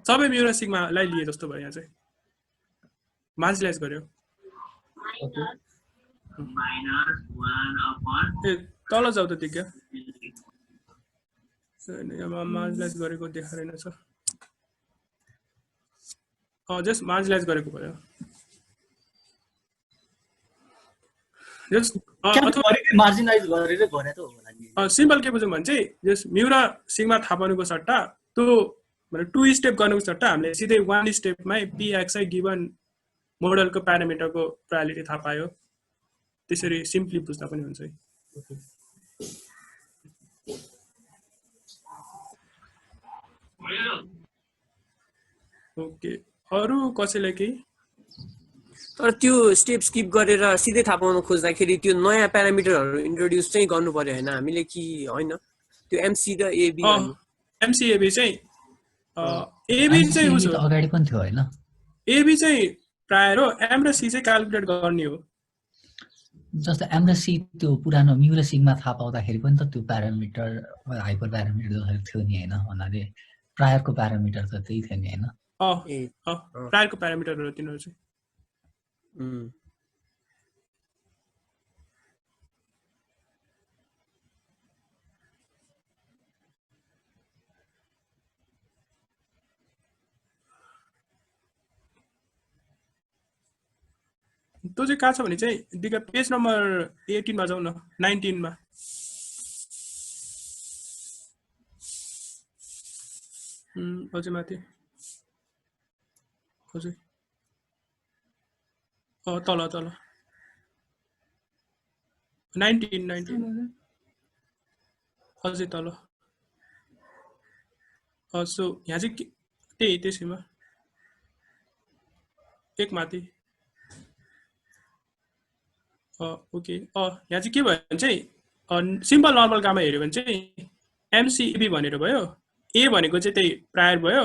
सबै म्यु र सिग्मालाई लिए जस्तो भयो यहाँ चाहिँ, मार्जिनाइज गर्यो। तल जाऊ त त्यो क्या, मार्जिनाइज गरेको देखाइरहेन छ, जस्ट मार्जिनाइज गरेको भयो। मार्जिनाइज गरेर गरे त होला। सिम्पल के बुझौँ भने चाहिँ जस्ट म्यु र सिग्मा थाहा पाउनुको सट्टा त्यो भने 2 स्टेप गर्नुको सट्टा हामीले सिधै 1 स्टेपमै pxi गिभन मोडलको प्यारामिटरको प्रायोरिटी थाहा पायो, त्यसरी सिम्पली बुझ्दा पनि हुन्छ है। ओके, अरू कसैलाई केही? तर त्यो स्टेप स्किप गरेर सिधै थाहा पाउन खोज्दाखेरि त्यो नयाँ प्यारामिटरहरू इन्ट्रोड्युस चाहिँ गर्नु पर्यो होइन हामीले, कि होइन? त्यो एमसी र एबी एमसिएबी चाहिँ एबी चाहिँ अगाडि पनि थियो होइन, एबी चाहिँ प्रायर हो, एम र सी चाहिँ क्याल्कुलेट गर्ने हो। जस्तो एम र सी त्यो पुरानो म्यु र सिग्मा थाहा पाउँदाखेरि पनि त त्यो प्यारामिटर हाइपर प्यारामिटर थियो नि होइन, भन्नाले प्रायरको प्यारामिटर त त्यही थियो नि होइन। प्रायरको प्यारामिटरहरू तिनीहरू चाहिँ त्यो चाहिँ कहाँ छ भने चाहिँ दिका पेज नम्बर 18 मा जाउँ न, 19 मा। अझै माथि हजुर तल 19 अझै तल सो यहाँ चाहिँ त्यही त्यसैमा एक माथि ओके यहाँ चाहिँ के भयो भने चाहिँ सिम्पल नर्मल गामा हेऱ्यो भने चाहिँ एमसिबी भनेर भयो ए भनेको चाहिँ त्यही प्रायर भयो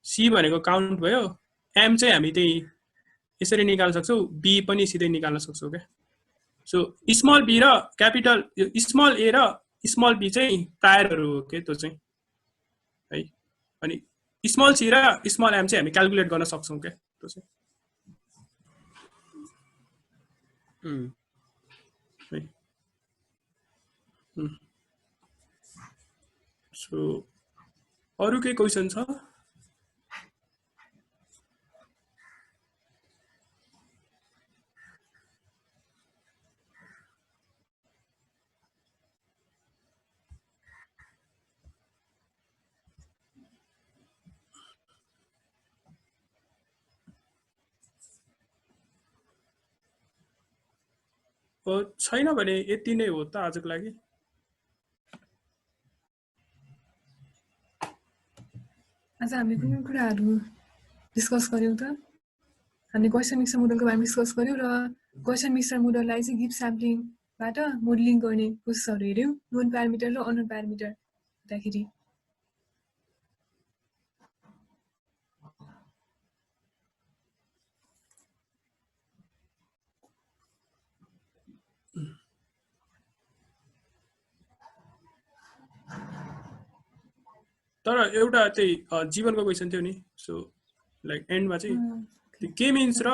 सी भनेको काउन्ट भयो एम चाहिँ हामी त्यही यसरी निकाल्न सक्छौँ बी पनि सिधै निकाल्न सक्छौँ क्या सो स्मल बी र क्यापिटल स्मल ए र स्मल बी चाहिँ प्रायरहरू हो के त्यो चाहिँ है अनि स्मल सी र स्मल एम चाहिँ हामी क्यालकुलेट गर्न सक्छौँ क्या त्यो चाहिँ सो अरू केही क्वेसन छ छैन भने यति नै हो त आजको लागि आज हामीले कुन कुराहरू डिस्कस गर्यौँ त हामीले क्वेसन मिक्सर मोडलको बारेमा डिस्कस गर्यौँ र क्वेसन मिक्सर मोडललाई चाहिँ गिभ स्याम्पलिङबाट मोडलिङ गर्ने प्रोसेसहरू हेऱ्यौँ नोन प्यारामिटर र अननोन प्यारामिटर हुँदाखेरि तर एउटा त्यही जीवनको क्वेसन थियो नि सो लाइक एन्डमा चाहिँ के मिन्स र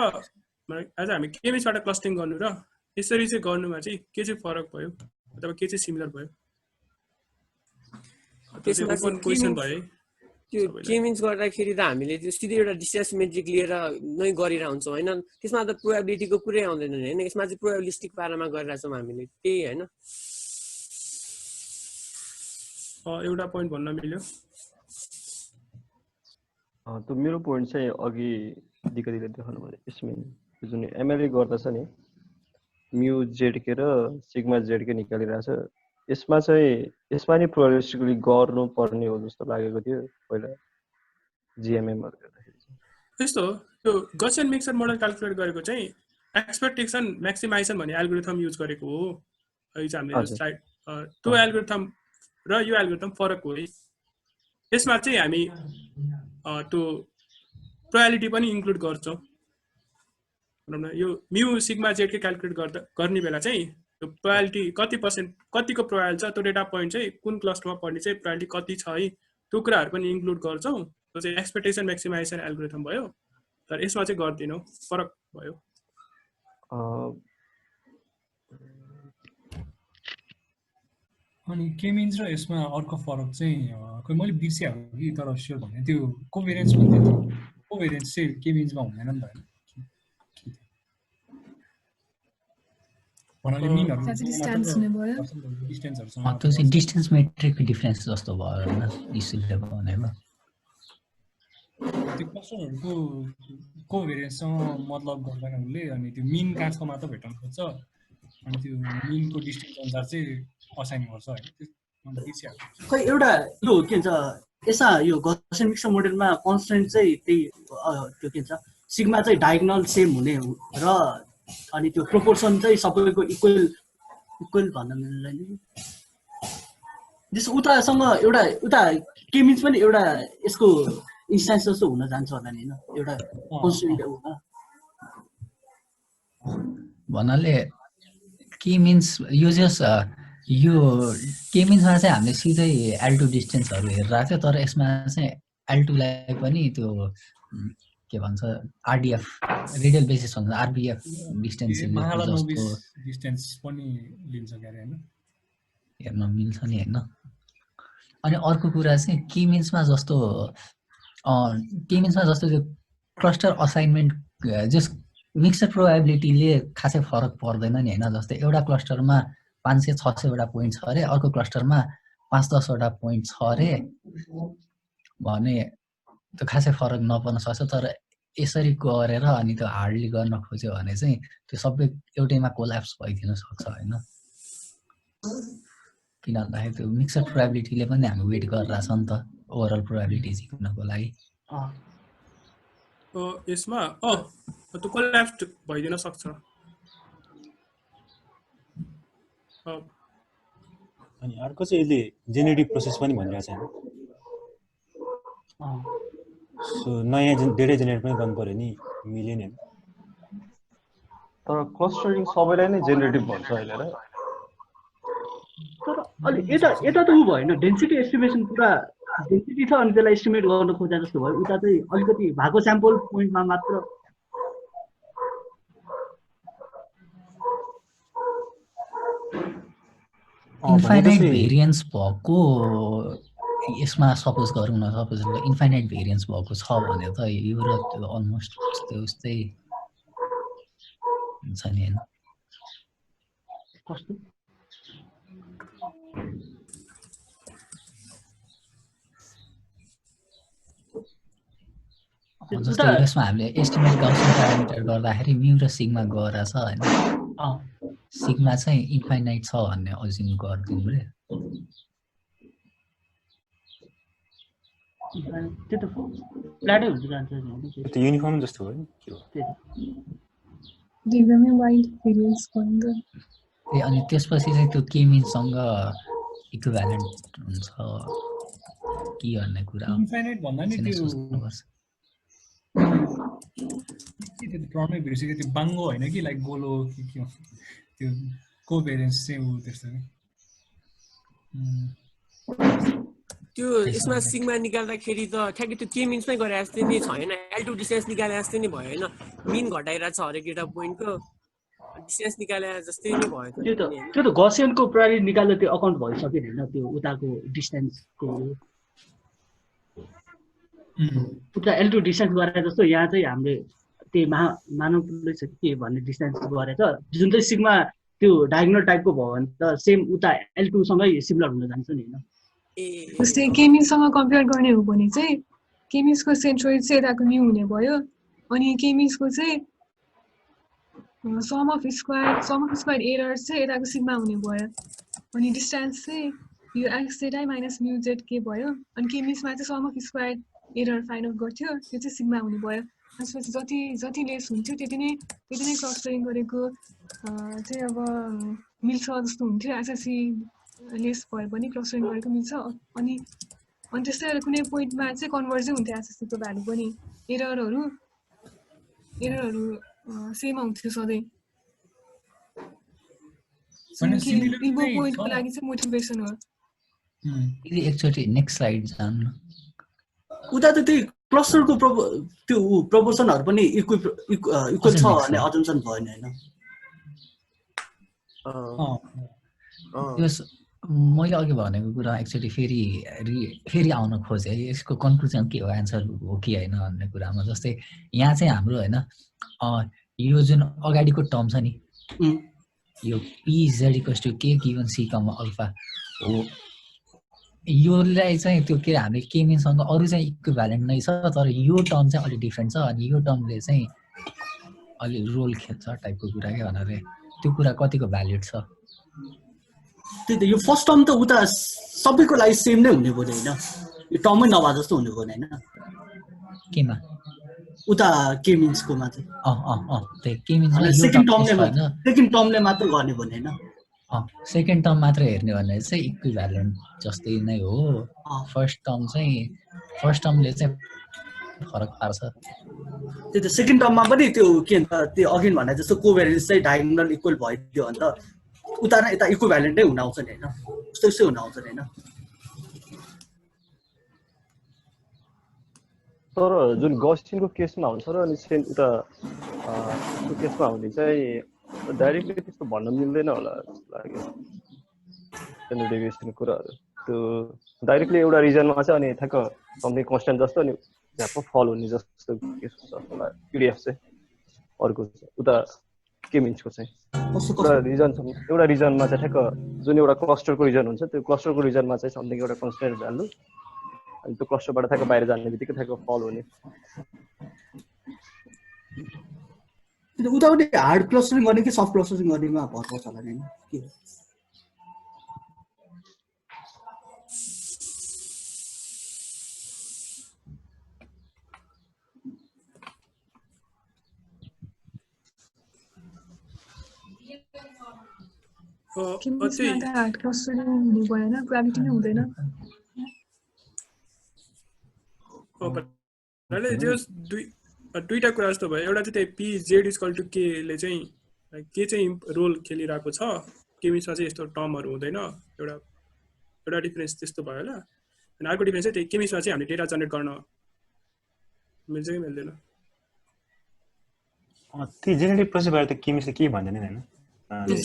आज हामी के मिन्सबाट क्लस्टरिङ गर्नु र यसरी चाहिँ गर्नुमा चाहिँ के चाहिँ फरक भयो अथवा के चाहिँ सिमिलर भयो त्यसमा क्वेसन भयो त्यो के मिन्स गर्दाखेरि त हामीले त्यो सिधै एउटा डिस्टेन्स मेट्रिक लिएर नै गरिरह हुन्छौँ होइन त्यसमा त प्रोबेबिलिटीको कुरै आउँदैन होइन यसमा चाहिँ प्रोबेबिलिस्टिक पारामा गरिरहेछौँ हामीले त्यही होइन एउटा पोइन्ट भन्न मिल्यो त्यो मेरो पोइन्ट चाहिँ अघि दिकरीले देखाउनु भयो यसमा जुन एमएलए गर्दा छ नि म्यु जेडके र सिग्मा जेडके निकालिरहेछ यसमा चाहिँ यसमा नि प्रोबेबिलिस्टिकली गर्नुपर्ने हो जस्तो लागेको थियो पहिला जिएमएमहरु गर्दाखेरि त्यस्तो हो त्यो गसियन मिक्सर मोडल क्याल्कुलेट गरेको चाहिँ एक्सपेक्टेसन म्याक्सिमाइजेसन भन्ने एल्गोरिथम युज गरेको हो अहिले चाहिँ हामीले स्लाइड त्यो एल्गोरिथम र यो एल्गोरिथम फरक हो है यसमा चाहिँ हामी त्यो प्रोबेबिलिटी पनि इन्क्लुड गर्छौँ यो म्यु सिग्मा जेडके क्याल्कुलेट गर्ने बेला चाहिँ त्यो प्रोबेबिलिटी कति पर्सेन्ट कतिको प्रोबेबिलिटी छ त्यो डेटा पोइन्ट चाहिँ कुन क्लस्टरमा पर्ने चाहिँ प्रोबेबिलिटी कति छ है त्यो कुराहरू पनि इन्क्लुड गर्छौँ त्यो चाहिँ एक्सपेक्टेसन म्याक्सिमाइजेसन एल्गोरिथम भयो तर यसमा चाहिँ गर्दिनौँ फरक भयो अनि के मिन्स र यसमा अर्को फरक चाहिँ खै मैले बिर्सेँ कि तर स्योर भने त्यो कोभेरियन्स पनि थियो कोभेरियन्स चाहिँ के मिन्समा हुँदैन नि त होइन त्यो चाहिँ डिस्टेन्स मेट्रिकको डिफरेन्स जस्तो भयो होइन इस्युले भनेको त्यो क्लस्टरहरूको कोभेरियन्ससँग मतलब गर्दैन उसले अनि त्यो मिन काट्छ मात्र भेट्न खोज्छ अनि त्यो मिनको डिस्टेन्स अनुसार चाहिँ असाइन गर्छ होइन खै एउटा यो के भन्छ यसमा यो गसियन मिक्सर मोडेलमा कन्स्टेन्ट चाहिँ त्यही त्यो के भन्छ सिग्मा चाहिँ डायगोनल सेम हुने र अनि त्यो प्रोपोर्सन चाहिँ सबैको इक्वल भन्न मिल्दैन जस उतासँग एउटा उता के मिन्स पनि एउटा यसको इन्स्टान्स जस्तो हुन जान्छ होला नि होइन एउटा कन्स्टेन्ट भन्नाले के मिन्स यो जस यो के मिन्समा चाहिँ हामीले सिधै एल2 डिस्टेन्सहरू हेरिरहेको थियो तर यसमा चाहिँ एल2लाई पनि त्यो के भन्छ आरडिएफ रेडियल बेसिस भन्छ आरबिएफ डिस्टेन्स डिस्टेन्स पनि लिन्छ के हैन हेर्न मिल्छ नि हैन अनि अर्को कुरा चाहिँ के मिन्समा जस्तो त्यो क्लस्टर असाइनमेन्ट जस मिक्सर प्रोबेबिलिटीले खासै फरक पर्दैन नि हैन जस्तै एउटा क्लस्टरमा 500-600 वटा पोइन्ट छ अरे अर्को क्लस्टरमा 5-10 वटा पोइन्ट छ अरे भने त्यो खासै फरक नपर्न सक्छ तर यसरी गरेर अनि त्यो हार्डली गर्न खोज्यो भने चाहिँ त्यो सबै एउटैमा कोल्याप्स भइदिन सक्छ हैन किन भन्दाखेरि त्यो मिक्सर प्रोबेबिलिटीले पनि हामी वेट गरिरहेछ नि त ओभरअल प्रोबेबिलिटी जिक्नको लागि यसमा त्यो कोल्याप्स भइदिन सक्छ अनि अर्को चाहिँ यसले जेनेरेटिभ प्रोसेस पनि भनिरहेको छैन सो नयाँ डेटा जेनेरेट पनि गर्नु पर्यो नि मिलेन तर क्लस्टरिङ सबैलाई नै जेनेरेटिभ भन्छ अहिले र तर अलि यता त उ भएन डेन्सिटी एस्टिमेसन पुरा डेन्सिटी छ अनि त्यसलाई एस्टिमेट गर्न खोजा जस्तो भयो उता चाहिँ अलिकति भएको स्याम्पल पोइन्टमा मात्र इन्फाइनाइट भेरिएन्स भएको यसमा सपोज गरौँ न सपोज इन्फाइनाइट भेरिएन्स भएको छ भने त यो र त्यो अलमोस्ट उस्तै हुन्छ नि हैन कस्तो जस्तै यसमा हामीले एस्टिमेट गाउसियन प्यारामिटर गर्दाखेरि म्यु र सिग्मा गएर छ हैन सिग्मा चाहिँ इन्फाइनाइट छ भन्ने अज्युम गर्दिनु रे त्यो त फ्ल्याटै हुन्छ जान्छ त्यो युनिफर्म जस्तो हो नि के हो एकदमै वाइड भेरिएन्स भन्छ अनि त्यसपछि चाहिँ त्यो के मिनसँग इक्विभ्यालेन्ट हुन्छ के भन्ने कुरा हो इन्फाइनाइट भन्दा नि त्यो त्यो प्रब्लमै भइसक्यो त्यो बाङ्गो होइन कि लाइक गोलो के हो त्यो कोभेरियन्स चाहिँ उ त्यस्तो नि त्यो यसमा सिग्मा निकाल्दाखेरि त ठ्याक्कै त्यो के मिन्समै गरे जस्तै नै छैन L2 डिस्टेन्स निकाले जस्तै नै भयो हैन मिन घटाइरा छ हरेक एउटा पोइन्टको डिस्टेन्स निकाले जस्तै नै भयो त्यो त गसियनको प्रायोरिटी निकाल्दा त्यो अकाउन्ट भइसक्यो हैन त्यो उताको डिस्टेन्सको उता L2 डिस्टेन्स गरे जस्तो यहाँ चाहिँ हामीले त्यही मानवले छ के भन्ने डिस्टेन्स गरेछ जुन चाहिँ सिग्मा त्यो डायगोनल टाइपको भयो भने त सेम उता L2 सँगै सिमिलर हुन जान्छ नि हैन जस्तै केमिनसँग कम्पेयर गर्ने हो भने चाहिँ केमिन्सको सेन्ट्रोइड चाहिँ यताको न्यू हुने भयो अनि केमिन्सको चाहिँ सम अफ स्क्वायर एरर चाहिँ यताको सिग्मा हुने भयो अनि डिस्टेन्स चाहिँ यो x z i minus mu z के भयो अनि केमिन्समा चाहिँ sum of square error find out गर्थ्यो त्यो चाहिँ सिग्मा हुने भयो त्यसपछि जति लेस हुन्थ्यो त्यति नै क्लस्टरिङ गरेको चाहिँ अब मिल्छ जस्तो हुन्थ्यो एसएससी लेस भयो भने क्लस्टरिङ गरेको मिल्छ अनि त्यस्तै कुनै पोइन्टमा चाहिँ कन्भर्जै हुन्थ्यो एसएससीको भ्यालु पनि एररहरू सेम आउँथ्यो सधैँ इल्बो पोइन्टको लागि चाहिँ मोटिभेसन हो एकचोटि नेक्स्ट स्लाइड जानु उता त त्यही क्लस्टरको त्यो प्रोपोर्सनहरु पनि इक्वल छ भन्ने अजम्पसन भएन हैन यस मैले अघि भनेको कुरा एक्चुअली फेरि आउन खोजे यसको कन्क्लुजन के हो एन्सर हो कि हैन भन्ने कुरामा जस्तै यहाँ चाहिँ हाम्रो हैन यो जुन अगाडिको टर्म छ नि यो pz = k given c, alpha हो योलाई चाहिँ त्यो के हामीले के मिनसँग अरु चाहिँ इक्विभ्यालेन्ट नै छ तर यो टर्म चाहिँ अलि डिफरेन्ट छ अनि यो टर्मले चाहिँ अलि रोल खेल्छ टाइपको कुरा के भन्नाले त्यो कुरा कतिको भ्यालिड छ त्यही त यो फर्स्ट टर्म त उता सबैको लागि सेम नै हुने भयो हैन यो टर्मै नभए जस्तो हुने भयो हैन केमा उता के मिन्सकोमा चाहिँ त्यही के मिन्समा सेकेन्ड टर्मले मात्र गर्ने भयो हैन सेकेन्ड टर्म मात्र हेर्ने भने चाहिँ इक्विभ्यालेन्ट जस्तै नै हो फर्स्ट टर्मले चाहिँ फरक पार्छ त्यही त सेकेन्ड टर्ममा पनि त्यो के भन्छ त्यो अघि भने जस्तो कोभेरियन्स चाहिँ डायगोनल इक्वल भइदियो भने त उता र यता इक्विभ्यालेन्टै हुन आउँछ नि हैन उस्तै हुन आउँछ नि हैन तर जुन गस्टिनको केसमा हुन्छ र अनि उता केसमा हुने चाहिँ डाइरेक्टली त्यस्तो भन्न मिल्दैन होला जस्तो लाग्यो स्ट्यान्डर्ड डेभिएसन कुराहरू त्यो डाइरेक्टली एउटा रिजनमा चाहिँ अनि ठ्याक्क समथिङ कन्स्ट्यान्ट जस्तो अनि झ्याप्प फल हुने जस्तो केस हुन्छ जस्तो लाग्यो पिडिएफ चाहिँ अर्को उता के मिन्सको चाहिँ एउटा रिजनमा चाहिँ ठ्याक्क जुन एउटा क्लस्टरको रिजन हुन्छ त्यो क्लस्टरको रिजनमा चाहिँ समथिङ एउटा कन्स्ट्यान्ट भ्यालु अनि त्यो क्लस्टरबाट ठ्याक्क बाहिर जाने बित्तिकै ठ्याक्क फल हुने उतापट्टि हार्ड क्लस्टरिङ गर्ने कि सफ्ट क्लस्टरिङ गर्नेमा भर पर्छ होला हैन के केमिस्ट्रीमा त हार्ड क्लस्टरिङ हुनु भएन ग्राभिटी नै हुँदैन भन्नाले जस दुईटा कुरा जस्तो भयो एउटा चाहिँ पी जेड इक्वल टु के ले चाहिँ के चाहिँ रोल खेलिरहेको छ केमिस्ट्रीमा चाहिँ यस्तो टर्महरू हुँदैन एउटा डिफरेन्स त्यस्तो भयो होला अनि अर्को डिफरेन्स चाहिँ केमिस्ट्रीमा चाहिँ हामीले डेटा जेनेरेट गर्न मिल्छ कि मिल्दैन त्यो जेनेरेटिभ प्रोसेसबाट त केमिस्टले केही भन्दैन हैन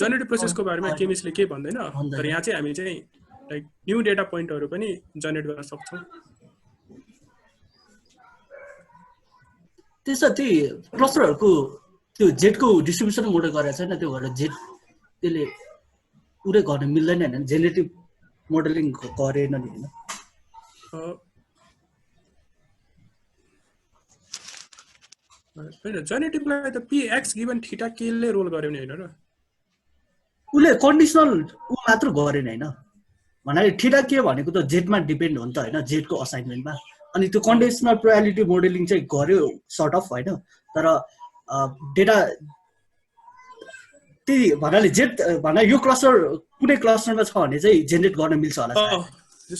जेनेरेटिभ प्रोसेसको बारेमा केमिस्टले केही भन्दैन तर यहाँ चाहिँ हामी चाहिँ लाइक न्यू डेटा पोइन्टहरू पनि जेनेरेट गर्न सक्छौँ त्यसो त्यही क्लस्टरहरूको त्यो जेडको डिस्ट्रिब्युसन मोडल गरेको छैन त्यो भएर जेड त्यसले पुरै गर्न मिल्दैन हैन जेनेरेटिभ मोडलिङ गरेन नि हैन होइन जेनेरेटिभलाई त पी एक्स गिभन थीटा के ले रोल गर्यो नि हैन र उसले कन्डिसनल मात्र गरेन हैन भन्नाले थीटा के भनेको त जेडमा डिपेन्ड हो नि त हैन जेडको असाइनमेन्टमा अनि त्यो कन्डिसनल प्रोबेबिलिटी मोडलिङ चाहिँ गर्यो सर्ट अफ हैन तर डेटा त्यही भन्नाले जेड भन्नाले यो क्लस्टर कुनै क्लस्टरमा छ भने चाहिँ जेनेरेट गर्न मिल्छ होला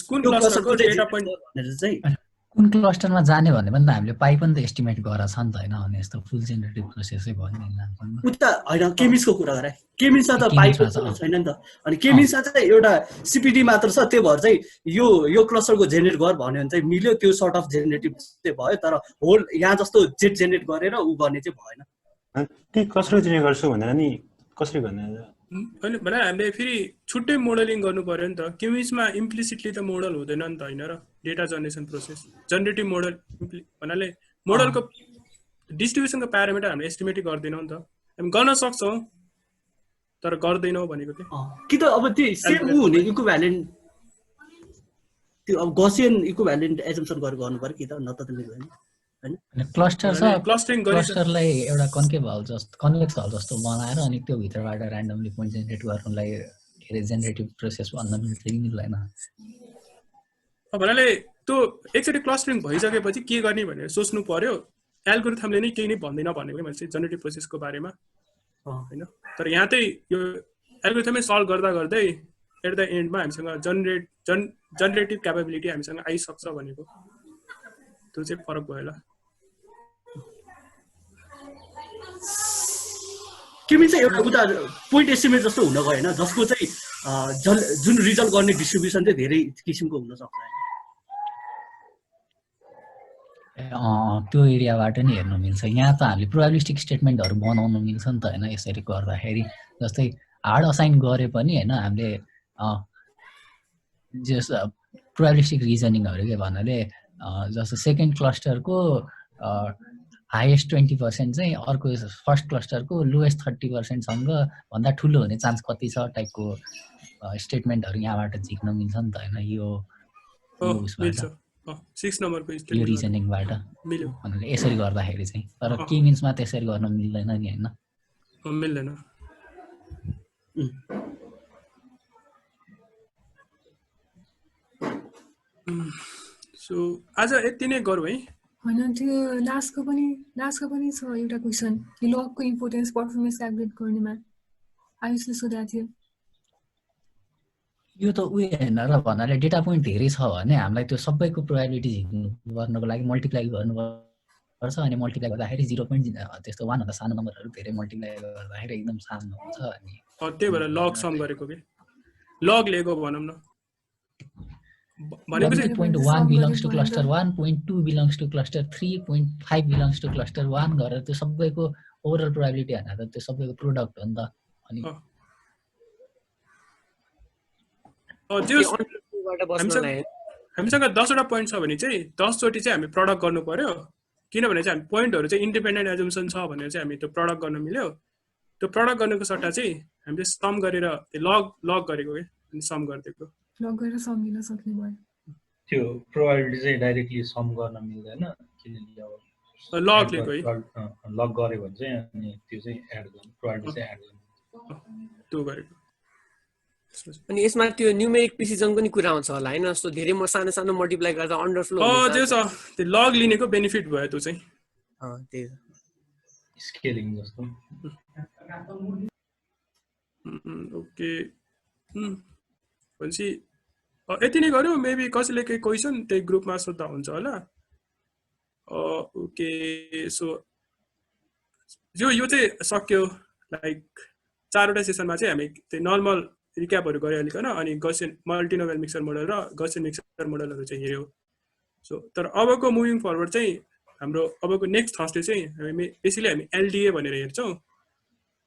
कुन क्लस्टरको डेटा पोइन्ट भनेर चाहिँ कुन क्लस्टरमा जाने भन्ने पनि त हामीले पाइ पनि त एस्टिमेट गरेर छ नि त हैन अनि यस्तो फुल जेनेरेटिभ प्रोसेसै भयो नि उता हैन केमिस्टको कुरा गरे केमिस्टमा त पाइको छैन नि त अनि केमिस्टमा चाहिँ एउटा सिपिडी मात्र छ त्यो भएर चाहिँ यो क्लस्टरको जेनेरेट गर भन्यो भने चाहिँ मिल्यो त्यो सर्ट अफ जेनेरेटिभ चाहिँ भयो तर होल यहाँ जस्तो जेड जेनेरेट गरेर उ गर्ने चाहिँ भएन त्यो क्लस्टर जेनेरेट गर्छु भनेर नि कसरी गर्ने होइन भने हामीले फेरि छुट्टै मोडलिङ गर्नु पर्यो नि त केमिस्टमा इम्प्लिसिटली त मोडल हुँदैन नि त हैन र data generation process generative model भन्नाले मोडलको डिस्ट्रिब्युसनको प्यारामिटर हामीले एस्टिमेटै गर्दैनौँ नि त हामी गर्न सक्छौँ तर गर्दैनौँ भनेको चाहिँ कि त अब त्यो सेम उ हुने इक्विभ्यालेन्ट त्यो अब गसियन इक्विभ्यालेन्ट एजम्पसन गरेर गर्नु पर्यो कि त न त मिल्दैन हैन क्लस्टर छ क्लस्टरलाई एउटा कन्केभ हल जस्तो कन्भेक्स हल जस्तो बनाएर अनि त्यो भित्रबाट र्यान्डमली पोइन्ट जेनेरेट गर्नुलाई के अरे जेनेरेटिभ प्रोसेस भन्न मिल्छ कि मिल्दैन भन्नाले त्यो एकचोटि क्लस्टरिङ भइसकेपछि के गर्ने भनेर सोच्नु पर्यो एल्गोरिथमले नै केही नै भन्दैन भनेको मैले चाहिँ जेनेरेटिभ प्रोसेसको बारेमा हैन तर यहाँ चाहिँ यो एल्गोरिथमै सल्भ गर्दा गर्दै एट द एन्डमा हामीसँग जेनेरेटिभ क्यापेबिलिटी हामीसँग आइसक्छ भनेको त्यो चाहिँ फरक भयो होला केमी चाहिँ एउटा उता पोइन्ट एस्टिमेट जस्तो हुन गयो हैन जसको चाहिँ जुन रिजल्ट गर्ने डिस्ट्रिब्युसन चाहिँ धेरै किसिमको हुन सक्छ त्यो एरियाबाट नि हेर्नु मिल्छ यहाँ त हामीले प्रोबेबिलिस्टिक स्टेटमेन्टहरू बनाउनु मिल्छ नि त हैन यसरी गर्दाखेरि जस्तै हार्ड असाइन गरे पनि हैन हामीले जस प्रोबेबिलिस्टिक रिजनिङहरू के भन्नाले जस्तो सेकेन्ड क्लस्टरको हाइएस्ट 20% चाहिँ अर्को फर्स्ट क्लस्टरको लोएस्ट 30%सँग भन्दा ठुलो हुने चान्स कति छ टाइपको स्टेटमेन्टहरू यहाँबाट झिक्न मिल्छ नि त हैन यो मिल्छ 6 नम्बरको यो रिजनिङबाट भन्नाले यसरी गर्दाखेरि चाहिँ तर के मिन्समा त्यसरी गर्न मिल्दैन नि हैन मिल्दैन सो आज यति नै गरौँ है हैन त्यो लास्टको पनि छ एउटा क्वेशन लगको इम्पोर्टेन्स परफर्मेन्स क्याल्कुलेट गर्नेमा आयुषले सोधेको थियो यो त उयो हैन र भन्नाले डेटा पोइन्ट धेरै छ भने हामीलाई त्यो सबैको प्रोबेबिलिटी गर्नको लागि मल्टिप्लाई गर्नुपर्छ अनि मल्टिप्लाई गर्दाखेरि 0. त्यस्तो 1 भन्दा सानो नम्बरहरू धेरै मल्टिप्लाई गर्दाखेरि एकदम सानो हुन्छ अनि त्यही भएर लग सम गरेको के लग लिएको भनौँ न भनेको चाहिँ 0.1 belongs to cluster 1, 0.2 belongs to cluster 3, 0.5 belongs to cluster 1 गरेर त्यो सबैको ओभरअल प्रोबेबिलिटी हैन त त्यो सबैको प्रोडक्ट हो नि त अनि हामीसँग 10 वटा पोइन्ट छ भने चाहिँ 10 चोटि चाहिँ हामी प्रडक्ट गर्नु पर्यो किनभने चाहिँ हामी पोइन्टहरू चाहिँ इन्डिपेन्डेन्ट एजम्पसन छ भनेर चाहिँ हामी त्यो प्रडक्ट गर्न मिल्यो त्यो प्रडक्ट गर्नुको सट्टा चाहिँ हामीले सम गरेर लग गरेको के अनि सम गरिदिएको लग गरेर सम लिन सक्ने भयो त्यो प्रोबेबिलिटी चाहिँ डाइरेक्टली सम गर्न मिल्दैन किनकि अब लग लिएको है लग गर्यो भने चाहिँ अनि त्यो चाहिँ एड गर्नु प्रोबेबिलिटी चाहिँ एड गर्नु त्यो गरेको अनि यसमा त्यो न्यूमेरिक प्रिसिजनको नि कुरा आउँछ होला हैन जस्तो धेरै सानो सानो मल्टिप्लाई गर्दा अन्डरफ्लो हुन्छ त्यो छ त्यो लग लिनेको बेनिफिट भयो त्यो चाहिँ त्यही स्केलिङ जस्तो ओके भनेपछि यति नै गऱ्यो मेबी कसैले केही क्वेसन त्यही ग्रुपमा सोध्दा हुन्छ होला ओके सो यो चाहिँ सक्यो लाइक 4वटा सेसनमा चाहिँ हामी त्यही नर्मल रिक्यापहरू गरिहालिकन अनि गसियन मल्टिनोमियल मिक्सर मोडल र गसियन मिक्सर मोडलहरू चाहिँ हेऱ्यौँ सो तर अबको मुभिङ फरवर्ड चाहिँ हाम्रो अबको नेक्स्ट थर्सडे चाहिँ हामी बेसिकली हामी एलडिए भनेर हेर्छौँ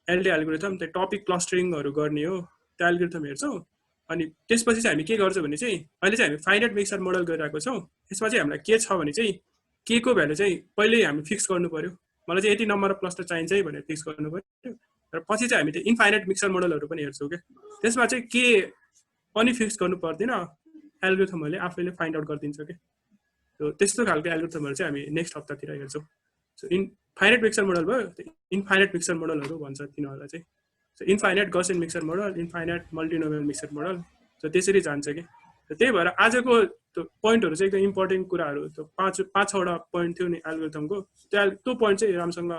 एलडिए एल्गोरिथम त्यो टपिक क्लस्टरिङहरू गर्ने हो त्यो एल्गोरिथम हेर्छौँ अनि त्यसपछि चाहिँ हामी के गर्छौँ भने चाहिँ अहिले चाहिँ हामी फाइनाइट मिक्सर मोडल गरिरहेको छौँ यसमा चाहिँ हामीलाई के छ भने चाहिँ के को भ्यालु चाहिँ पहिल्यै हामी फिक्स गर्नु पर्यो मलाई चाहिँ यति नम्बर अफ क्लस्टर चाहिन्छ है भनेर फिक्स गर्नु पर्यो र पछि चाहिँ हामी त्यो इन्फाइनाइट मिक्सर मोडलहरू पनि हेर्छौँ क्या त्यसमा चाहिँ के पनि फिक्स गर्नु पर्दैन एल्गोरिथमहरूले आफैले फाइन्ड आउट गरिदिन्छ क्या सो त्यस्तो खालको एल्गोरिथमहरू चाहिँ हामी नेक्स्ट हप्तातिर हेर्छौँ सो इन्फाइनाइट मिक्सर मोडल भयो इन्फाइनाइट मिक्सर मोडलहरू भन्छ तिनीहरूलाई चाहिँ so infinite Gaussian mixer model infinite multinomial mixer model so त्यसरी जान्छ कि त्यही भएर आजको त्यो पोइन्टहरू चाहिँ एकदम इम्पोर्टेन्ट कुराहरू त्यो 5-6वटा पोइन्ट थियो नि एल्गोरिथमको त्यो पोइन्ट चाहिँ राम्रोसँग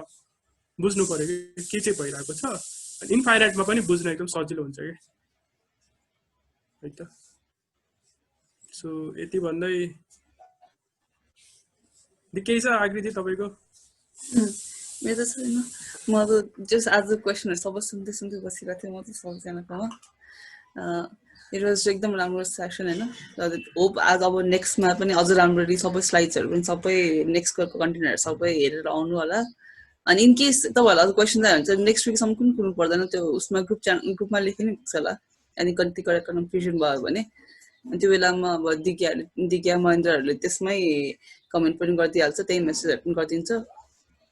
बुझ्नु पर्यो कि के चाहिँ भइरहेको छ अनि इन्फाइनाइटमा पनि बुझ्न एकदम सजिलो हुन्छ कि है त सो यति भन्दै केही छ आकृति तपाईँको मेरो त छैन म त जस्ट आज क्वेसनहरू सबै सुन्दै बसिरहेको थिएँ म त सबैजनाकोमा इट वाज एकदम राम्रो सेसन होइन होप आज अब नेक्स्टमा पनि अझ राम्ररी सबै स्लाइड्सहरू पनि सबै नेक्स्टको कन्टेन्टहरू सबै हेरेर आउनु होला अनि इन केस तपाईँहरूलाई अझ क्वेसन चाहिँ हुन्छ नेक्स्ट विकसम्म कुन कुर्नु पर्दैन त्यो उसमा ग्रुपमा लेखिनु पुग्छ होला अनि कति कन्फ्युजन भयो भने अनि त्यो बेलामा अब दिज्ञा महेन्द्रहरूले त्यसमै कमेन्ट पनि गरिदिइहाल्छ त्यही मेसेजहरू पनि गरिदिन्छ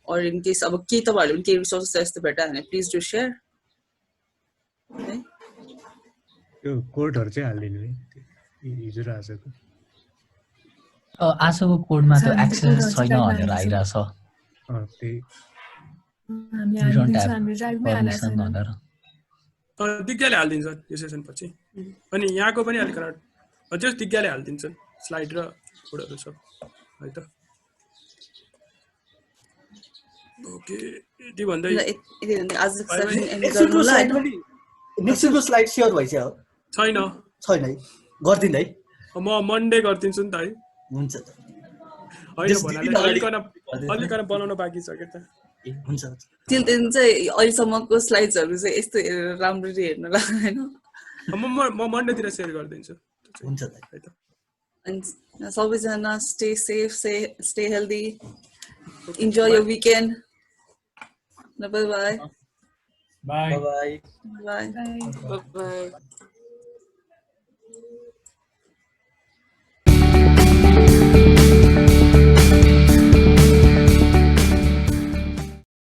अर इन केस अब के तपाईँहरूले पनि केही रिसोर्सेस यस्तो भेटायो भने प्लिज डु सेयर है यो कोडहरू चाहिँ हालिदिनु है हिजो र आजको कोडमा त एक्सेस छैन भनेर आइरहेछ त्यही दिज्ञाले हालिदिन्छ यो सेसन पछि अनि यहाँको पनि अलिकन त्यो दिज्ञाले हालिदिन्छ स्लाइड र कोडहरू सब है त ओके यति भन्दै नेक्स्टको स्लाइड सेयर भइसक्यो छैन है गर्दिन है म मन्डे गरिदिन्छु नि त है हुन्छ होइन भन्नाले अलिकन बनाउन बाँकी छ के त हुन्छ त्यो दिन चाहिँ अहिलेसम्मको स्लाइड्सहरू चाहिँ यस्तो राम्ररी हेर्नु लाग्दैन म मन्डेतिर सेयर गरिदिन्छु हुन्छ है त अनि सबैजना stay safe stay healthy enjoy your weekend by by by by by